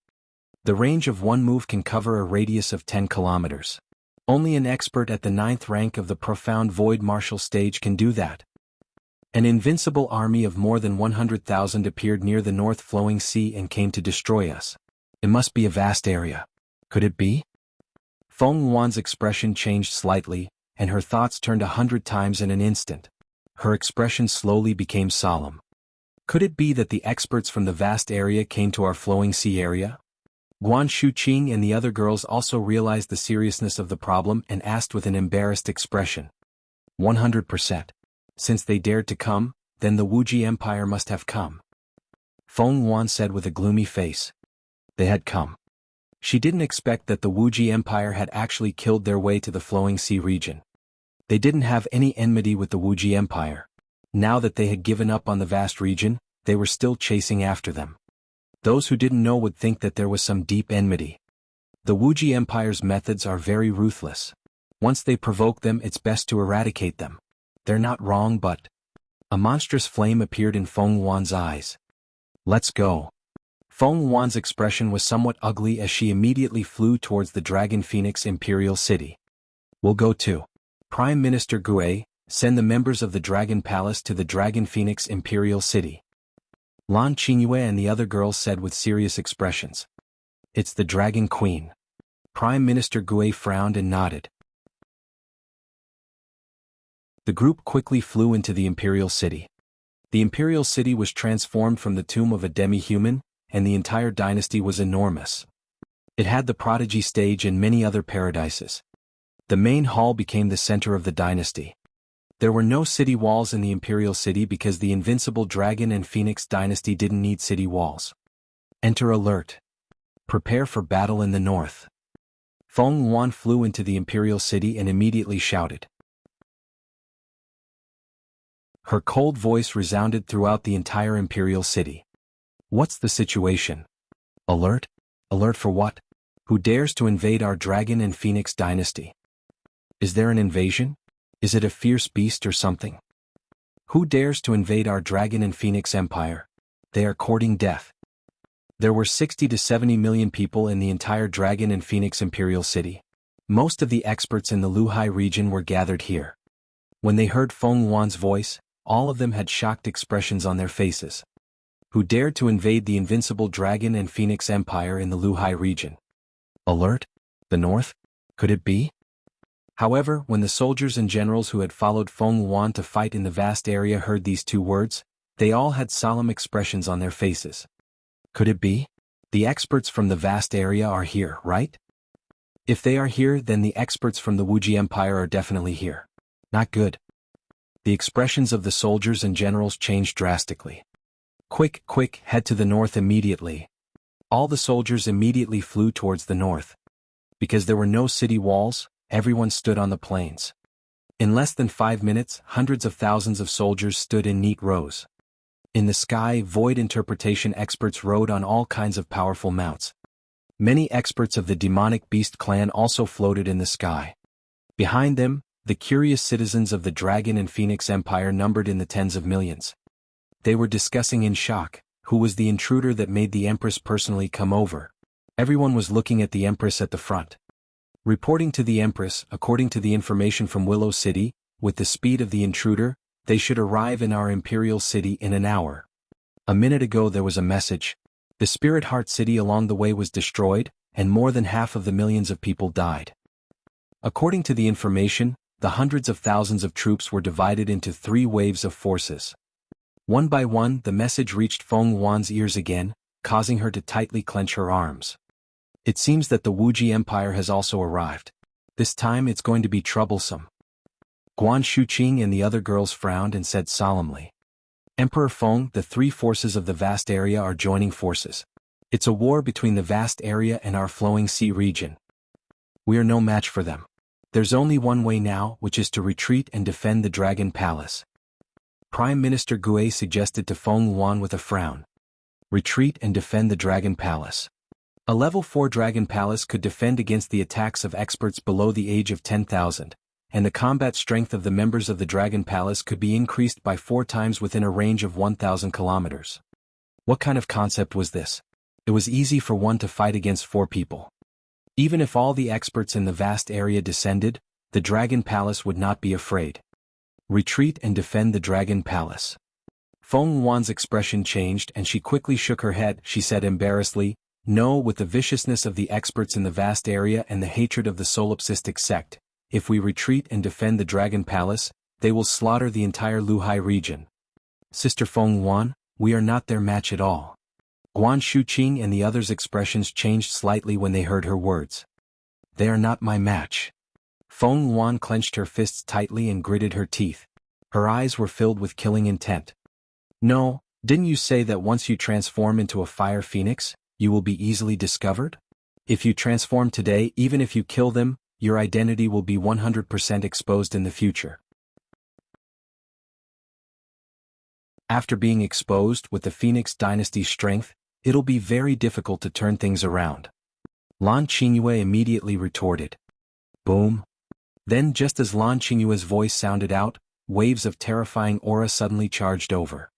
The range of one move can cover a radius of 10 kilometers. Only an expert at the 9th rank of the Profound Void Martial stage can do that. An invincible army of more than 100,000 appeared near the North Flowing Sea and came to destroy us. It must be a vast area. Could it be? Feng Yuan's expression changed slightly, and her thoughts turned 100 times in an instant. Her expression slowly became solemn. Could it be that the experts from the vast area came to our Flowing Sea area? Guan Shuqing and the other girls also realized the seriousness of the problem and asked with an embarrassed expression. 100%. Since they dared to come, then the Wuxia Empire must have come. Feng Yuan said with a gloomy face. They had come. She didn't expect that the Wuxia Empire had actually killed their way to the Flowing Sea region. They didn't have any enmity with the Wuxia Empire. Now that they had given up on the vast region, they were still chasing after them. Those who didn't know would think that there was some deep enmity. The Wuxia Empire's methods are very ruthless. Once they provoke them, it's best to eradicate them. They're not wrong, but... A monstrous flame appeared in Feng Yuan's eyes. Let's go. Feng Yuan's expression was somewhat ugly as she immediately flew towards the Dragon Phoenix Imperial City. We'll go too. Prime Minister Gue, send the members of the Dragon Palace to the Dragon Phoenix Imperial City. Lan Qingyue and the other girls said with serious expressions. It's the Dragon Queen. Prime Minister Gue frowned and nodded. The group quickly flew into the Imperial City. The Imperial City was transformed from the tomb of a demi-human, and the entire dynasty was enormous. It had the prodigy stage and many other paradises. The main hall became the center of the dynasty. There were no city walls in the Imperial City because the invincible Dragon and Phoenix dynasty didn't need city walls. Enter alert. Prepare for battle in the north. Feng Yuan flew into the Imperial City and immediately shouted. Her cold voice resounded throughout the entire Imperial City. What's the situation? Alert? Alert for what? Who dares to invade our dragon and phoenix dynasty? Is there an invasion? Is it a fierce beast or something? Who dares to invade our dragon and phoenix empire? They are courting death. There were 60 to 70 million people in the entire dragon and phoenix imperial city. Most of the experts in the Luhai region were gathered here. When they heard Feng Wan's voice, all of them had shocked expressions on their faces. Who dared to invade the invincible dragon and phoenix empire in the Luhai region? Alert? The north? Could it be? However, when the soldiers and generals who had followed Feng Wan to fight in the vast area heard these two words, they all had solemn expressions on their faces. Could it be? The experts from the vast area are here, right? If they are here, then the experts from the Wuxia Empire are definitely here. Not good. The expressions of the soldiers and generals changed drastically. Quick, quick, head to the north immediately. All the soldiers immediately flew towards the north. Because there were no city walls, everyone stood on the plains. In less than 5 minutes, hundreds of thousands of soldiers stood in neat rows. In the sky, void interpretation experts rode on all kinds of powerful mounts. Many experts of the demonic beast clan also floated in the sky. Behind them, the curious citizens of the Dragon and Phoenix Empire numbered in the tens of millions. They were discussing in shock, who was the intruder that made the Empress personally come over. Everyone was looking at the Empress at the front. Reporting to the Empress, according to the information from Willow City, with the speed of the intruder, they should arrive in our imperial city in an hour. A minute ago there was a message. The Spirit Heart City along the way was destroyed, and more than half of the millions of people died. According to the information, the hundreds of thousands of troops were divided into 3 waves of forces. One by one, the message reached Feng Wan's ears again, causing her to tightly clench her arms. It seems that the Wuxia Empire has also arrived. This time it's going to be troublesome. Guan Shuqing and the other girls frowned and said solemnly. Emperor Feng, the 3 forces of the vast area are joining forces. It's a war between the vast area and our flowing sea region. We are no match for them. There's only one way now, which is to retreat and defend the Dragon Palace. Prime Minister Gue suggested to Feng Wan with a frown. Retreat and defend the Dragon Palace. A level 4 Dragon Palace could defend against the attacks of experts below the age of 10,000, and the combat strength of the members of the Dragon Palace could be increased by 4 times within a range of 1,000 kilometers. What kind of concept was this? It was easy for one to fight against 4 people. Even if all the experts in the vast area descended, the Dragon Palace would not be afraid. Retreat and defend the Dragon Palace. Feng Wan's expression changed and she quickly shook her head. She said embarrassedly, "No, with the viciousness of the experts in the vast area and the hatred of the solipsistic sect, if we retreat and defend the Dragon Palace, they will slaughter the entire Luhai region. Sister Feng Wan, we are not their match at all." Guan Shuqing and the others' expressions changed slightly when they heard her words. They are not my match. Feng Wan clenched her fists tightly and gritted her teeth. Her eyes were filled with killing intent. No, didn't you say that once you transform into a fire phoenix, you will be easily discovered? If you transform today, even if you kill them, your identity will be 100% exposed in the future. After being exposed with the Phoenix Dynasty's strength, it'll be very difficult to turn things around. Lan Qingyue immediately retorted. Boom. Then just as Lan Qingyue's voice sounded out, waves of terrifying aura suddenly charged over.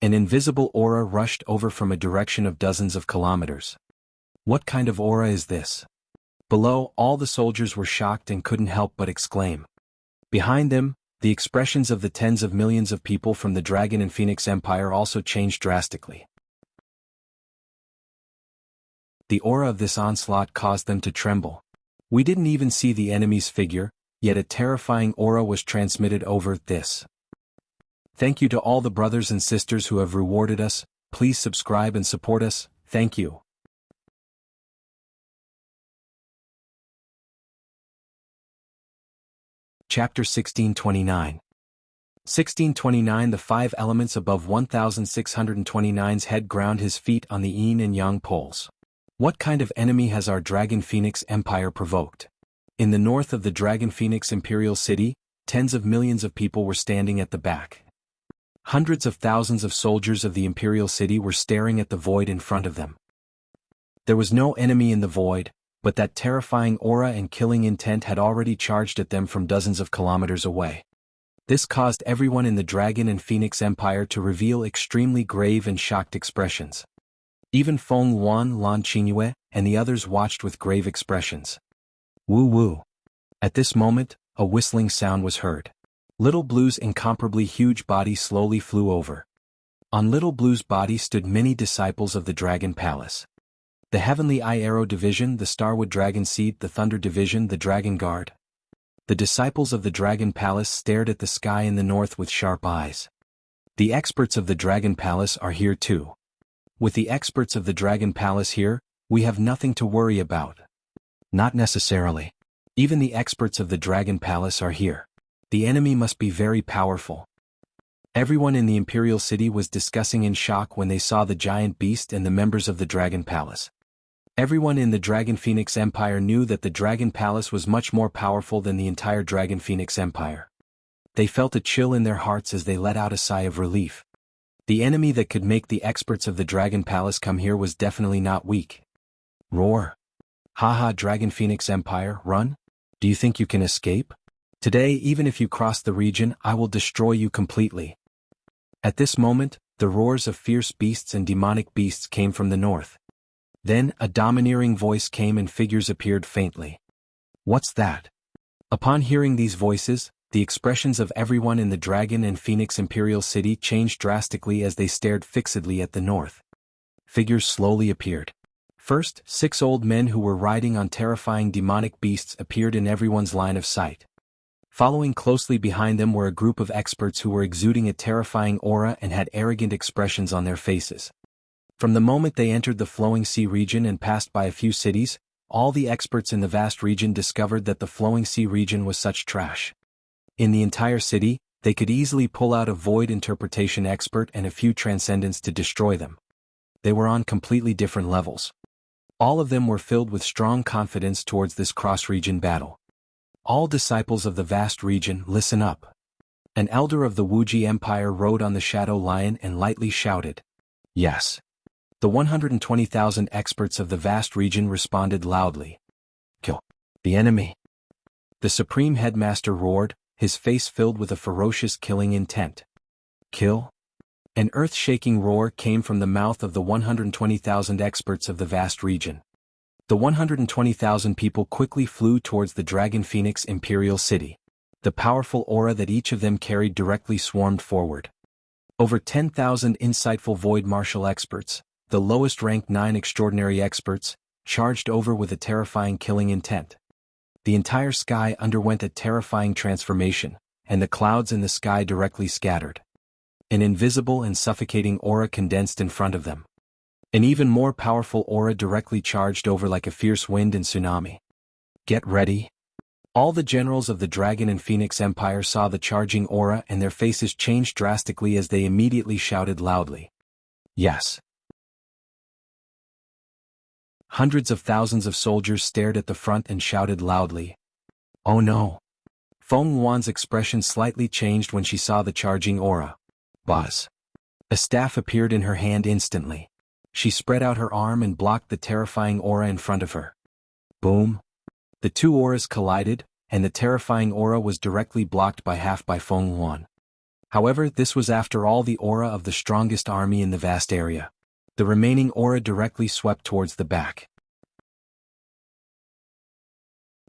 An invisible aura rushed over from a direction of dozens of kilometers. What kind of aura is this? Below, all the soldiers were shocked and couldn't help but exclaim. Behind them, the expressions of the tens of millions of people from the Dragon and Phoenix Empire also changed drastically. The aura of this onslaught caused them to tremble. We didn't even see the enemy's figure, yet a terrifying aura was transmitted over this. Thank you to all the brothers and sisters who have rewarded us. Please subscribe and support us. Thank you. Chapter 1629. 1629 The 5 elements above 1629's head ground his feet on the yin and yang poles. What kind of enemy has our Dragon Phoenix Empire provoked? In the north of the Dragon Phoenix Imperial City, tens of millions of people were standing at the back. Hundreds of thousands of soldiers of the Imperial City were staring at the void in front of them. There was no enemy in the void, but that terrifying aura and killing intent had already charged at them from dozens of kilometers away. This caused everyone in the Dragon and Phoenix Empire to reveal extremely grave and shocked expressions. Even Feng Yuan, Lan Qingyue, and the others watched with grave expressions. Woo woo. At this moment, a whistling sound was heard. Little Blue's incomparably huge body slowly flew over. On Little Blue's body stood many disciples of the Dragon Palace. The Heavenly Eye Arrow Division, the Starwood Dragon Seed, the Thunder Division, the Dragon Guard. The disciples of the Dragon Palace stared at the sky in the north with sharp eyes. The experts of the Dragon Palace are here too. With the experts of the Dragon Palace here, we have nothing to worry about. Not necessarily. Even the experts of the Dragon Palace are here. The enemy must be very powerful. Everyone in the Imperial City was discussing in shock when they saw the giant beast and the members of the Dragon Palace. Everyone in the Dragon Phoenix Empire knew that the Dragon Palace was much more powerful than the entire Dragon Phoenix Empire. They felt a chill in their hearts as they let out a sigh of relief. The enemy that could make the experts of the Dragon Palace come here was definitely not weak. Roar. Haha, Dragon Phoenix Empire, run? Do you think you can escape? Today, even if you cross the region, I will destroy you completely. At this moment, the roars of fierce beasts and demonic beasts came from the north. Then, a domineering voice came and figures appeared faintly. What's that? Upon hearing these voices, the expressions of everyone in the Dragon and Phoenix Imperial City changed drastically as they stared fixedly at the north. Figures slowly appeared. First, 6 old men who were riding on terrifying demonic beasts appeared in everyone's line of sight. Following closely behind them were a group of experts who were exuding a terrifying aura and had arrogant expressions on their faces. From the moment they entered the Flowing Sea region and passed by a few cities, all the experts in the vast region discovered that the Flowing Sea region was such trash. In the entire city, they could easily pull out a void interpretation expert and a few transcendents to destroy them. They were on completely different levels. All of them were filled with strong confidence towards this cross-region battle. All disciples of the vast region, listen up. An elder of the Wuxia Empire rode on the Shadow Lion and lightly shouted. Yes. The 120,000 experts of the vast region responded loudly. Kill the enemy. The Supreme Headmaster roared, his face filled with a ferocious killing intent. Kill? An earth-shaking roar came from the mouth of the 120,000 experts of the vast region. The 120,000 people quickly flew towards the Dragon Phoenix Imperial City. The powerful aura that each of them carried directly swarmed forward. Over 10,000 insightful void martial experts, the lowest-ranked 9 extraordinary experts, charged over with a terrifying killing intent. The entire sky underwent a terrifying transformation, and the clouds in the sky directly scattered. An invisible and suffocating aura condensed in front of them. An even more powerful aura directly charged over like a fierce wind and tsunami. Get ready. All the generals of the Dragon and Phoenix Empire saw the charging aura and their faces changed drastically as they immediately shouted loudly. Yes. Hundreds of thousands of soldiers stared at the front and shouted loudly. Oh no. Feng Yuan's expression slightly changed when she saw the charging aura. Buzz. A staff appeared in her hand instantly. She spread out her arm and blocked the terrifying aura in front of her. Boom. The two auras collided, and the terrifying aura was directly blocked by half by Feng Yuan. However, this was after all the aura of the strongest army in the vast area. The remaining aura directly swept towards the back.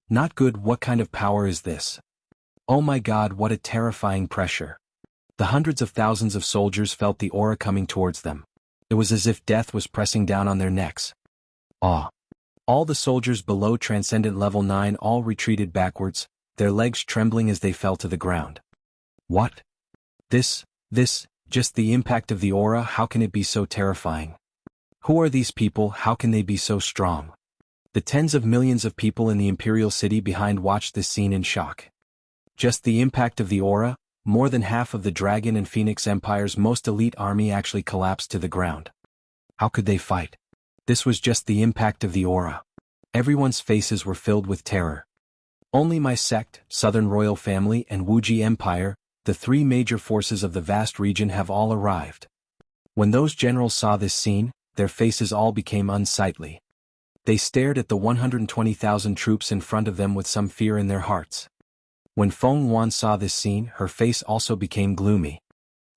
Not good. What kind of power is this? Oh my god, what a terrifying pressure. The hundreds of thousands of soldiers felt the aura coming towards them. It was as if death was pressing down on their necks. Ah! All the soldiers below Transcendent Level 9 all retreated backwards, their legs trembling as they fell to the ground. What? This, just the impact of the aura, how can it be so terrifying? Who are these people, how can they be so strong? The tens of millions of people in the Imperial City behind watched this scene in shock. Just the impact of the aura, more than half of the Dragon and Phoenix Empire's most elite army actually collapsed to the ground. How could they fight? This was just the impact of the aura. Everyone's faces were filled with terror. Only my sect, Southern Royal Family and Wuxia Empire, the three major forces of the vast region have all arrived. When those generals saw this scene, their faces all became unsightly. They stared at the 120,000 troops in front of them with some fear in their hearts. When Feng Yuan saw this scene, her face also became gloomy.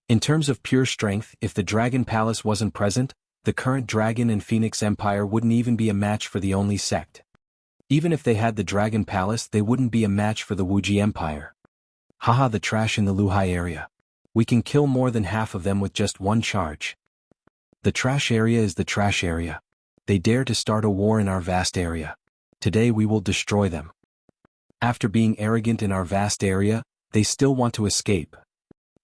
In terms of pure strength, if the Dragon Palace wasn't present, the current Dragon and Phoenix Empire wouldn't even be a match for the only sect. Even if they had the Dragon Palace, they wouldn't be a match for the Wuxia Empire. Haha, the trash in the Luhai area. We can kill more than half of them with just one charge. The trash area is the trash area. They dare to start a war in our vast area. Today we will destroy them. After being arrogant in our vast area, they still want to escape.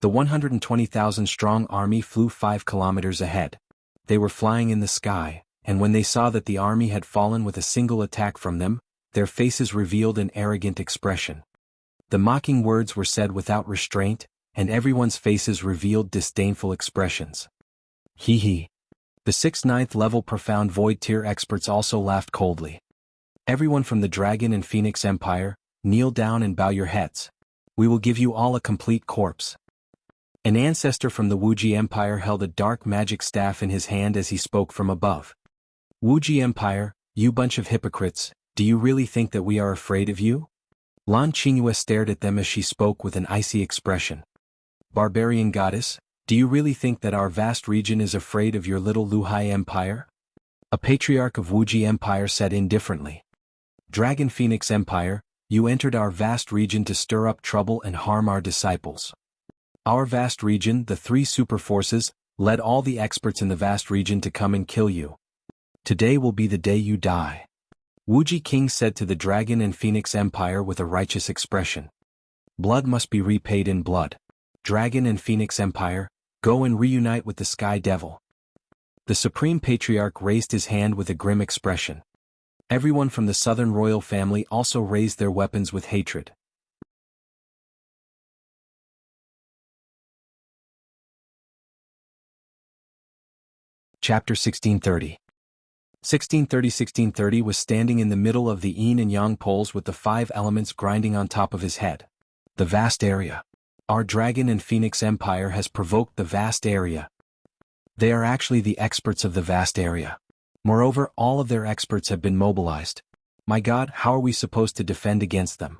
The 120,000-strong army flew 5 kilometers ahead. They were flying in the sky, and when they saw that the army had fallen with a single attack from them, their faces revealed an arrogant expression. The mocking words were said without restraint, and everyone's faces revealed disdainful expressions. Hee hee. The 6th-9th level profound void tier experts also laughed coldly. Everyone from the Dragon and Phoenix Empire, kneel down and bow your heads. We will give you all a complete corpse. An ancestor from the Wuxia Empire held a dark magic staff in his hand as he spoke from above. Wuxia Empire, you bunch of hypocrites, do you really think that we are afraid of you? Lan Qingyue stared at them as she spoke with an icy expression. Barbarian goddess, do you really think that our vast region is afraid of your little Luhai Empire? A patriarch of Wuxia Empire said indifferently. Dragon Phoenix Empire, you entered our vast region to stir up trouble and harm our disciples. Our vast region, the 3 super forces, led all the experts in the vast region to come and kill you. Today will be the day you die. Wuxia King said to the Dragon and Phoenix Empire with a righteous expression. Blood must be repaid in blood. Dragon and Phoenix Empire, go and reunite with the Sky Devil. The Supreme Patriarch raised his hand with a grim expression. Everyone from the Southern royal family also raised their weapons with hatred. Chapter 1630. 1630 was standing in the middle of the yin and yang poles with the 5 elements grinding on top of his head. The vast area. Our Dragon and Phoenix Empire has provoked the vast area. They are actually the experts of the vast area. Moreover, all of their experts have been mobilized. My God, how are we supposed to defend against them?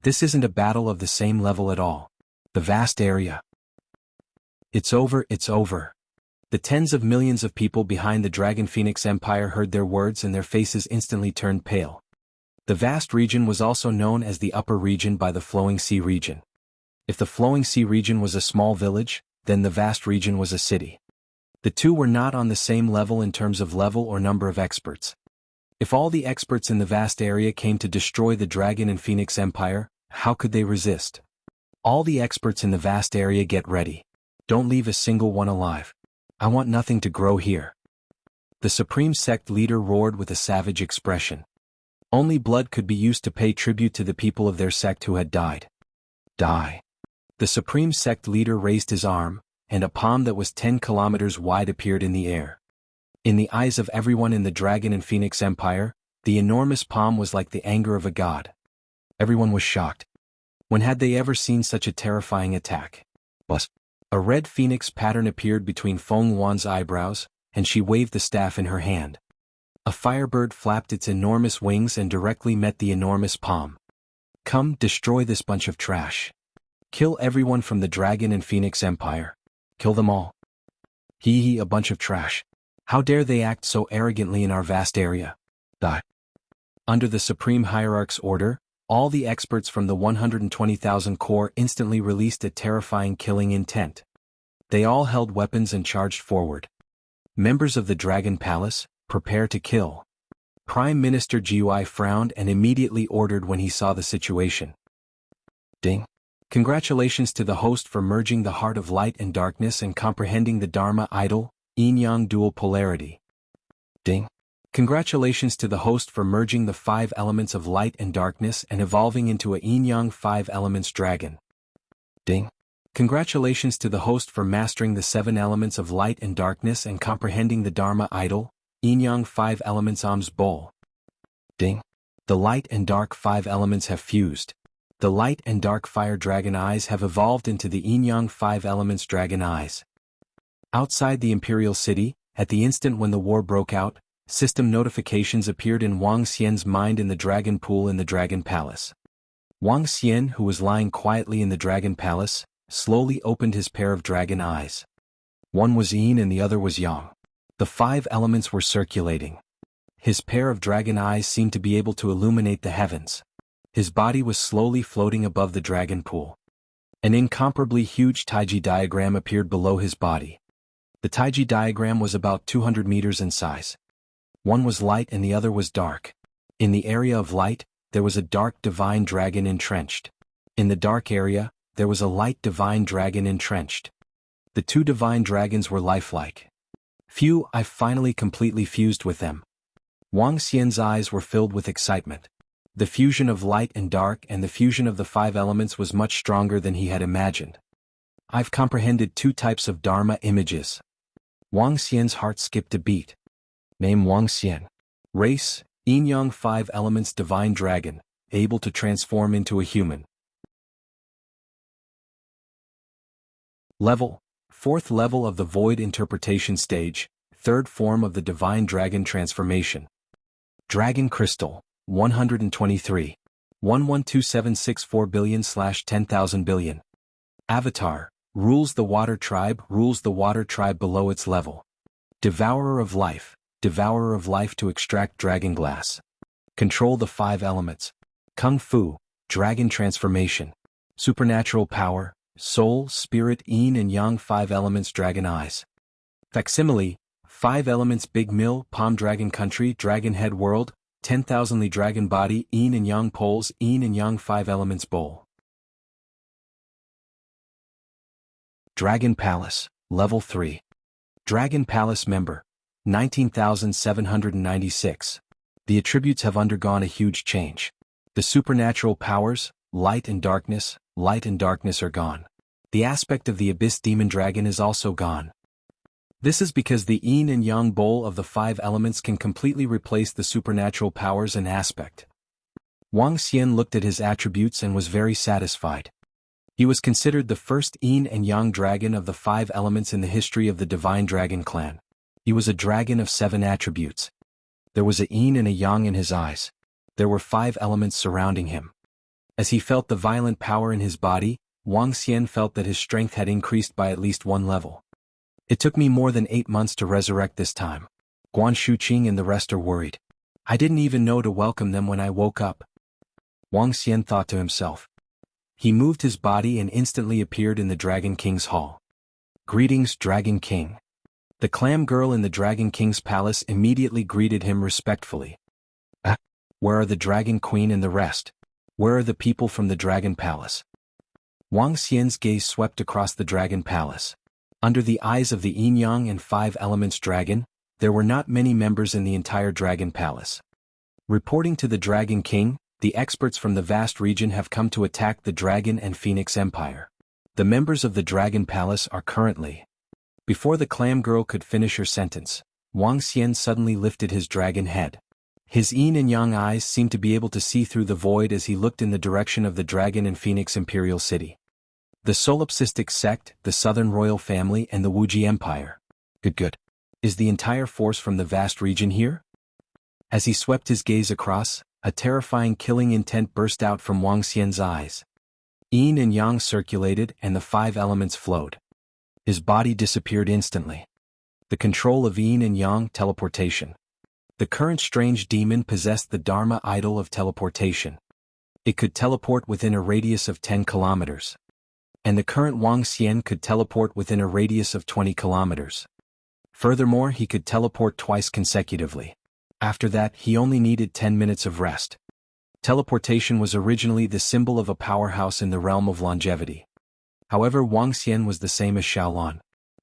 This isn't a battle of the same level at all. The vast area. It's over, it's over. The tens of millions of people behind the Dragon Phoenix Empire heard their words and their faces instantly turned pale. The vast region was also known as the upper region by the flowing sea region. If the flowing sea region was a small village, then the vast region was a city. The two were not on the same level in terms of level or number of experts. If all the experts in the vast area came to destroy the Dragon and Phoenix Empire, how could they resist? All the experts in the vast area, get ready. Don't leave a single one alive. I want nothing to grow here. The Supreme Sect leader roared with a savage expression. Only blood could be used to pay tribute to the people of their sect who had died. Die. The Supreme Sect leader raised his arm, and a palm that was 10 kilometers wide appeared in the air. In the eyes of everyone in the Dragon and Phoenix Empire, the enormous palm was like the anger of a god. Everyone was shocked. When had they ever seen such a terrifying attack? But a red phoenix pattern appeared between Feng Yuan's eyebrows, and she waved the staff in her hand. A firebird flapped its enormous wings and directly met the enormous palm. Come, destroy this bunch of trash. Kill everyone from the Dragon and Phoenix Empire. Kill them all. Hee hee, a bunch of trash. How dare they act so arrogantly in our vast area? Die. Under the Supreme Hierarch's order, all the experts from the 120,000 corps instantly released a terrifying killing intent. They all held weapons and charged forward. Members of the Dragon Palace, prepare to kill. Prime Minister Jianghu frowned and immediately ordered when he saw the situation. Ding. Congratulations to the host for merging the heart of light and darkness and comprehending the Dharma idol, yin-yang dual polarity. Ding. Congratulations to the host for merging the 5 elements of light and darkness and evolving into a yin-yang 5 elements dragon. Ding. Congratulations to the host for mastering the 7 elements of light and darkness and comprehending the Dharma idol, yin-yang 5 elements Om's bowl. Ding. The light and dark 5 elements have fused. The light and dark fire dragon eyes have evolved into the yin-yang 5 elements dragon eyes. Outside the Imperial City, at the instant when the war broke out, System notifications appeared in Wang Xian's mind in the dragon pool in the Dragon Palace. Wang Xian, who was lying quietly in the Dragon Palace, slowly opened his pair of dragon eyes. One was yin and the other was yang. The 5 elements were circulating. His pair of dragon eyes seemed to be able to illuminate the heavens. His body was slowly floating above the dragon pool. An incomparably huge Taiji diagram appeared below his body. The Taiji diagram was about 200 meters in size. One was light and the other was dark. In the area of light, there was a dark divine dragon entrenched. In the dark area, there was a light divine dragon entrenched. The 2 divine dragons were lifelike. Phew, I finally completely fused with them. Wang Xian's eyes were filled with excitement. The fusion of light and dark and the fusion of the 5 elements was much stronger than he had imagined. I've comprehended 2 types of Dharma images. Wang Xian's heart skipped a beat. Name Wang Xian. Race, Yin-Yang 5 elements divine dragon, able to transform into a human. Level, 4th level of the Void Interpretation Stage, 3rd form of the Divine Dragon Transformation. Dragon Crystal, 123. 112764 billion/10,000 billion. Avatar, rules the water tribe below its level. Devourer of life to extract dragon glass. Control the 5 elements. Kung Fu, dragon transformation. Supernatural power, soul, spirit, yin and yang 5 elements dragon eyes. Facsimile, 5 elements big mill, palm dragon country, dragon head world, 10,000 li dragon body, yin and yang poles, yin and yang 5 elements bowl. Dragon Palace, level 3. Dragon Palace member, 19,796. The attributes have undergone a huge change. The supernatural powers, light and darkness are gone. The aspect of the abyss demon dragon is also gone. This is because the yin and yang bowl of the 5 elements can completely replace the supernatural powers and aspect. Wang Xian looked at his attributes and was very satisfied. He was considered the first yin and yang dragon of the 5 elements in the history of the Divine Dragon clan. He was a dragon of 7 attributes. There was a yin and a yang in his eyes. There were 5 elements surrounding him. As he felt the violent power in his body, Wang Xian felt that his strength had increased by at least 1 level. It took me more than 8 months to resurrect this time. Guan Shuqing and the rest are worried. I didn't even know to welcome them when I woke up. Wang Xian thought to himself. He moved his body and instantly appeared in the Dragon King's hall. Greetings, Dragon King. The clam girl in the Dragon King's palace immediately greeted him respectfully. Where are the Dragon Queen and the rest? Where are the people from the Dragon Palace? Wang Xian's gaze swept across the Dragon Palace. Under the eyes of the yin-yang and 5 elements dragon, there were not many members in the entire Dragon Palace. Reporting to the Dragon King, the experts from the vast region have come to attack the Dragon and Phoenix Empire. The members of the Dragon Palace are currently... Before the clam girl could finish her sentence, Wang Xian suddenly lifted his dragon head. His yin and yang eyes seemed to be able to see through the void as he looked in the direction of the Dragon and Phoenix Imperial City. The solipsistic sect, the Southern Royal Family and the Wuxia Empire. Good. Is the entire force from the vast region here? As he swept his gaze across, a terrifying killing intent burst out from Wang Xian's eyes. Yin and yang circulated and the 5 elements flowed. His body disappeared instantly. The control of yin and yang teleportation. The current strange demon possessed the Dharma idol of teleportation. It could teleport within a radius of 10 kilometers. And the current Wang Xian could teleport within a radius of 20 kilometers. Furthermore, he could teleport twice consecutively. After that, he only needed 10 minutes of rest. Teleportation was originally the symbol of a powerhouse in the realm of longevity. However, Wang Xian was the same as Xiaolan.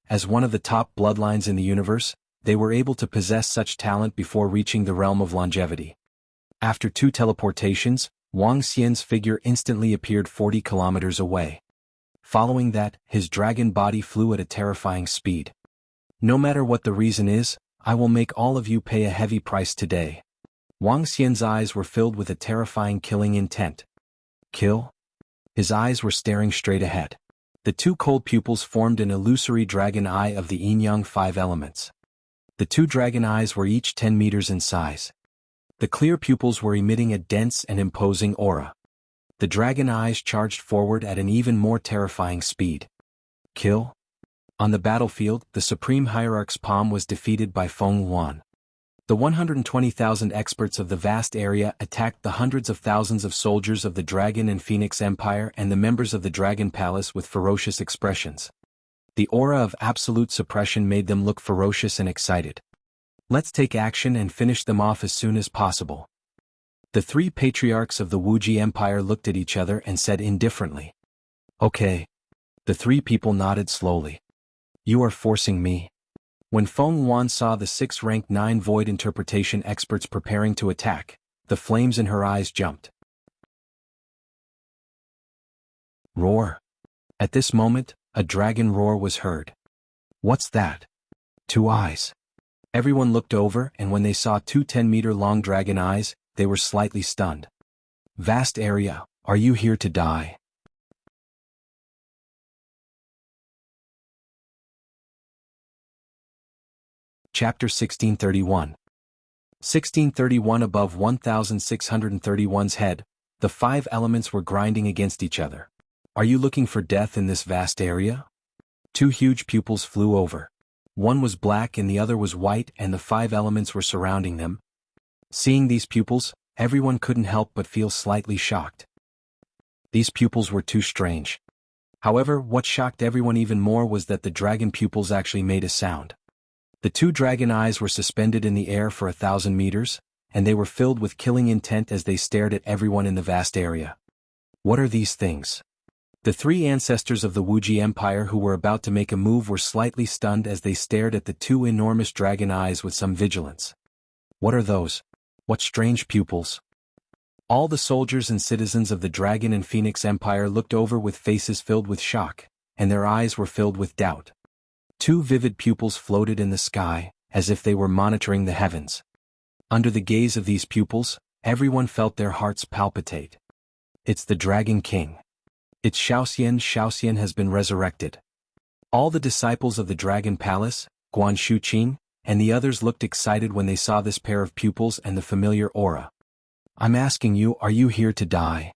As one of the top bloodlines in the universe, they were able to possess such talent before reaching the realm of longevity. After 2 teleportations, Wang Xian's figure instantly appeared 40 kilometers away. Following that, his dragon body flew at a terrifying speed. No matter what the reason is, I will make all of you pay a heavy price today. Wang Xian's eyes were filled with a terrifying killing intent. Kill? His eyes were staring straight ahead. The 2 cold pupils formed an illusory dragon eye of the yin-yang 5 elements. The two dragon eyes were each 10 meters in size. The clear pupils were emitting a dense and imposing aura. The dragon eyes charged forward at an even more terrifying speed. Kill? On the battlefield, the Supreme Hierarch's palm was defeated by Feng Yuan. The 120,000 experts of the vast area attacked the hundreds of thousands of soldiers of the Dragon and Phoenix Empire and the members of the Dragon Palace with ferocious expressions. The aura of absolute suppression made them look ferocious and excited. Let's take action and finish them off as soon as possible. The three patriarchs of the Wuxia Empire looked at each other and said indifferently, "Okay." The three people nodded slowly. "You are forcing me." When Feng Yuan saw the 6 rank 9 void interpretation experts preparing to attack, the flames in her eyes jumped. Roar. At this moment, a dragon roar was heard. What's that? 2 eyes. Everyone looked over, and when they saw 2 10-meter-long dragon eyes, they were slightly stunned. Vast area, are you here to die? Chapter 1631. 1631. Above 1631's head, the 5 elements were grinding against each other. Are you looking for death in this vast area? 2 huge pupils flew over. One was black and the other was white, and the 5 elements were surrounding them. Seeing these pupils, everyone couldn't help but feel slightly shocked. These pupils were too strange. However, what shocked everyone even more was that the dragon pupils actually made a sound. The 2 dragon eyes were suspended in the air for 1,000 meters, and they were filled with killing intent as they stared at everyone in the vast area. What are these things? The 3 ancestors of the Wuxia Empire who were about to make a move were slightly stunned as they stared at the 2 enormous dragon eyes with some vigilance. What are those? What strange pupils? All the soldiers and citizens of the Dragon and Phoenix Empire looked over with faces filled with shock, and their eyes were filled with doubt. 2 vivid pupils floated in the sky, as if they were monitoring the heavens. Under the gaze of these pupils, everyone felt their hearts palpitate. It's the Dragon King. It's Shaoxian. Shaoxian has been resurrected. All the disciples of the Dragon Palace, Guan Shuqing, and the others looked excited when they saw this pair of pupils and the familiar aura. I'm asking you, are you here to die?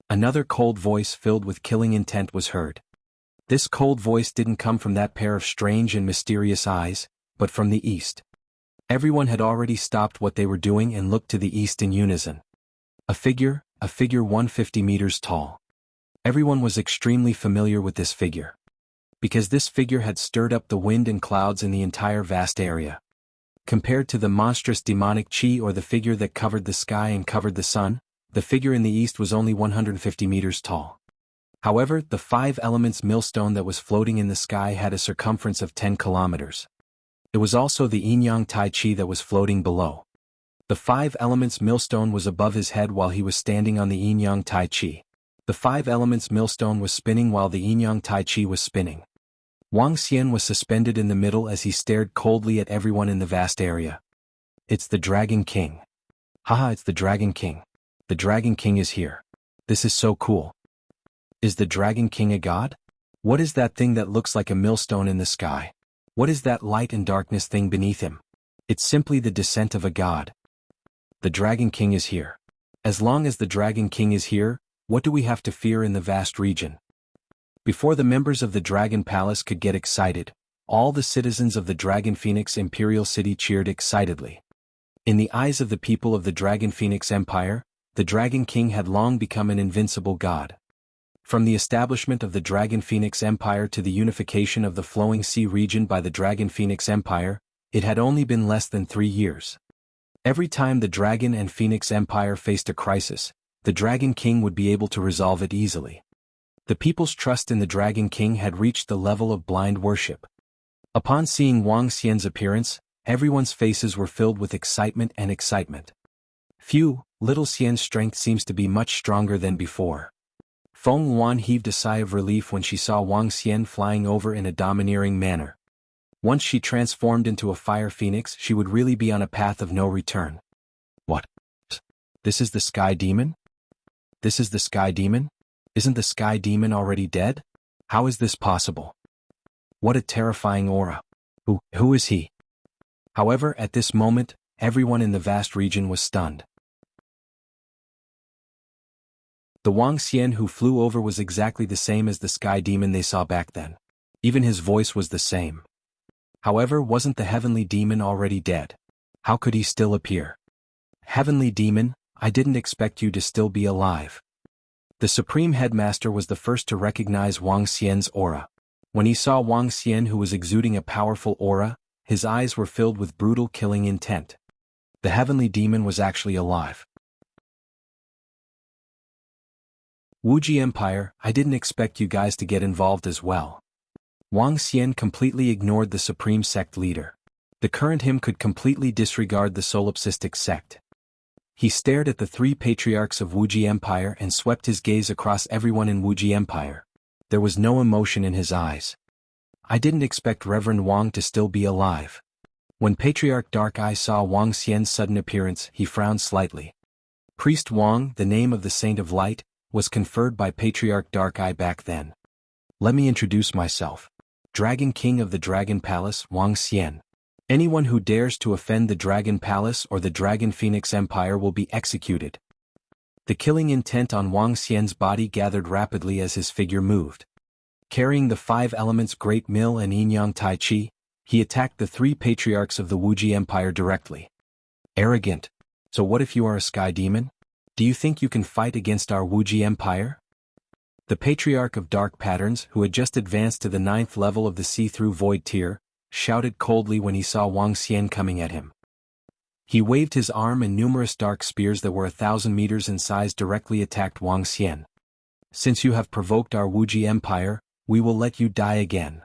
Another cold voice filled with killing intent was heard. This cold voice didn't come from that pair of strange and mysterious eyes, but from the east. Everyone had already stopped what they were doing and looked to the east in unison. A figure 150 meters tall. Everyone was extremely familiar with this figure. Because this figure had stirred up the wind and clouds in the entire vast area. Compared to the monstrous demonic chi or the figure that covered the sky and covered the sun, the figure in the east was only 150 meters tall. However, the 5 elements millstone that was floating in the sky had a circumference of 10 kilometers. It was also the yin-yang tai chi that was floating below. The 5 elements millstone was above his head while he was standing on the yin-yang tai chi. The 5 elements millstone was spinning while the yin-yang tai chi was spinning. Wang Xian was suspended in the middle as he stared coldly at everyone in the vast area. It's the Dragon King. Haha, it's the Dragon King. The Dragon King is here. This is so cool. Is the Dragon King a god? What is that thing that looks like a millstone in the sky? What is that light and darkness thing beneath him? It's simply the descent of a god. The Dragon King is here. As long as the Dragon King is here, what do we have to fear in the vast region? Before the members of the Dragon Palace could get excited, all the citizens of the Dragon Phoenix Imperial City cheered excitedly. In the eyes of the people of the Dragon Phoenix Empire, the Dragon King had long become an invincible god. From the establishment of the Dragon Phoenix Empire to the unification of the Flowing Sea region by the Dragon Phoenix Empire, it had only been less than 3 years. Every time the Dragon and Phoenix Empire faced a crisis, the Dragon King would be able to resolve it easily. The people's trust in the Dragon King had reached the level of blind worship. Upon seeing Wang Xian's appearance, everyone's faces were filled with excitement and excitement. Phew, little Xian's strength seems to be much stronger than before. Feng Yuan heaved a sigh of relief when she saw Wang Xian flying over in a domineering manner. Once she transformed into a fire phoenix, she would really be on a path of no return. What? This is the Sky Demon? This is the Sky Demon? Isn't the Sky Demon already dead? How is this possible? What a terrifying aura. Who is he? However, at this moment, everyone in the vast region was stunned. The Wuxian who flew over was exactly the same as the sky demon they saw back then. Even his voice was the same. However, wasn't the heavenly demon already dead? How could he still appear? Heavenly demon, I didn't expect you to still be alive. The Supreme Headmaster was the first to recognize Wang Xian's aura. When he saw Wang Xian who was exuding a powerful aura, his eyes were filled with brutal killing intent. The heavenly demon was actually alive. Wuxia Empire, I didn't expect you guys to get involved as well. Wang Xian completely ignored the Supreme Sect leader. The current him could completely disregard the solipsistic sect. He stared at the three patriarchs of Wuxia Empire and swept his gaze across everyone in Wuxia Empire. There was no emotion in his eyes. I didn't expect Reverend Wang to still be alive. When Patriarch Dark Eye saw Wang Xian's sudden appearance, he frowned slightly. Priest Wang, the name of the Saint of Light, was conferred by Patriarch Dark Eye back then. Let me introduce myself. Dragon King of the Dragon Palace, Wang Xian. Anyone who dares to offend the Dragon Palace or the Dragon Phoenix Empire will be executed. The killing intent on Wang Xian's body gathered rapidly as his figure moved. Carrying the 5 elements Great Mill and Yin-Yang Tai Chi, he attacked the 3 patriarchs of the Wuxia Empire directly. Arrogant. So what if you are a sky demon? Do you think you can fight against our Wuxia Empire? The Patriarch of Dark Patterns, who had just advanced to the 9th level of the see-through void tier, shouted coldly when he saw Wang Xian coming at him. He waved his arm and numerous dark spears that were 1,000 meters in size directly attacked Wang Xian. Since you have provoked our Wuxia Empire, we will let you die again.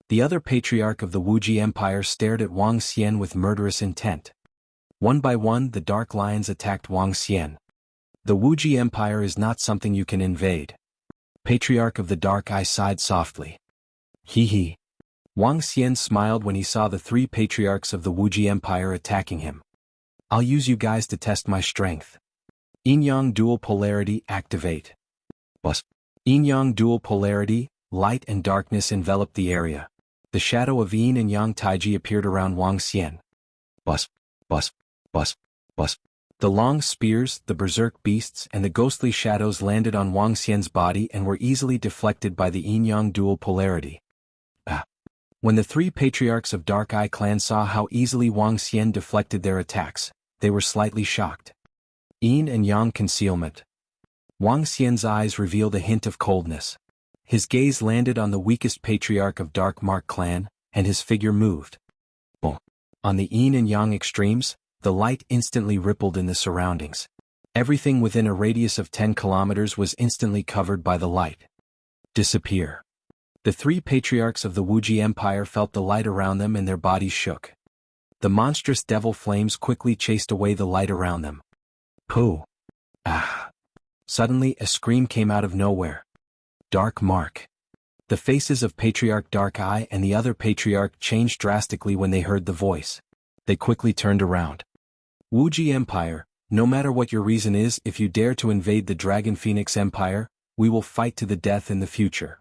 The other Patriarch of the Wuxia Empire stared at Wang Xian with murderous intent. One by one, the Dark Lions attacked Wang Xian. The Wuxia Empire is not something you can invade. Patriarch of the Dark Eye sighed softly. Hee hee. Wang Xian smiled when he saw the 3 patriarchs of the Wuxia Empire attacking him. I'll use you guys to test my strength. Yin-Yang Dual Polarity activate. Bus. Yin-Yang Dual Polarity, light and darkness enveloped the area. The shadow of Yin and Yang Taiji appeared around Wang Xian. Bus. Bus. Bus. Bus. The long spears, the berserk beasts and the ghostly shadows landed on Wang Xian's body and were easily deflected by the Yin-Yang Dual Polarity. When the 3 patriarchs of Dark Eye Clan saw how easily Wang Xian deflected their attacks, they were slightly shocked. Yin and Yang concealment. Wang Xian's eyes revealed a hint of coldness. His gaze landed on the weakest patriarch of Dark Mark Clan, and his figure moved. Boom. On the Yin and Yang extremes, the light instantly rippled in the surroundings. Everything within a radius of 10 kilometers was instantly covered by the light. Disappear. The 3 patriarchs of the Wuxia Empire felt the light around them and their bodies shook. The monstrous devil flames quickly chased away the light around them. Pooh! Ah! Suddenly a scream came out of nowhere. Dark Mark. The faces of Patriarch Dark Eye and the other patriarch changed drastically when they heard the voice. They quickly turned around. Wuxia Empire, no matter what your reason is, if you dare to invade the Dragon Phoenix Empire, we will fight to the death in the future.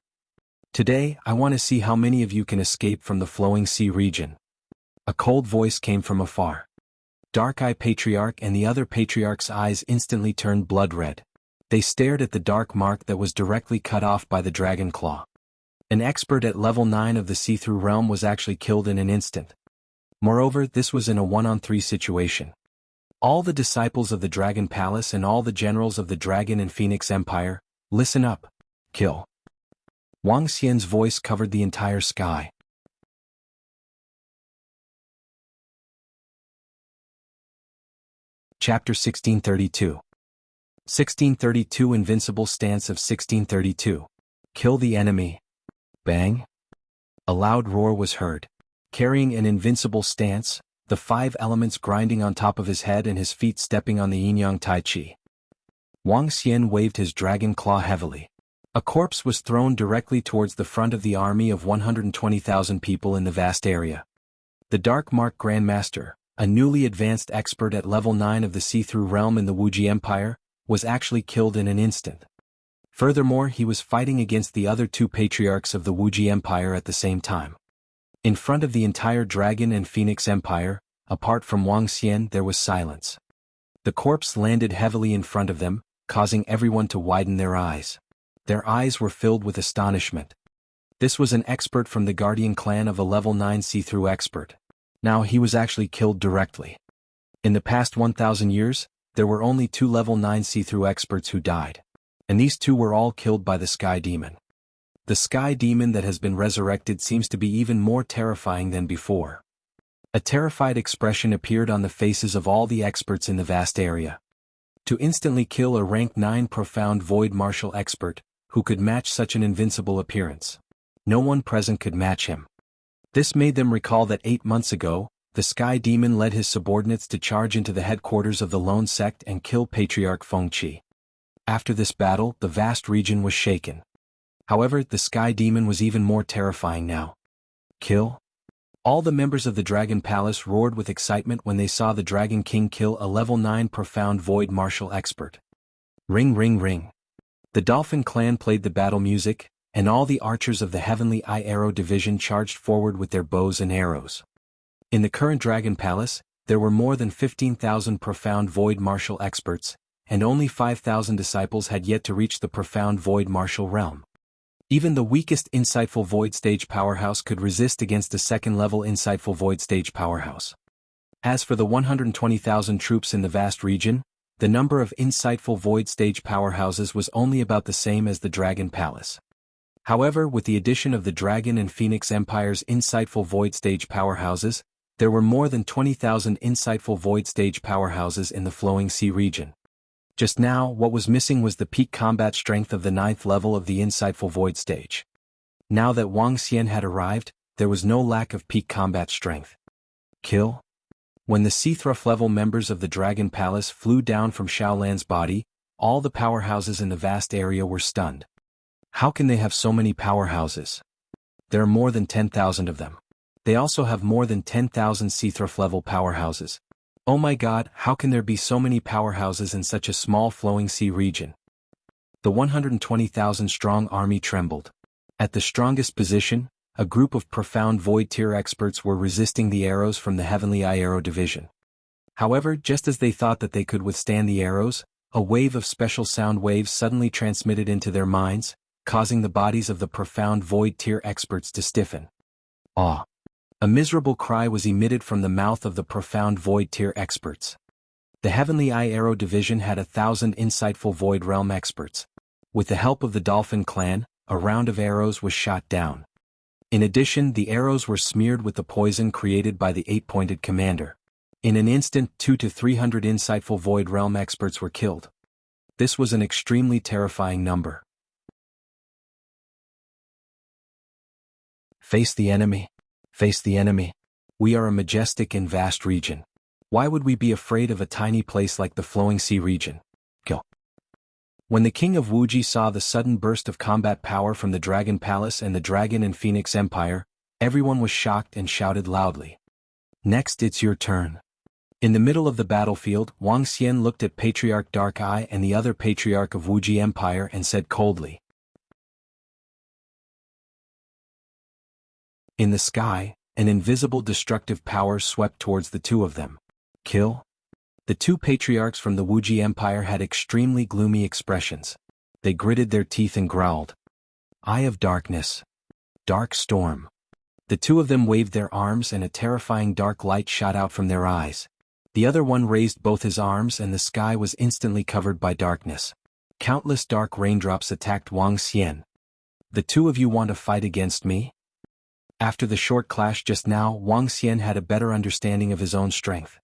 Today, I want to see how many of you can escape from the Flowing Sea region. A cold voice came from afar. Dark Eye Patriarch and the other patriarch's eyes instantly turned blood red. They stared at the dark mark that was directly cut off by the dragon claw. An expert at level 9 of the see-through realm was actually killed in an instant. Moreover, this was in a 1-on-3 situation. All the disciples of the Dragon Palace and all the generals of the Dragon and Phoenix Empire, listen up. Kill. Wang Xian's voice covered the entire sky. Chapter 1632. 1632 Invincible Stance of 1632. Kill the enemy. Bang! A loud roar was heard. Carrying an invincible stance, the 5 elements grinding on top of his head and his feet stepping on the yin-yang tai chi. Wang Xian waved his dragon claw heavily. A corpse was thrown directly towards the front of the army of 120,000 people in the vast area. The Dark Mark Grandmaster, a newly advanced expert at level 9 of the see-through realm in the Wuxia Empire, was actually killed in an instant. Furthermore, he was fighting against the other 2 patriarchs of the Wuxia Empire at the same time. In front of the entire Dragon and Phoenix Empire, apart from Wang Xian there was silence. The corpse landed heavily in front of them, causing everyone to widen their eyes. Their eyes were filled with astonishment. This was an expert from the Guardian clan of a level 9 see-through expert. Now he was actually killed directly. In the past 1,000 years, there were only 2 level 9 see-through experts who died. And these 2 were all killed by the Sky Demon. The Sky Demon that has been resurrected seems to be even more terrifying than before. A terrified expression appeared on the faces of all the experts in the vast area. To instantly kill a rank 9 profound void martial expert, who could match such an invincible appearance. No one present could match him. This made them recall that 8 months ago, the Sky Demon led his subordinates to charge into the headquarters of the lone sect and kill Patriarch Fengqi. After this battle, the vast region was shaken. However, the Sky Demon was even more terrifying now. Kill? All the members of the Dragon Palace roared with excitement when they saw the Dragon King kill a level 9 profound void martial expert. Ring ring ring. The Dolphin clan played the battle music, and all the archers of the Heavenly Eye Arrow Division charged forward with their bows and arrows. In the current Dragon Palace, there were more than 15,000 profound void martial experts, and only 5,000 disciples had yet to reach the profound void martial realm. Even the weakest insightful void stage powerhouse could resist against a second-level insightful void stage powerhouse. As for the 120,000 troops in the vast region, the number of insightful void stage powerhouses was only about the same as the Dragon Palace. However, with the addition of the Dragon and Phoenix Empire's insightful void stage powerhouses, there were more than 20,000 insightful void stage powerhouses in the Flowing Sea region. Just now, what was missing was the peak combat strength of the 9th level of the insightful void stage. Now that Wang Xian had arrived, there was no lack of peak combat strength. Kill? When the Seathruff level members of the Dragon Palace flew down from Xiaolan's body, all the powerhouses in the vast area were stunned. How can they have so many powerhouses? There are more than 10,000 of them. They also have more than 10,000 Seathruff level powerhouses. Oh my god, how can there be so many powerhouses in such a small flowing sea region? The 120,000 strong army trembled. At the strongest position, a group of profound void tier experts were resisting the arrows from the Heavenly Eye Arrow Division. However, just as they thought that they could withstand the arrows, a wave of special sound waves suddenly transmitted into their minds, causing the bodies of the profound void tier experts to stiffen. Awe! A miserable cry was emitted from the mouth of the profound void tier experts. The Heavenly Eye Arrow Division had 1,000 insightful void realm experts. With the help of the Dolphin clan, a round of arrows was shot down. In addition, the arrows were smeared with the poison created by the 8-pointed commander. In an instant, 200 to 300 insightful void realm experts were killed. This was an extremely terrifying number. Face the enemy. Face the enemy. We are a majestic and vast region. Why would we be afraid of a tiny place like the Flowing Sea region? Go. When the king of Wuxia saw the sudden burst of combat power from the Dragon Palace and the Dragon and Phoenix Empire, everyone was shocked and shouted loudly. Next, it's your turn. In the middle of the battlefield, Wang Xian looked at Patriarch Dark Eye and the other Patriarch of Wuxia Empire and said coldly. In the sky, an invisible destructive power swept towards the two of them. Kill? The two patriarchs from the Wuxia Empire had extremely gloomy expressions. They gritted their teeth and growled. Eye of Darkness. Dark Storm. The two of them waved their arms and a terrifying dark light shot out from their eyes. The other one raised both his arms and the sky was instantly covered by darkness. Countless dark raindrops attacked Wang Xian. The two of you want to fight against me? After the short clash just now, Wang Xian had a better understanding of his own strength.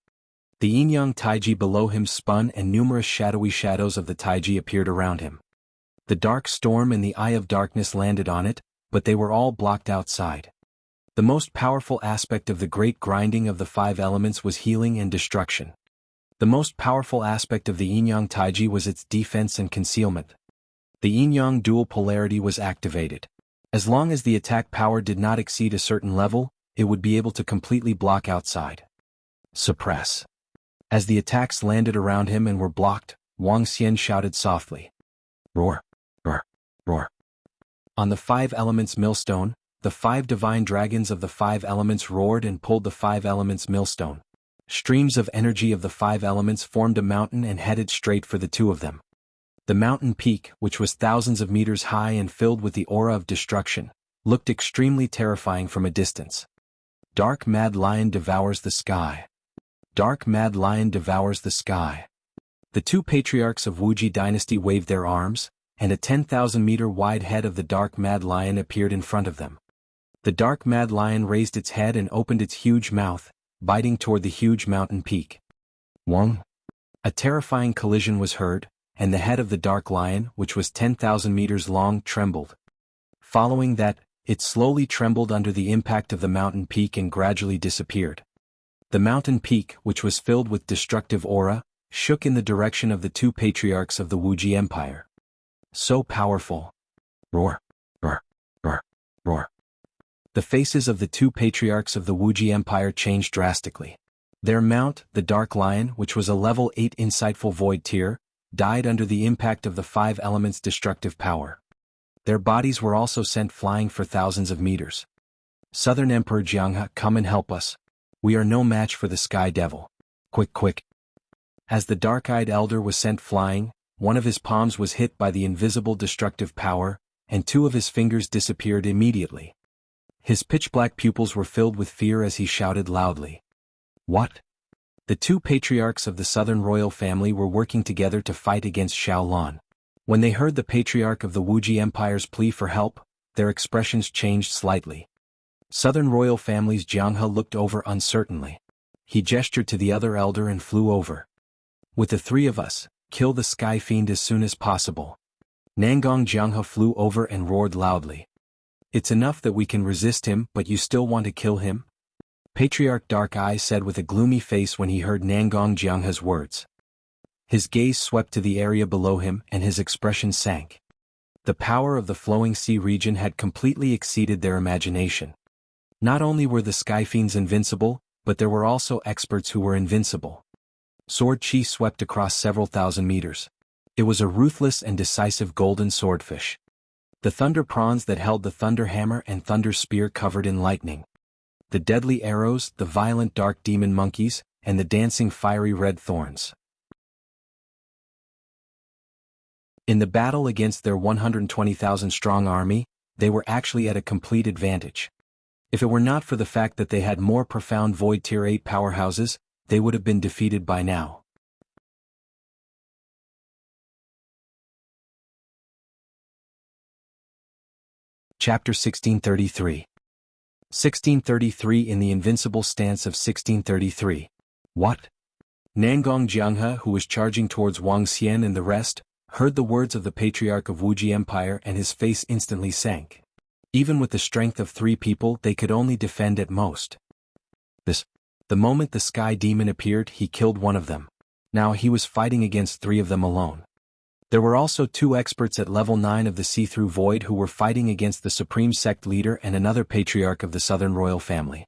The yin-yang taiji below him spun and numerous shadowy shadows of the taiji appeared around him. The dark storm and the Eye of Darkness landed on it, but they were all blocked outside. The most powerful aspect of the great grinding of the 5 elements was healing and destruction. The most powerful aspect of the yin-yang taiji was its defense and concealment. The yin-yang dual polarity was activated. As long as the attack power did not exceed a certain level, it would be able to completely block outside. Suppress. As the attacks landed around him and were blocked, Wang Xian shouted softly. Roar, roar, roar. On the 5 elements millstone, the 5 divine dragons of the 5 elements roared and pulled the 5 elements millstone. Streams of energy of the 5 elements formed a mountain and headed straight for the two of them. The mountain peak, which was thousands of meters high and filled with the aura of destruction, looked extremely terrifying from a distance. Dark Mad Lion devours the sky. Dark Mad Lion devours the sky. The two patriarchs of Wuxia dynasty waved their arms, and a 10,000-meter wide head of the Dark Mad Lion appeared in front of them. The Dark Mad Lion raised its head and opened its huge mouth, biting toward the huge mountain peak. Wong! A terrifying collision was heard, and the head of the Dark Lion, which was 10,000 meters long, trembled. Following that, it slowly trembled under the impact of the mountain peak and gradually disappeared. The mountain peak, which was filled with destructive aura, shook in the direction of the two patriarchs of the Wuxia Empire. So powerful! Roar! Roar! Roar! Roar! The faces of the two patriarchs of the Wuxia Empire changed drastically. Their mount, the Dark Lion, which was a level 8 insightful void tier, died under the impact of the 5 elements' destructive power. Their bodies were also sent flying for thousands of meters. Southern Emperor Jianghu, come and help us. We are no match for the Sky Devil. Quick, quick. As the dark-eyed elder was sent flying, one of his palms was hit by the invisible destructive power, and 2 of his fingers disappeared immediately. His pitch-black pupils were filled with fear as he shouted loudly. What? The two patriarchs of the Southern royal family were working together to fight against Shaolin. When they heard the patriarch of the Wuxia Empire's plea for help, their expressions changed slightly. Southern royal family's Jianghu looked over uncertainly. He gestured to the other elder and flew over. With the 3 of us, kill the Sky Fiend as soon as possible. Nangong Jianghu flew over and roared loudly. It's enough that we can resist him, but you still want to kill him? Patriarch Dark Eye said with a gloomy face when he heard Nangong Jianghu's words. His gaze swept to the area below him and his expression sank. The power of the flowing sea region had completely exceeded their imagination. Not only were the Sky Fiends invincible, but there were also experts who were invincible. Sword Chi swept across several thousand meters. It was a ruthless and decisive golden swordfish. The thunder prawns that held the thunder hammer and thunder spear covered in lightning. The deadly arrows, the violent dark demon monkeys, and the dancing fiery red thorns. In the battle against their 120,000-strong army, they were actually at a complete advantage. If it were not for the fact that they had more profound Void Tier 8 powerhouses, they would have been defeated by now. Chapter 1633. 1633 in the invincible stance of 1633. What? Nangong Jianghu, who was charging towards Wang Xian and the rest, heard the words of the Patriarch of Wuxia Empire and his face instantly sank. Even with the strength of 3 people, they could only defend at most. The moment the Sky Demon appeared, he killed one of them. Now he was fighting against 3 of them alone. There were also 2 experts at level 9 of the See-Through Void who were fighting against the Supreme Sect leader and another patriarch of the Southern royal family.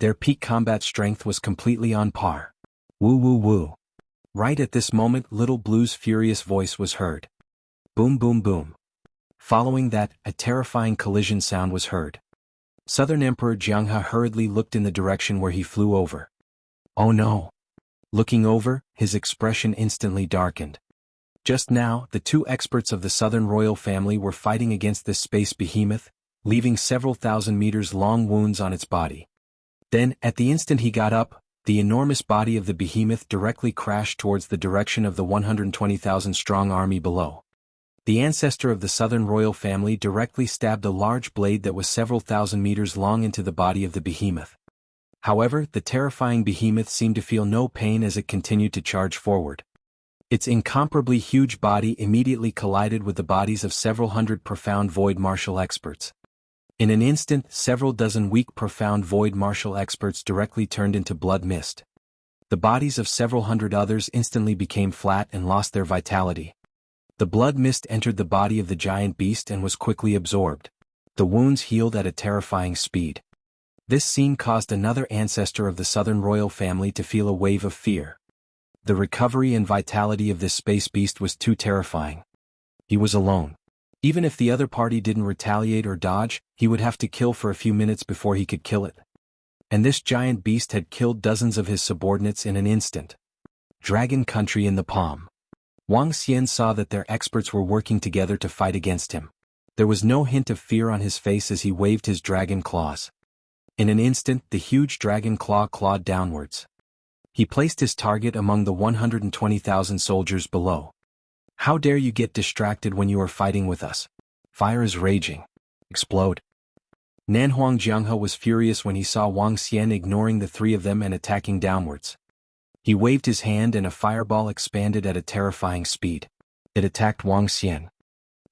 Their peak combat strength was completely on par. Woo woo woo. Right at this moment, Little Blue's furious voice was heard. Boom boom boom. Following that, a terrifying collision sound was heard. Southern Emperor Jianghu hurriedly looked in the direction where he flew over. Oh no. Looking over, his expression instantly darkened. Just now, the 2 experts of the Southern royal family were fighting against this space behemoth, leaving several thousand meters long wounds on its body. Then, at the instant he got up, the enormous body of the behemoth directly crashed towards the direction of the 120,000-strong army below. The ancestor of the Southern royal family directly stabbed a large blade that was several thousand meters long into the body of the behemoth. However, the terrifying behemoth seemed to feel no pain as it continued to charge forward. Its incomparably huge body immediately collided with the bodies of several hundred profound void martial experts. In an instant, several dozen weak profound void martial experts directly turned into blood mist. The bodies of several hundred others instantly became flat and lost their vitality. The blood mist entered the body of the giant beast and was quickly absorbed. The wounds healed at a terrifying speed. This scene caused another ancestor of the Southern royal family to feel a wave of fear. The recovery and vitality of this space beast was too terrifying. He was alone. Even if the other party didn't retaliate or dodge, he would have to kill for a few minutes before he could kill it. And this giant beast had killed dozens of his subordinates in an instant. Dragon country in the palm. Wang Xian saw that their experts were working together to fight against him. There was no hint of fear on his face as he waved his dragon claws. In an instant, the huge dragon claw clawed downwards. He placed his target among the 120,000 soldiers below. How dare you get distracted when you are fighting with us? Fire is raging. Explode. Nanhuang Jianghu was furious when he saw Wang Xian ignoring the three of them and attacking downwards. He waved his hand and a fireball expanded at a terrifying speed. It attacked Wang Xian.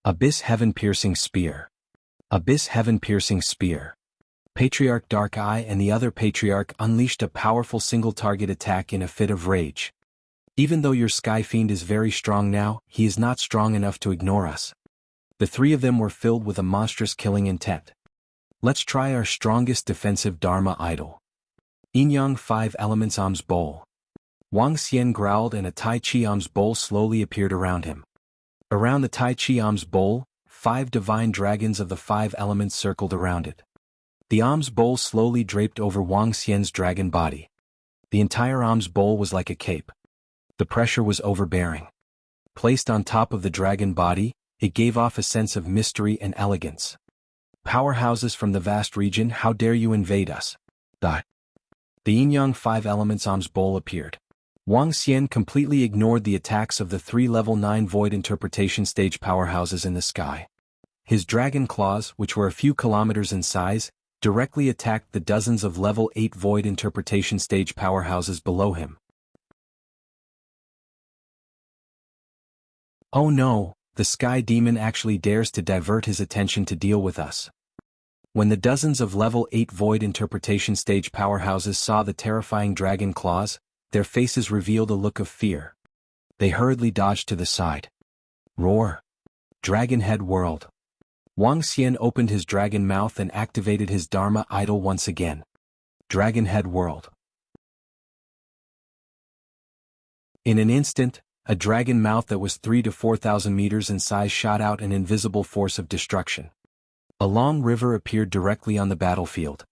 Abyss Heaven-Piercing Spear. Abyss Heaven-Piercing Spear. Patriarch Dark Eye and the other Patriarch unleashed a powerful single-target attack in a fit of rage. Even though your Sky Fiend is very strong now, he is not strong enough to ignore us. The three of them were filled with a monstrous killing intent. Let's try our strongest defensive Dharma idol. Yin Yang 5 Elements Alms Bowl. Wang Xian growled and a Tai Chi alms bowl slowly appeared around him. Around the Tai Chi alms bowl, 5 divine dragons of the 5 elements circled around it. The alms bowl slowly draped over Wang Xian's dragon body. The entire alms bowl was like a cape. The pressure was overbearing. Placed on top of the dragon body, it gave off a sense of mystery and elegance. Powerhouses from the vast region, how dare you invade us? The Yin Yang 5 Elements Alms Bowl appeared. Wang Xian completely ignored the attacks of the 3 level 9 void interpretation stage powerhouses in the sky. His dragon claws, which were a few kilometers in size, directly attacked the dozens of level 8 void interpretation stage powerhouses below him. Oh no, the Sky Demon actually dares to divert his attention to deal with us. When the dozens of level 8 void interpretation stage powerhouses saw the terrifying dragon claws, their faces revealed a look of fear. They hurriedly dodged to the side. Roar! Dragon Head World. Wang Xian opened his dragon mouth and activated his Dharma idol once again. Dragon Head World. In an instant, a dragon mouth that was 3,000 to 4,000 meters in size shot out an invisible force of destruction. A long river appeared directly on the battlefield.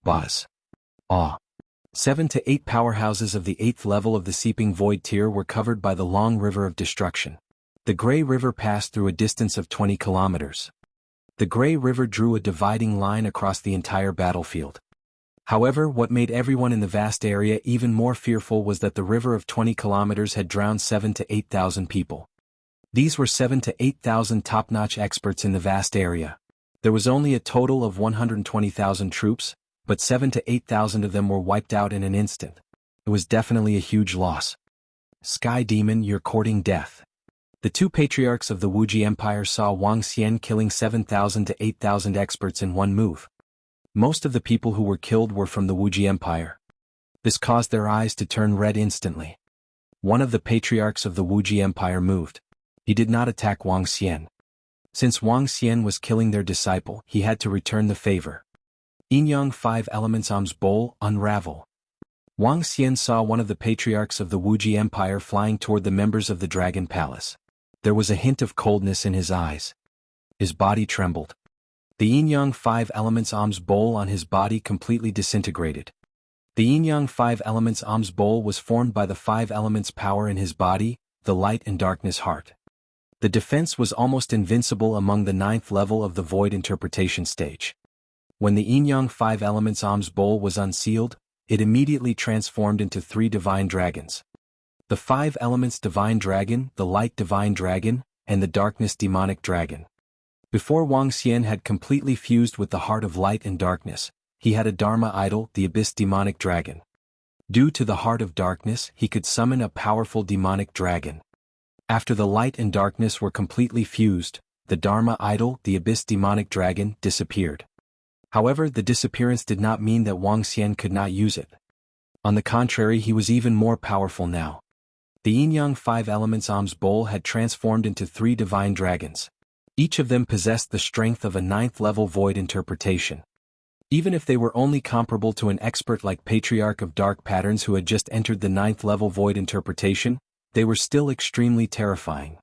Buzz. Awe. 7 to 8 powerhouses of the 8th level of the Seeping Void tier were covered by the long river of destruction. The Grey River passed through a distance of 20 kilometers. The Grey River drew a dividing line across the entire battlefield. However, what made everyone in the vast area even more fearful was that the river of 20 kilometers had drowned 7 to 8,000 people. These were 7 to 8,000 top-notch experts in the vast area. There was only a total of 120,000 troops, but 7 to 8,000 of them were wiped out in an instant. It was definitely a huge loss. Sky Demon, you're courting death. The 2 patriarchs of the Wuxia Empire saw Wang Xian killing 7,000 to 8,000 experts in one move. Most of the people who were killed were from the Wuxia Empire. This caused their eyes to turn red instantly. One of the patriarchs of the Wuxia Empire moved. He did not attack Wang Xian. Since Wang Xian was killing their disciple, he had to return the favor. Yin Yang 5 Elements Alms Bowl, unravel. Wang Xian saw one of the patriarchs of the Wuxia Empire flying toward the members of the Dragon Palace. There was a hint of coldness in his eyes. His body trembled. The Yin Yang 5 Elements Alms Bowl on his body completely disintegrated. The Yin Yang 5 Elements Alms Bowl was formed by the 5 elements power in his body, the light and darkness heart. The defense was almost invincible among the 9th level of the void interpretation stage. When the Yin Yang 5 Elements Alms Bowl was unsealed, it immediately transformed into 3 divine dragons. The 5 elements divine dragon, the light divine dragon, and the darkness demonic dragon. Before Wang Xian had completely fused with the heart of light and darkness, he had a Dharma idol, the abyss demonic dragon. Due to the heart of darkness, he could summon a powerful demonic dragon. After the light and darkness were completely fused, the Dharma idol, the abyss demonic dragon, disappeared. However, the disappearance did not mean that Wang Xian could not use it. On the contrary, he was even more powerful now. The Yin Yang 5 Elements Alms Bowl had transformed into 3 divine dragons. Each of them possessed the strength of a 9th level void interpretation. Even if they were only comparable to an expert like Patriarch of Dark Patterns who had just entered the 9th level void interpretation, they were still extremely terrifying.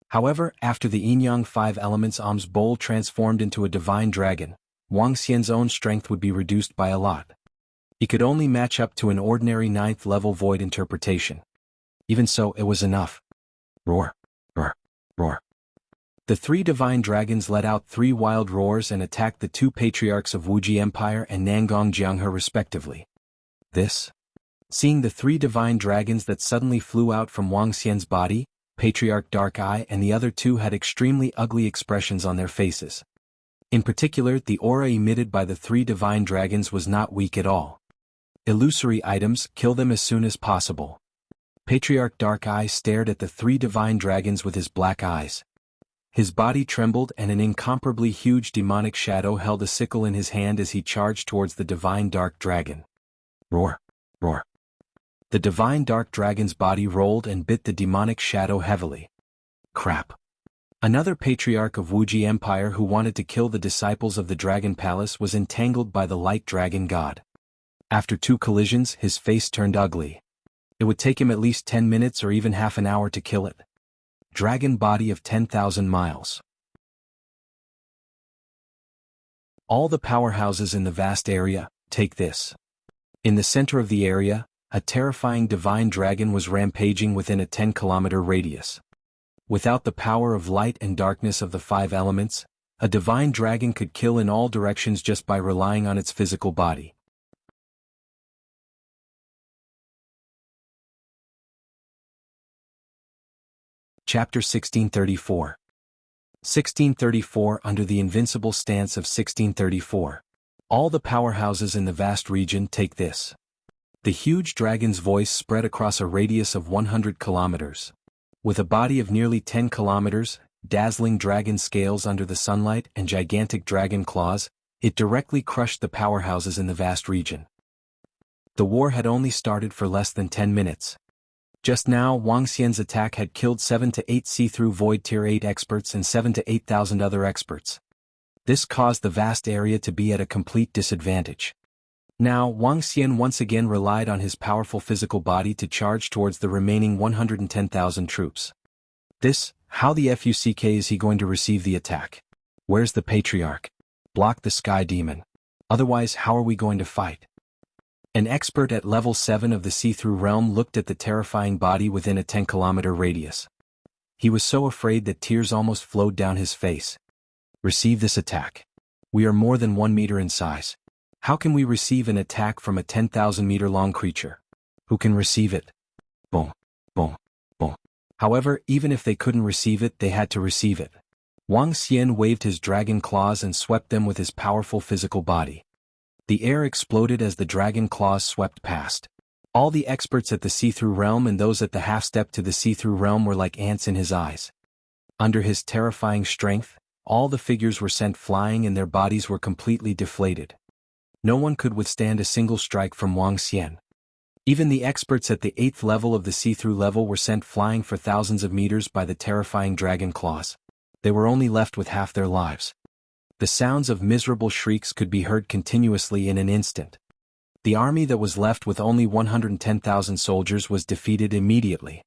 However, after the Yin Yang 5 Elements Alms Bowl transformed into a divine dragon, Wang Xian's own strength would be reduced by a lot. He could only match up to an ordinary 9th level void interpretation. Even so, it was enough. Roar, roar, roar. The 3 divine dragons let out 3 wild roars and attacked the 2 patriarchs of Wuxia Empire and Nangong Jianghu respectively. Seeing the 3 divine dragons that suddenly flew out from Wang Xian's body, Patriarch Dark Eye and the other 2 had extremely ugly expressions on their faces. In particular, the aura emitted by the 3 divine dragons was not weak at all. Illusory items, kill them as soon as possible. Patriarch Dark Eye stared at the 3 divine dragons with his black eyes. His body trembled and an incomparably huge demonic shadow held a sickle in his hand as he charged towards the divine dark dragon. Roar, roar. The divine dark dragon's body rolled and bit the demonic shadow heavily. Crap. Another patriarch of Wuxia Empire who wanted to kill the disciples of the Dragon Palace was entangled by the light dragon god. After 2 collisions, his face turned ugly. It would take him at least 10 minutes or even half an hour to kill it. Dragon body of 10,000 miles. All the powerhouses in the vast area, take this. In the center of the area, a terrifying divine dragon was rampaging within a 10-kilometer radius. Without the power of light and darkness of the 5 elements, a divine dragon could kill in all directions just by relying on its physical body. Chapter 1634. 1634. Under the invincible stance of 1634. All the powerhouses in the vast region take this. The huge dragon's voice spread across a radius of 100 kilometers. With a body of nearly 10 kilometers, dazzling dragon scales under the sunlight and gigantic dragon claws, it directly crushed the powerhouses in the vast region. The war had only started for less than 10 minutes. Just now, Wang Xian's attack had killed 7 to 8 see-through void tier 8 experts and 7 to 8,000 other experts. This caused the vast area to be at a complete disadvantage. Now, Wang Xian once again relied on his powerful physical body to charge towards the remaining 110,000 troops. How the fuck is he going to receive the attack? Where's the patriarch? Block the sky demon. Otherwise, how are we going to fight? An expert at level 7 of the see-through realm looked at the terrifying body within a 10-kilometer radius. He was so afraid that tears almost flowed down his face. Receive this attack. We are more than 1 meter in size. How can we receive an attack from a 10,000-meter-long creature? Who can receive it? Boom, boom, boom. However, even if they couldn't receive it, they had to receive it. Wang Xian waved his dragon claws and swept them with his powerful physical body. The air exploded as the dragon claws swept past. All the experts at the see-through realm and those at the half-step to the see-through realm were like ants in his eyes. Under his terrifying strength, all the figures were sent flying and their bodies were completely deflated. No one could withstand a single strike from Wang Xian. Even the experts at the 8th level of the see-through level were sent flying for thousands of meters by the terrifying dragon claws. They were only left with half their lives. The sounds of miserable shrieks could be heard continuously in an instant. The army that was left with only 110,000 soldiers was defeated immediately.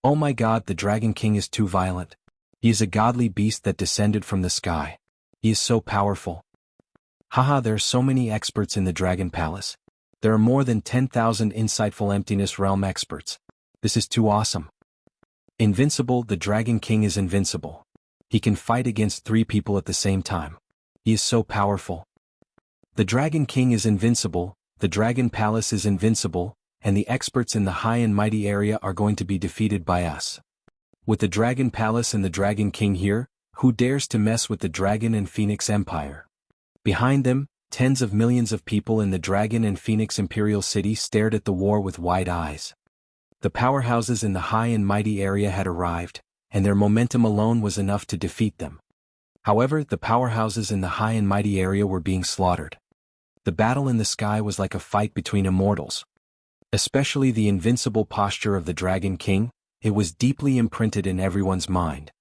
Oh my god, the Dragon King is too violent. He is a godly beast that descended from the sky. He is so powerful. Haha, there are so many experts in the Dragon Palace. There are more than 10,000 insightful Emptiness Realm experts. This is too awesome. Invincible, the Dragon King is invincible. He can fight against 3 people at the same time. He is so powerful. The Dragon King is invincible, the Dragon Palace is invincible, and the experts in the high and mighty area are going to be defeated by us. With the Dragon Palace and the Dragon King here, who dares to mess with the Dragon and Phoenix Empire? Behind them, tens of millions of people in the Dragon and Phoenix Imperial City stared at the war with wide eyes. The powerhouses in the high and mighty area had arrived, and their momentum alone was enough to defeat them. However, the powerhouses in the high and mighty area were being slaughtered. The battle in the sky was like a fight between immortals. Especially the invincible posture of the Dragon King, it was deeply imprinted in everyone's mind.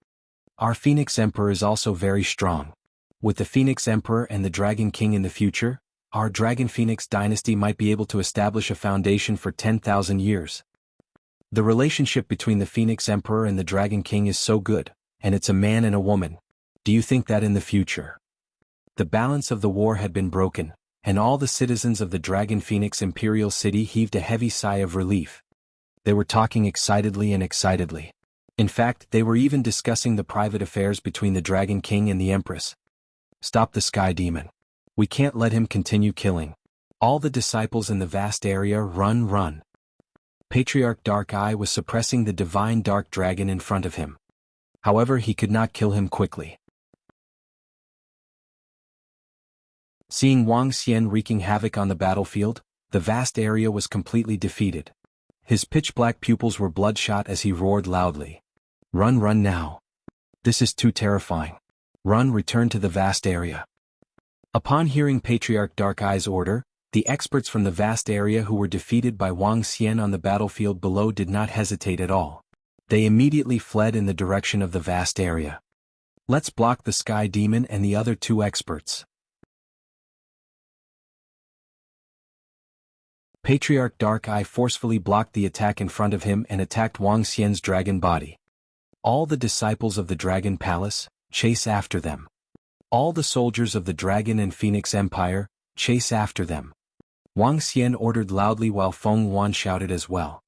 Our Phoenix Emperor is also very strong. With the Phoenix Emperor and the Dragon King in the future, our Dragon Phoenix dynasty might be able to establish a foundation for 10,000 years. The relationship between the Phoenix Emperor and the Dragon King is so good, and it's a man and a woman. Do you think that in the future? The balance of the war had been broken, and all the citizens of the Dragon Phoenix Imperial City heaved a heavy sigh of relief. They were talking excitedly. In fact, they were even discussing the private affairs between the Dragon King and the Empress. Stop the Sky Demon. We can't let him continue killing. All the disciples in the vast area run. Patriarch Dark Eye was suppressing the divine dark dragon in front of him. However, he could not kill him quickly. Seeing Wang Xian wreaking havoc on the battlefield, the vast area was completely defeated. His pitch-black pupils were bloodshot as he roared loudly. Run now. This is too terrifying. Return to the vast area. Upon hearing Patriarch Dark Eye's order, the experts from the vast area who were defeated by Wang Xian on the battlefield below did not hesitate at all. They immediately fled in the direction of the vast area. Let's block the Sky Demon and the other two experts. Patriarch Dark Eye forcefully blocked the attack in front of him and attacked Wang Xian's dragon body. All the disciples of the Dragon Palace, chase after them. All the soldiers of the Dragon and Phoenix Empire, chase after them. Wang Xian ordered loudly while Feng Yuan shouted as well.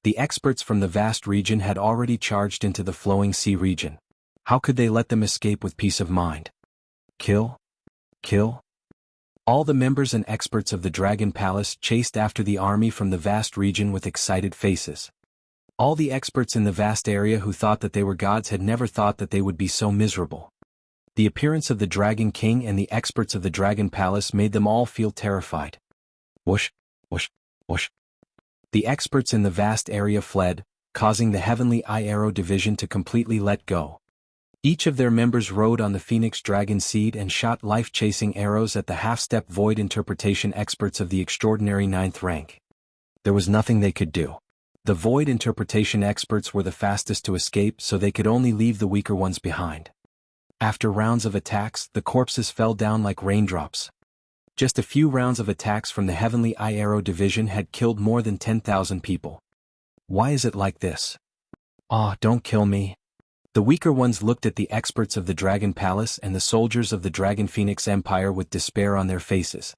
The experts from the vast region had already charged into the flowing sea region. How could they let them escape with peace of mind? Kill? All the members and experts of the Dragon Palace chased after the army from the vast region with excited faces. All the experts in the vast area who thought that they were gods had never thought that they would be so miserable. The appearance of the Dragon King and the experts of the Dragon Palace made them all feel terrified. Whoosh. The experts in the vast area fled, causing the Heavenly Eye Arrow Division to completely let go. Each of their members rode on the Phoenix Dragon Seed and shot life-chasing arrows at the half-step void interpretation experts of the extraordinary 9th rank. There was nothing they could do. The void interpretation experts were the fastest to escape, so they could only leave the weaker ones behind. After rounds of attacks, the corpses fell down like raindrops. Just a few rounds of attacks from the Heavenly Eye Arrow Division had killed more than 10,000 people. Why is it like this? Don't kill me. The weaker ones looked at the experts of the Dragon Palace and the soldiers of the Dragon Phoenix Empire with despair on their faces.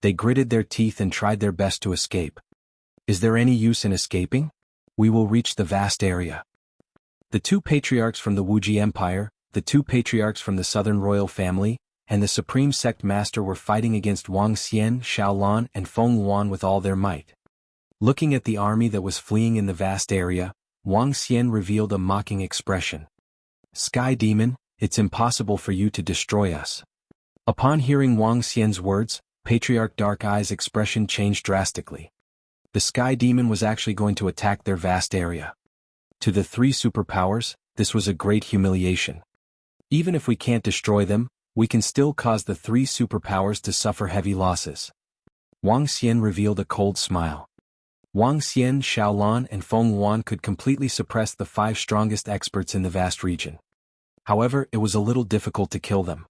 They gritted their teeth and tried their best to escape. Is there any use in escaping? We will reach the vast area. The two patriarchs from the Wuxia Empire, the two patriarchs from the Southern Royal Family, and the Supreme Sect Master were fighting against Wang Xian, Xiaolan, and Feng Yuan with all their might. Looking at the army that was fleeing in the vast area, Wang Xian revealed a mocking expression. Sky Demon, it's impossible for you to destroy us. Upon hearing Wang Xian's words, Patriarch Dark Eye's expression changed drastically. The Sky Demon was actually going to attack their vast area. To the three superpowers, this was a great humiliation. Even if we can't destroy them, we can still cause the three superpowers to suffer heavy losses. Wang Xian revealed a cold smile. Wang Xian, Xiaolan, and Feng Yuan could completely suppress the 5 strongest experts in the vast region. However, it was a little difficult to kill them.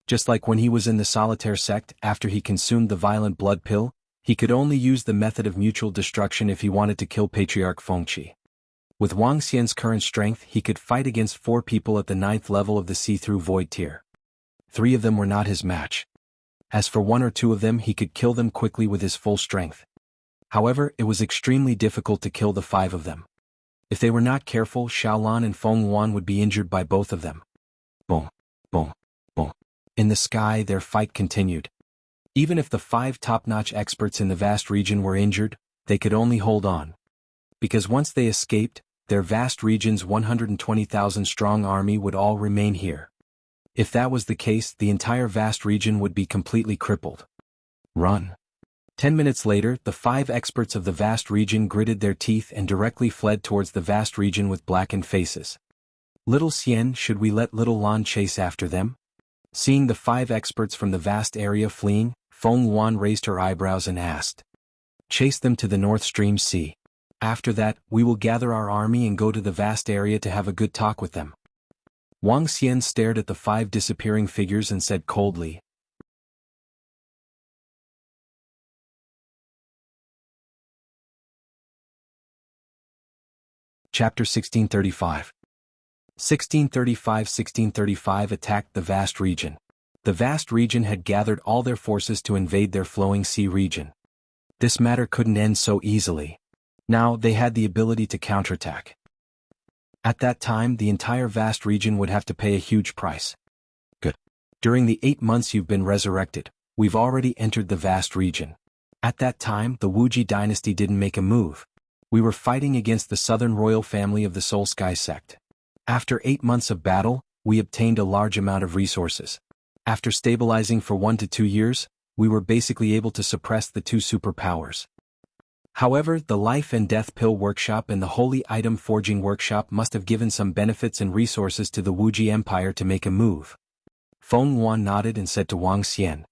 Just like when he was in the Solitaire sect after he consumed the violent blood pill, he could only use the method of mutual destruction if he wanted to kill Patriarch Fengqi. With Wang Xian's current strength, he could fight against 4 people at the 9th level of the see-through void tier. 3 of them were not his match. As for 1 or 2 of them, he could kill them quickly with his full strength. However, it was extremely difficult to kill the 5 of them. If they were not careful, Xiaolan and Feng Yuan would be injured by both of them. Boom. In the sky, their fight continued. Even if the 5 top-notch experts in the vast region were injured, they could only hold on. Because once they escaped, their vast region's 120,000-strong army would all remain here. If that was the case, the entire vast region would be completely crippled. Run. 10 minutes later, the 5 experts of the vast region gritted their teeth and directly fled towards the vast region with blackened faces. Little Xian, should we let Little Lan chase after them? Seeing the 5 experts from the vast area fleeing, Feng Yuan raised her eyebrows and asked. Chase them to the North Stream Sea. After that, we will gather our army and go to the vast area to have a good talk with them. Wang Xian stared at the 5 disappearing figures and said coldly. Chapter 1635. 1635 attacked the vast region. The vast region had gathered all their forces to invade their flowing sea region. This matter couldn't end so easily. Now they had the ability to counterattack. At that time, the entire vast region would have to pay a huge price. Good. During the 8 months you've been resurrected, we've already entered the vast region. At that time, the Wuxia dynasty didn't make a move. We were fighting against the southern royal family of the Soul Sky sect. After 8 months of battle, we obtained a large amount of resources. After stabilizing for 1 to 2 years, we were basically able to suppress the 2 superpowers. However, the Life and Death Pill Workshop and the Holy Item Forging Workshop must have given some benefits and resources to the Wuxia Empire to make a move. Feng Yuan nodded and said to Wang Xian,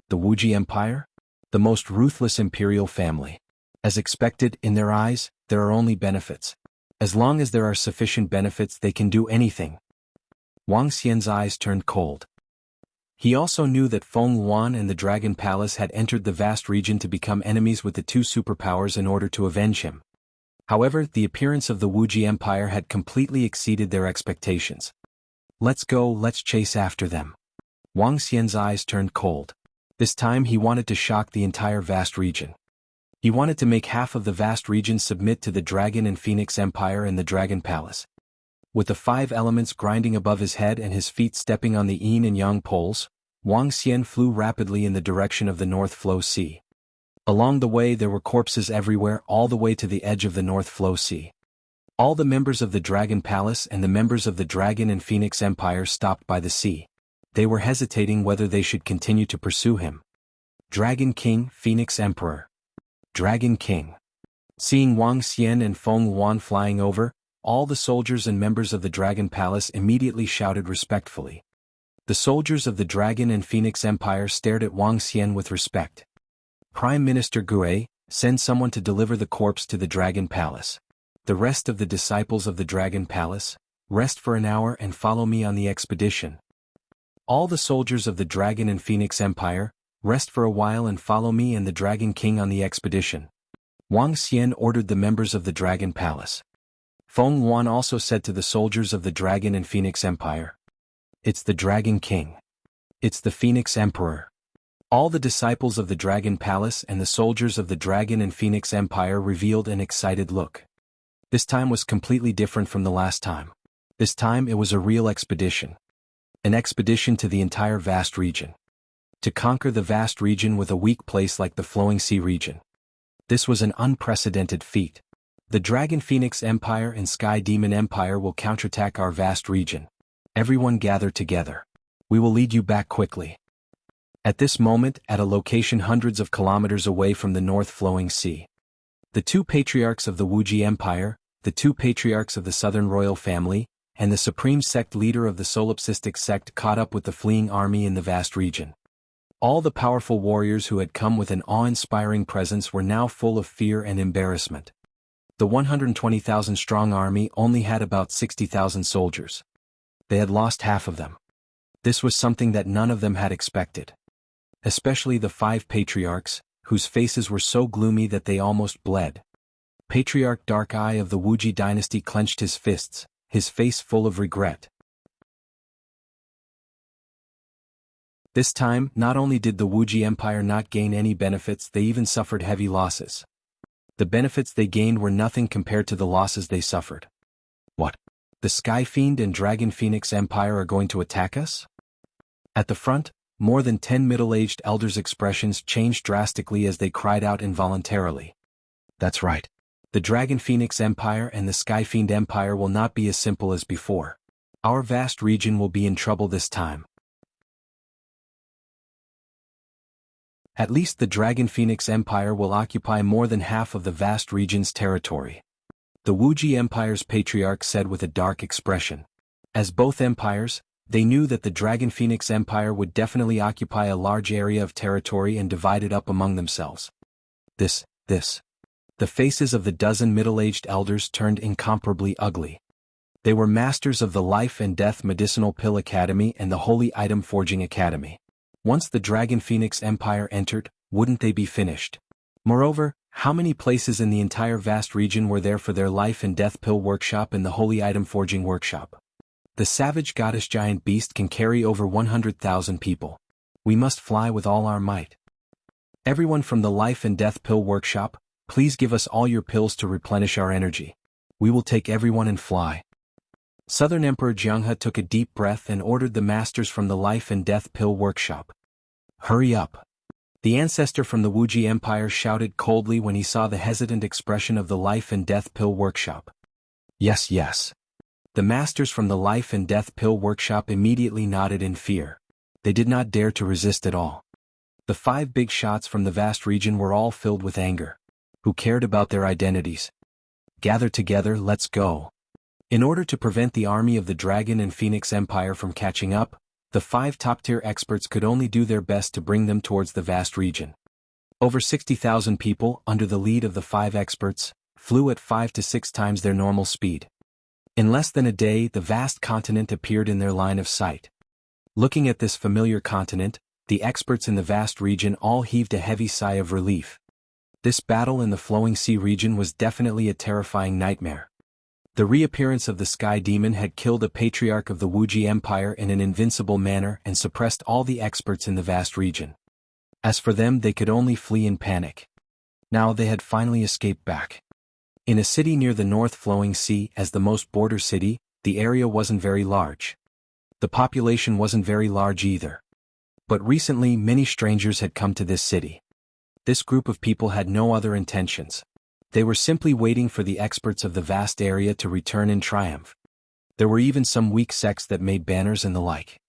"The Wuxia Empire? The most ruthless imperial family. As expected, in their eyes, there are only benefits. As long as there are sufficient benefits, they can do anything." Wang Xian's eyes turned cold. He also knew that Feng Yuan and the Dragon Palace had entered the vast region to become enemies with the 2 superpowers in order to avenge him. However, the appearance of the Wuxia Empire had completely exceeded their expectations. "Let's go, let's chase after them." Wang Xian's eyes turned cold. This time he wanted to shock the entire vast region. He wanted to make half of the vast region submit to the Dragon and Phoenix Empire and the Dragon Palace. With the 5 elements grinding above his head and his feet stepping on the yin and yang poles, Wang Xian flew rapidly in the direction of the North Flow Sea. Along the way there were corpses everywhere all the way to the edge of the North Flow Sea. All the members of the Dragon Palace and the members of the Dragon and Phoenix Empire stopped by the sea. They were hesitating whether they should continue to pursue him. Dragon King, Phoenix Emperor. Dragon King. Seeing Wang Xian and Feng Yuan flying over, all the soldiers and members of the Dragon Palace immediately shouted respectfully. The soldiers of the Dragon and Phoenix Empire stared at Wang Xian with respect. "Prime Minister Gui, send someone to deliver the corpse to the Dragon Palace. The rest of the disciples of the Dragon Palace, rest for an hour and follow me on the expedition. All the soldiers of the Dragon and Phoenix Empire, rest for a while and follow me and the Dragon King on the expedition." Wang Xian ordered the members of the Dragon Palace. Feng Yuan also said to the soldiers of the Dragon and Phoenix Empire, "It's the Dragon King. It's the Phoenix Emperor." All the disciples of the Dragon Palace and the soldiers of the Dragon and Phoenix Empire revealed an excited look. This time was completely different from the last time. This time it was a real expedition. An expedition to the entire vast region. To conquer the vast region with a weak place like the Flowing Sea region. This was an unprecedented feat. The Dragon Phoenix Empire and Sky Demon Empire will counterattack our vast region. Everyone gather together. We will lead you back quickly. At this moment, at a location hundreds of kilometers away from the North Flowing Sea, the 2 patriarchs of the Wuxia Empire, the 2 patriarchs of the Southern Royal Family, and the supreme sect leader of the Solipsistic sect caught up with the fleeing army in the vast region. All the powerful warriors who had come with an awe-inspiring presence were now full of fear and embarrassment. The 120,000-strong army only had about 60,000 soldiers. They had lost half of them. This was something that none of them had expected. Especially the 5 patriarchs, whose faces were so gloomy that they almost bled. Patriarch Dark Eye of the Wuxia dynasty clenched his fists, his face full of regret. This time, not only did the Wuxia Empire not gain any benefits, they even suffered heavy losses. The benefits they gained were nothing compared to the losses they suffered. What? The Sky Fiend and Dragon Phoenix Empire are going to attack us? At the front, more than 10 middle-aged elders' expressions changed drastically as they cried out involuntarily. That's right. The Dragon Phoenix Empire and the Sky Fiend Empire will not be as simple as before. Our vast region will be in trouble this time. At least the Dragon Phoenix Empire will occupy more than half of the vast region's territory. The Wuxia Empire's patriarch said with a dark expression. As both empires, they knew that the Dragon Phoenix Empire would definitely occupy a large area of territory and divide it up among themselves. This. The faces of the dozen middle-aged elders turned incomparably ugly. They were masters of the Life and Death Medicinal Pill Academy and the Holy Item Forging Academy. Once the Dragon Phoenix Empire entered, wouldn't they be finished? Moreover, how many places in the entire vast region were there for their Life and Death Pill Workshop and the Holy Item Forging Workshop? The savage goddess giant beast can carry over 100,000 people. We must fly with all our might. Everyone from the Life and Death Pill Workshop, please give us all your pills to replenish our energy. We will take everyone and fly. Southern Emperor Jianghu took a deep breath and ordered the masters from the Life and Death Pill Workshop. Hurry up. The ancestor from the Wuxia Empire shouted coldly when he saw the hesitant expression of the Life and Death Pill Workshop. Yes, yes. The masters from the Life and Death Pill Workshop immediately nodded in fear. They did not dare to resist at all. The 5 big shots from the vast region were all filled with anger. Who cared about their identities? Gather together, let's go. In order to prevent the army of the Dragon and Phoenix Empire from catching up, the 5 top-tier experts could only do their best to bring them towards the vast region. Over 60,000 people, under the lead of the 5 experts, flew at 5 to 6 times their normal speed. In less than a day, the vast continent appeared in their line of sight. Looking at this familiar continent, the experts in the vast region all heaved a heavy sigh of relief. This battle in the flowing sea region was definitely a terrifying nightmare. The reappearance of the Sky Demon had killed a patriarch of the Wuxia Empire in an invincible manner and suppressed all the experts in the vast region. As for them, they could only flee in panic. Now they had finally escaped back. In a city near the North Flowing Sea, as the most border city, the area wasn't very large. The population wasn't very large either. But recently many strangers had come to this city. This group of people had no other intentions. They were simply waiting for the experts of the vast area to return in triumph. There were even some weak sects that made banners and the like.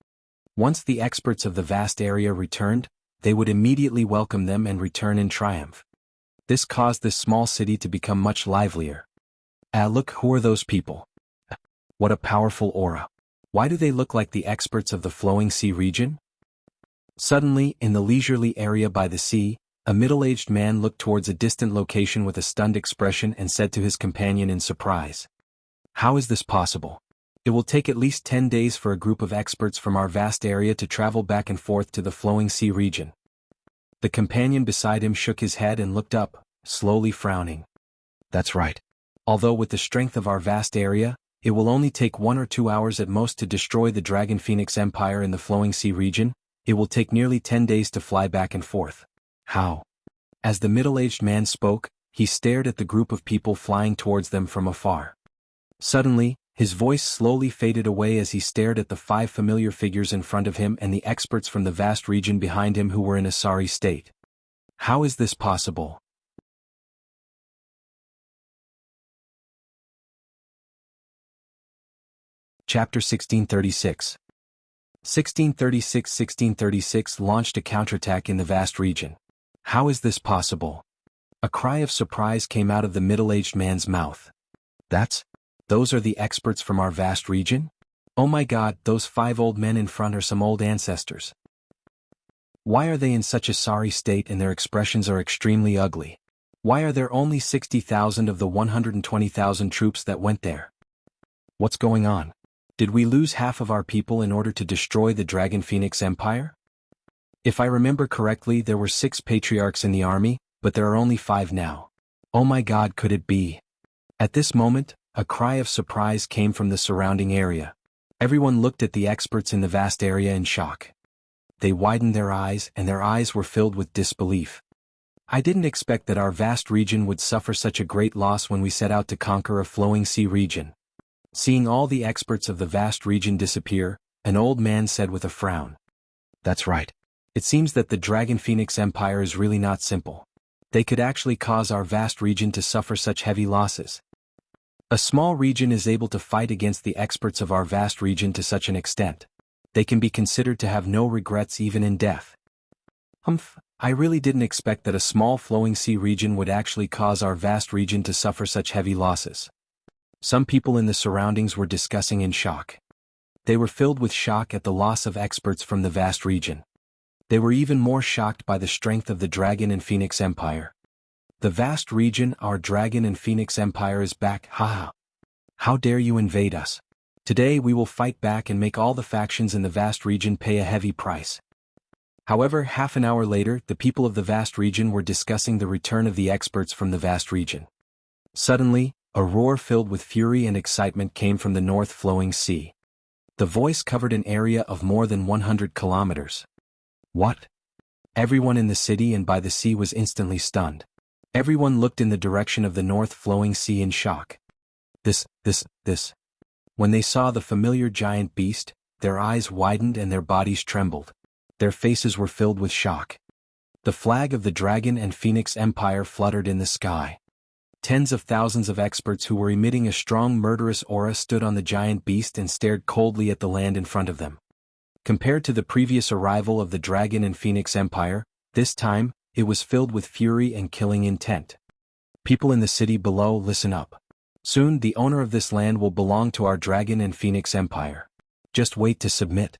Once the experts of the vast area returned, they would immediately welcome them and return in triumph. This caused this small city to become much livelier. Look, who are those people? What a powerful aura. Why do they look like the experts of the flowing sea region? Suddenly, in the leisurely area by the sea, a middle-aged man looked towards a distant location with a stunned expression and said to his companion in surprise, "How is this possible? It will take at least 10 days for a group of experts from our vast area to travel back and forth to the flowing sea region." The companion beside him shook his head and looked up, slowly frowning. "That's right. Although with the strength of our vast area, it will only take 1 or 2 hours at most to destroy the Dragon Phoenix Empire in the flowing sea region, it will take nearly 10 days to fly back and forth." How? As the middle-aged man spoke, he stared at the group of people flying towards them from afar. Suddenly, his voice slowly faded away as he stared at the 5 familiar figures in front of him and the experts from the vast region behind him who were in a sorry state. How is this possible? Chapter 1636. 1636 launched a counterattack in the vast region. How is this possible? A cry of surprise came out of the middle-aged man's mouth. Those are the experts from our vast region? Oh my God, those 5 old men in front are some old ancestors. Why are they in such a sorry state and their expressions are extremely ugly? Why are there only 60,000 of the 120,000 troops that went there? What's going on? Did we lose half of our people in order to destroy the Dragon Phoenix Empire? If I remember correctly, there were 6 patriarchs in the army, but there are only 5 now. Oh my God, could it be? At this moment, a cry of surprise came from the surrounding area. Everyone looked at the experts in the vast area in shock. They widened their eyes and their eyes were filled with disbelief. I didn't expect that our vast region would suffer such a great loss when we set out to conquer a flowing sea region. Seeing all the experts of the vast region disappear, an old man said with a frown. That's right. It seems that the Dragon Phoenix Empire is really not simple. They could actually cause our vast region to suffer such heavy losses. A small region is able to fight against the experts of our vast region to such an extent. They can be considered to have no regrets even in death. I really didn't expect that a small flowing sea region would actually cause our vast region to suffer such heavy losses. Some people in the surroundings were discussing in shock. They were filled with shock at the loss of experts from the vast region. They were even more shocked by the strength of the Dragon and Phoenix Empire. The vast region, our Dragon and Phoenix Empire is back, haha. How dare you invade us? Today we will fight back and make all the factions in the vast region pay a heavy price. However, half an hour later, the people of the vast region were discussing the return of the experts from the vast region. Suddenly, a roar filled with fury and excitement came from the North Flowing Sea. The voice covered an area of more than 100 kilometers. What? Everyone in the city and by the sea was instantly stunned. Everyone looked in the direction of the north flowing sea in shock. This. When they saw the familiar giant beast, their eyes widened and their bodies trembled. Their faces were filled with shock. The flag of the Dragon and Phoenix Empire fluttered in the sky. Tens of thousands of experts who were emitting a strong murderous aura stood on the giant beast and stared coldly at the land in front of them. Compared to the previous arrival of the Dragon and Phoenix Empire, this time, it was filled with fury and killing intent. People in the city below, listen up. Soon the owner of this land will belong to our Dragon and Phoenix Empire. Just wait to submit.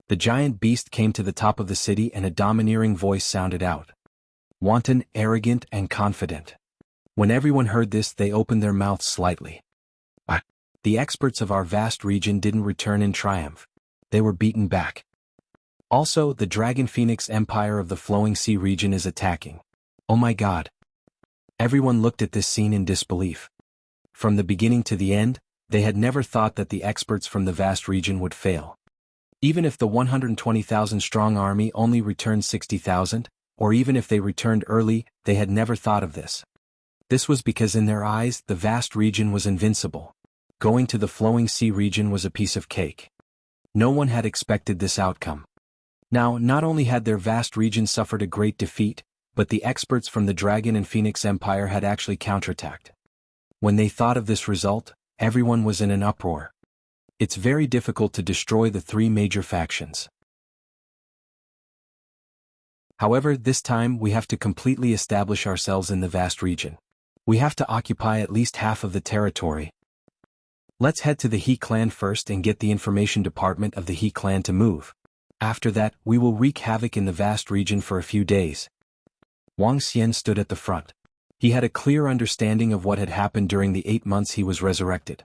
The giant beast came to the top of the city and a domineering voice sounded out. Wanton, arrogant, and confident. When everyone heard this, they opened their mouths slightly. The experts of our vast region didn't return in triumph. They were beaten back. Also, the Dragon Phoenix Empire of the Flowing Sea region is attacking. Oh my God. Everyone looked at this scene in disbelief. From the beginning to the end, they had never thought that the experts from the vast region would fail. Even if the 120,000-strong army only returned 60,000, or even if they returned early, they had never thought of this. This was because in their eyes, the vast region was invincible. Going to the Flowing Sea region was a piece of cake. No one had expected this outcome. Now, not only had their vast region suffered a great defeat, but the experts from the Dragon and Phoenix Empire had actually counterattacked. When they thought of this result, everyone was in an uproar. It's very difficult to destroy the three major factions. However, this time we have to completely establish ourselves in the vast region. We have to occupy at least half of the territory. Let's head to the He clan first and get the information department of the He clan to move. After that, we will wreak havoc in the vast region for a few days. Wang Xian stood at the front. He had a clear understanding of what had happened during the 8 months he was resurrected.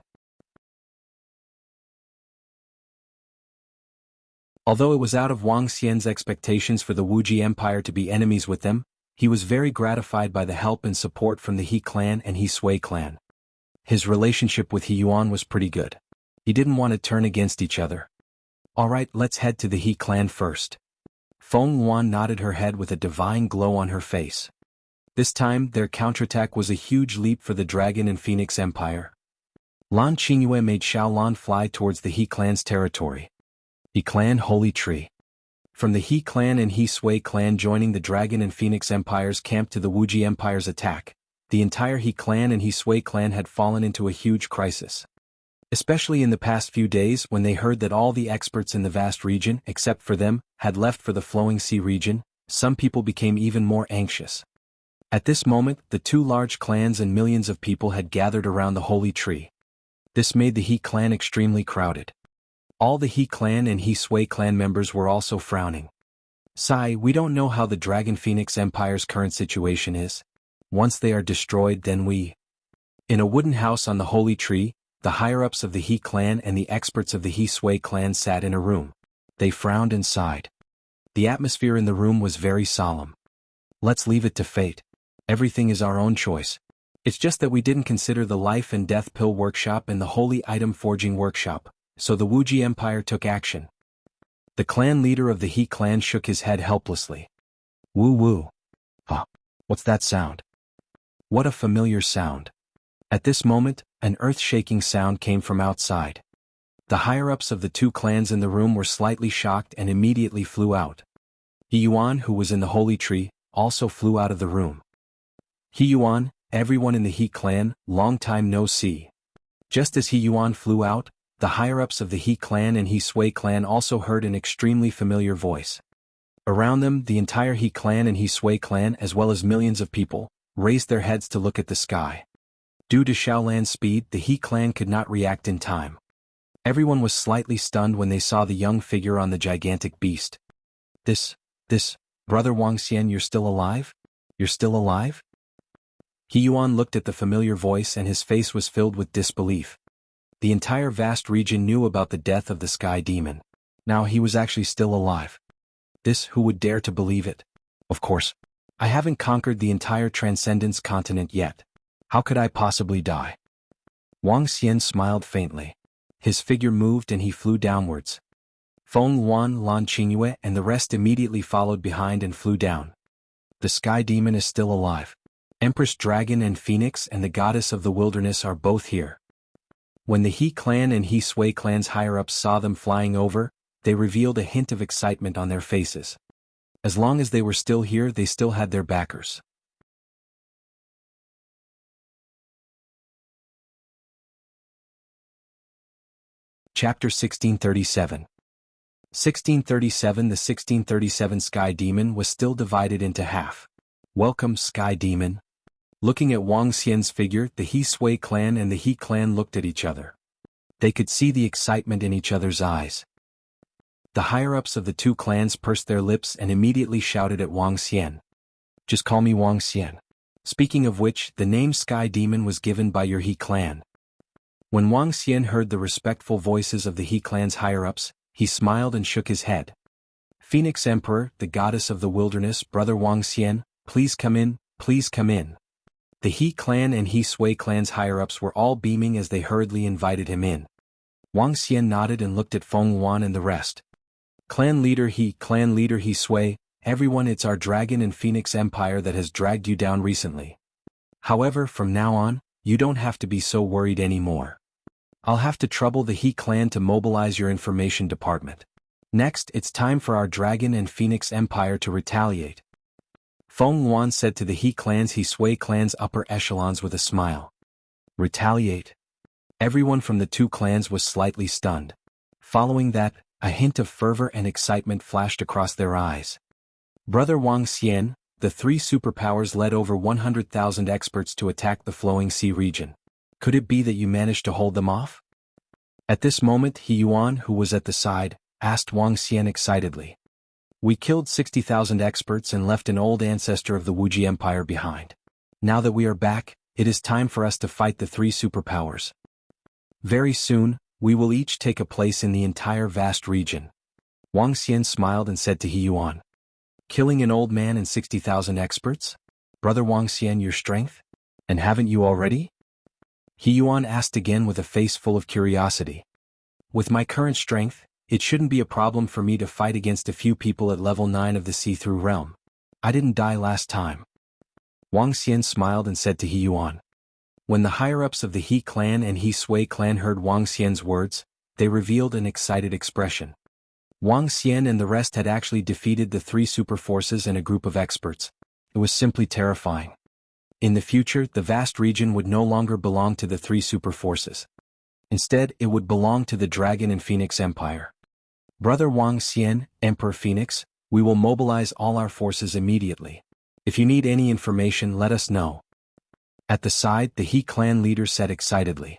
Although it was out of Wang Xian's expectations for the Wuxia Empire to be enemies with them, he was very gratified by the help and support from the He clan and He Sui clan. His relationship with He Yuan was pretty good. He didn't want to turn against each other. Alright, let's head to the He clan first. Feng Yuan nodded her head with a divine glow on her face. This time, their counterattack was a huge leap for the Dragon and Phoenix Empire. Lan Qingyue made Xiaolan fly towards the He clan's territory. He clan Holy Tree. From the He clan and He Sui clan joining the Dragon and Phoenix Empire's camp to the Wuxia Empire's attack, the entire He clan and He Sui clan had fallen into a huge crisis. Especially in the past few days when they heard that all the experts in the vast region, except for them, had left for the Flowing Sea region, some people became even more anxious. At this moment, the two large clans and millions of people had gathered around the Holy Tree. This made the He clan extremely crowded. All the He clan and He Sui clan members were also frowning. Sai, we don't know how the Dragon Phoenix Empire's current situation is. Once they are destroyed, then we... In a wooden house on the Holy Tree, the higher-ups of the He clan and the experts of the He Sui clan sat in a room. They frowned and sighed. The atmosphere in the room was very solemn. Let's leave it to fate. Everything is our own choice. It's just that we didn't consider the life and death pill workshop and the holy item forging workshop, so the Wuxia Empire took action. The clan leader of the He clan shook his head helplessly. Woo-woo. Huh. What's that sound? What a familiar sound. At this moment, an earth-shaking sound came from outside. The higher-ups of the two clans in the room were slightly shocked and immediately flew out. He Yuan, who was in the Holy Tree, also flew out of the room. He Yuan, everyone in the He clan, long time no see. Just as He Yuan flew out, the higher-ups of the He clan and He Sui clan also heard an extremely familiar voice. Around them, the entire He clan and He Sui clan, as well as millions of people, raised their heads to look at the sky. Due to Xiaolan's speed, the He clan could not react in time. Everyone was slightly stunned when they saw the young figure on the gigantic beast. This, Brother Wang Xian, you're still alive? You're still alive? He Yuan looked at the familiar voice and his face was filled with disbelief. The entire vast region knew about the death of the sky demon. Now he was actually still alive. Who would dare to believe it? Of course. I haven't conquered the entire Transcendence continent yet. How could I possibly die? Wang Xian smiled faintly. His figure moved and he flew downwards. Feng Yuan, Lan Qingyue and the rest immediately followed behind and flew down. The sky demon is still alive. Empress Dragon and Phoenix and the goddess of the wilderness are both here. When the He clan and He Sui clan's higher-ups saw them flying over, they revealed a hint of excitement on their faces. As long as they were still here, they still had their backers. Chapter 1637. 1637. The 1637 Sky Demon was still divided into half. Welcome, Sky Demon. Looking at Wang Xian's figure, the He Sui clan and the He clan looked at each other. They could see the excitement in each other's eyes. The higher-ups of the two clans pursed their lips and immediately shouted at Wang Xian. Just call me Wang Xian. Speaking of which, the name Sky Demon was given by your He clan. When Wang Xian heard the respectful voices of the He clan's higher-ups, he smiled and shook his head. Phoenix Emperor, the goddess of the wilderness, brother Wang Xian, please come in, please come in. The He clan and He Sui clan's higher-ups were all beaming as they hurriedly invited him in. Wang Xian nodded and looked at Feng Yuan and the rest. Clan leader He Sui, everyone, it's our Dragon and Phoenix Empire that has dragged you down recently. However, from now on, you don't have to be so worried anymore. I'll have to trouble the He clan to mobilize your information department. Next, it's time for our Dragon and Phoenix Empire to retaliate. Feng Yuan said to the He Sui clan's upper echelons with a smile. Retaliate? Everyone from the two clans was slightly stunned. Following that, a hint of fervor and excitement flashed across their eyes. Brother Wang Xian, the three superpowers led over 100,000 experts to attack the Flowing Sea region. Could it be that you managed to hold them off? At this moment, He Yuan, who was at the side, asked Wang Xian excitedly. We killed 60,000 experts and left an old ancestor of the Wuxia Empire behind. Now that we are back, it is time for us to fight the three superpowers. Very soon, we will each take a place in the entire vast region. Wang Xian smiled and said to He Yuan. Killing an old man and 60,000 experts? Brother Wang Xian, your strength? And haven't you already? He Yuan asked again with a face full of curiosity. With my current strength, it shouldn't be a problem for me to fight against a few people at level 9 of the see-through realm. I didn't die last time. Wang Xian smiled and said to He Yuan. When the higher-ups of the He clan and He Sui clan heard Wang Xian's words, they revealed an excited expression. Wang Xian and the rest had actually defeated the three super forces and a group of experts. It was simply terrifying. In the future, the vast region would no longer belong to the three super forces. Instead, it would belong to the Dragon and Phoenix Empire. Brother Wang Xian, Emperor Phoenix, we will mobilize all our forces immediately. If you need any information, let us know. At the side, the He clan leader said excitedly.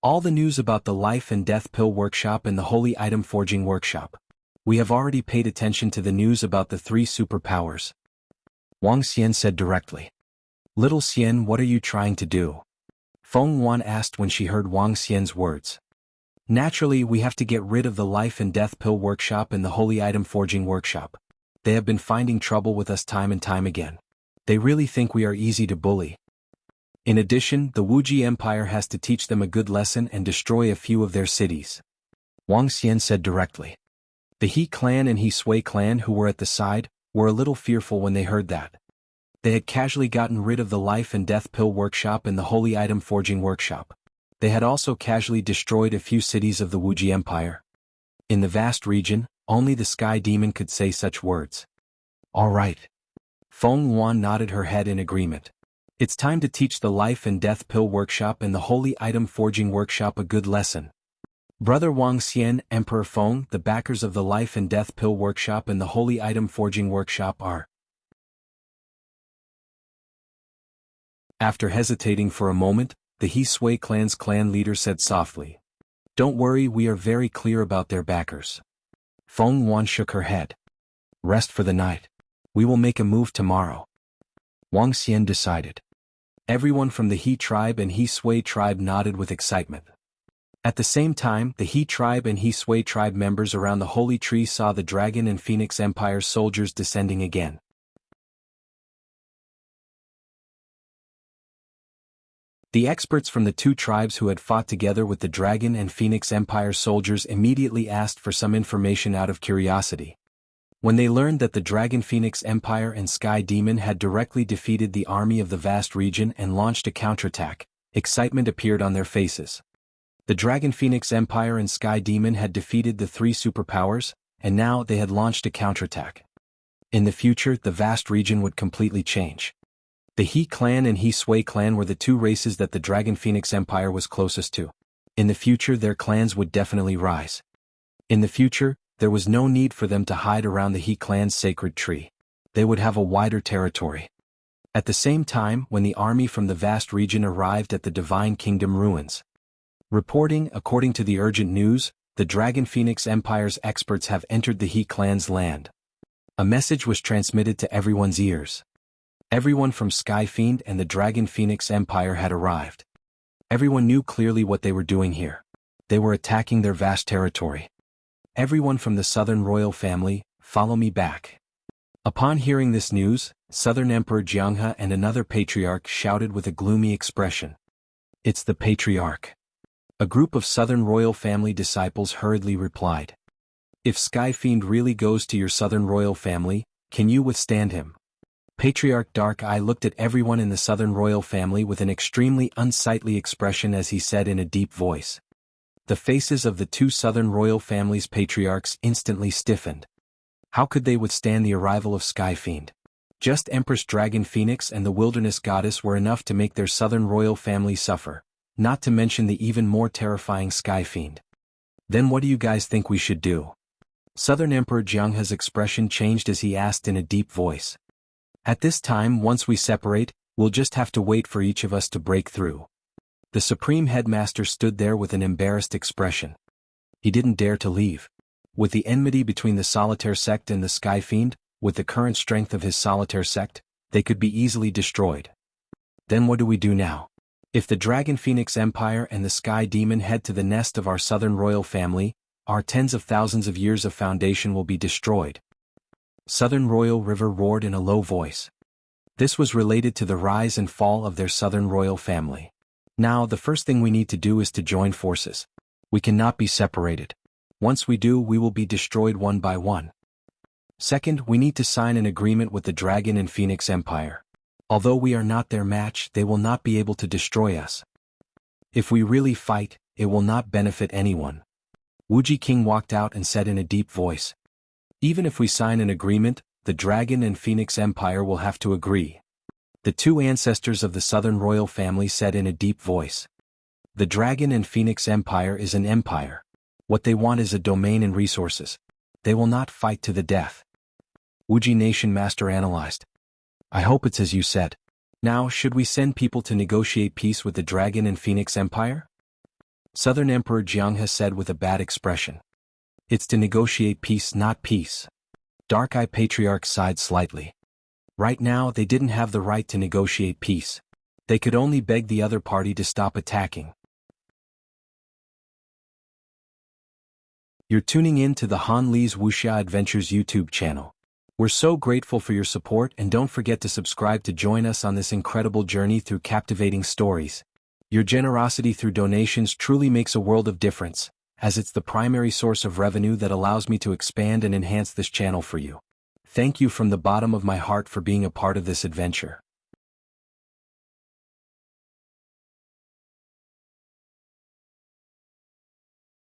All the news about the Life and Death Pill Workshop and the Holy Item Forging Workshop. We have already paid attention to the news about the three superpowers. Wang Xian said directly. Little Xian, what are you trying to do? Feng Yuan asked when she heard Wang Xian's words. Naturally, we have to get rid of the Life and Death Pill Workshop and the Holy Item Forging Workshop. They have been finding trouble with us time and time again. They really think we are easy to bully. In addition, the Wuxia Empire has to teach them a good lesson and destroy a few of their cities. Wang Xian said directly. The He clan and He Sui clan who were at the side, were a little fearful when they heard that. They had casually gotten rid of the Life and Death Pill Workshop and the Holy Item Forging Workshop. They had also casually destroyed a few cities of the Wuxia Empire. In the vast region, only the Sky Demon could say such words. All right. Feng Yuan nodded her head in agreement. It's time to teach the Life and Death Pill Workshop and the Holy Item Forging Workshop a good lesson. Brother Wang Xian, Emperor Feng, the backers of the Life and Death Pill Workshop and the Holy Item Forging Workshop are. After hesitating for a moment, the He Sui clan's clan leader said softly. Don't worry, we are very clear about their backers. Feng Yuan shook her head. Rest for the night. We will make a move tomorrow. Wang Xian decided. Everyone from the He tribe and He Sui tribe nodded with excitement. At the same time, the He tribe and He Sui tribe members around the holy tree saw the Dragon and Phoenix Empire soldiers descending again. The experts from the two tribes who had fought together with the Dragon and Phoenix Empire soldiers immediately asked for some information out of curiosity. When they learned that the Dragon Phoenix Empire and Sky Demon had directly defeated the army of the vast region and launched a counterattack, excitement appeared on their faces. The Dragon Phoenix Empire and Sky Demon had defeated the three superpowers, and now they had launched a counterattack. In the future, the vast region would completely change. The He clan and He Sui clan were the two races that the Dragon Phoenix Empire was closest to. In the future, their clans would definitely rise. In the future, there was no need for them to hide around the He clan's sacred tree. They would have a wider territory. At the same time, when the army from the vast region arrived at the Divine Kingdom ruins. Reporting, according to the urgent news, the Dragon Phoenix Empire's experts have entered the He clan's land. A message was transmitted to everyone's ears. Everyone from Sky Fiend and the Dragon Phoenix Empire had arrived. Everyone knew clearly what they were doing here. They were attacking their vast territory. Everyone from the Southern royal family, follow me back. Upon hearing this news, Southern Emperor Jianghu and another patriarch shouted with a gloomy expression. It's the patriarch. A group of Southern royal family disciples hurriedly replied. If Sky Fiend really goes to your Southern royal family, can you withstand him? Patriarch Dark Eye looked at everyone in the Southern royal family with an extremely unsightly expression as he said in a deep voice. The faces of the two Southern royal family's patriarchs instantly stiffened. How could they withstand the arrival of Sky Fiend? Just Empress Dragon Phoenix and the Wilderness Goddess were enough to make their Southern royal family suffer, not to mention the even more terrifying Sky Fiend. Then what do you guys think we should do? Southern Emperor Jianghu's expression changed as he asked in a deep voice. At this time, once we separate, we'll just have to wait for each of us to break through. The Supreme Headmaster stood there with an embarrassed expression. He didn't dare to leave. With the enmity between the Solitaire sect and the Sky Fiend, with the current strength of his Solitaire sect, they could be easily destroyed. Then what do we do now? If the Dragon Phoenix Empire and the Sky Demon head to the nest of our Southern royal family, our tens of thousands of years of foundation will be destroyed. Southern Royal River roared in a low voice. This was related to the rise and fall of their Southern royal family. Now the first thing we need to do is to join forces. We cannot be separated. Once we do, we will be destroyed one by one. Second, we need to sign an agreement with the Dragon and Phoenix Empire. Although we are not their match, they will not be able to destroy us. If we really fight, it will not benefit anyone. Wuxia King walked out and said in a deep voice. Even if we sign an agreement, the Dragon and Phoenix Empire will have to agree. The two ancestors of the Southern royal family said in a deep voice. The Dragon and Phoenix Empire is an empire. What they want is a domain and resources. They will not fight to the death. Wuxia Nation Master analyzed. I hope it's as you said. Now, should we send people to negotiate peace with the Dragon and Phoenix Empire? Southern Emperor Jianghu said with a bad expression. It's to negotiate peace, not peace. Dark Eye Patriarch sighed slightly. Right now, they didn't have the right to negotiate peace. They could only beg the other party to stop attacking. You're tuning in to the Han Li's Wuxia Adventures YouTube channel. We're so grateful for your support, and don't forget to subscribe to join us on this incredible journey through captivating stories. Your generosity through donations truly makes a world of difference, as it's the primary source of revenue that allows me to expand and enhance this channel for you. Thank you from the bottom of my heart for being a part of this adventure.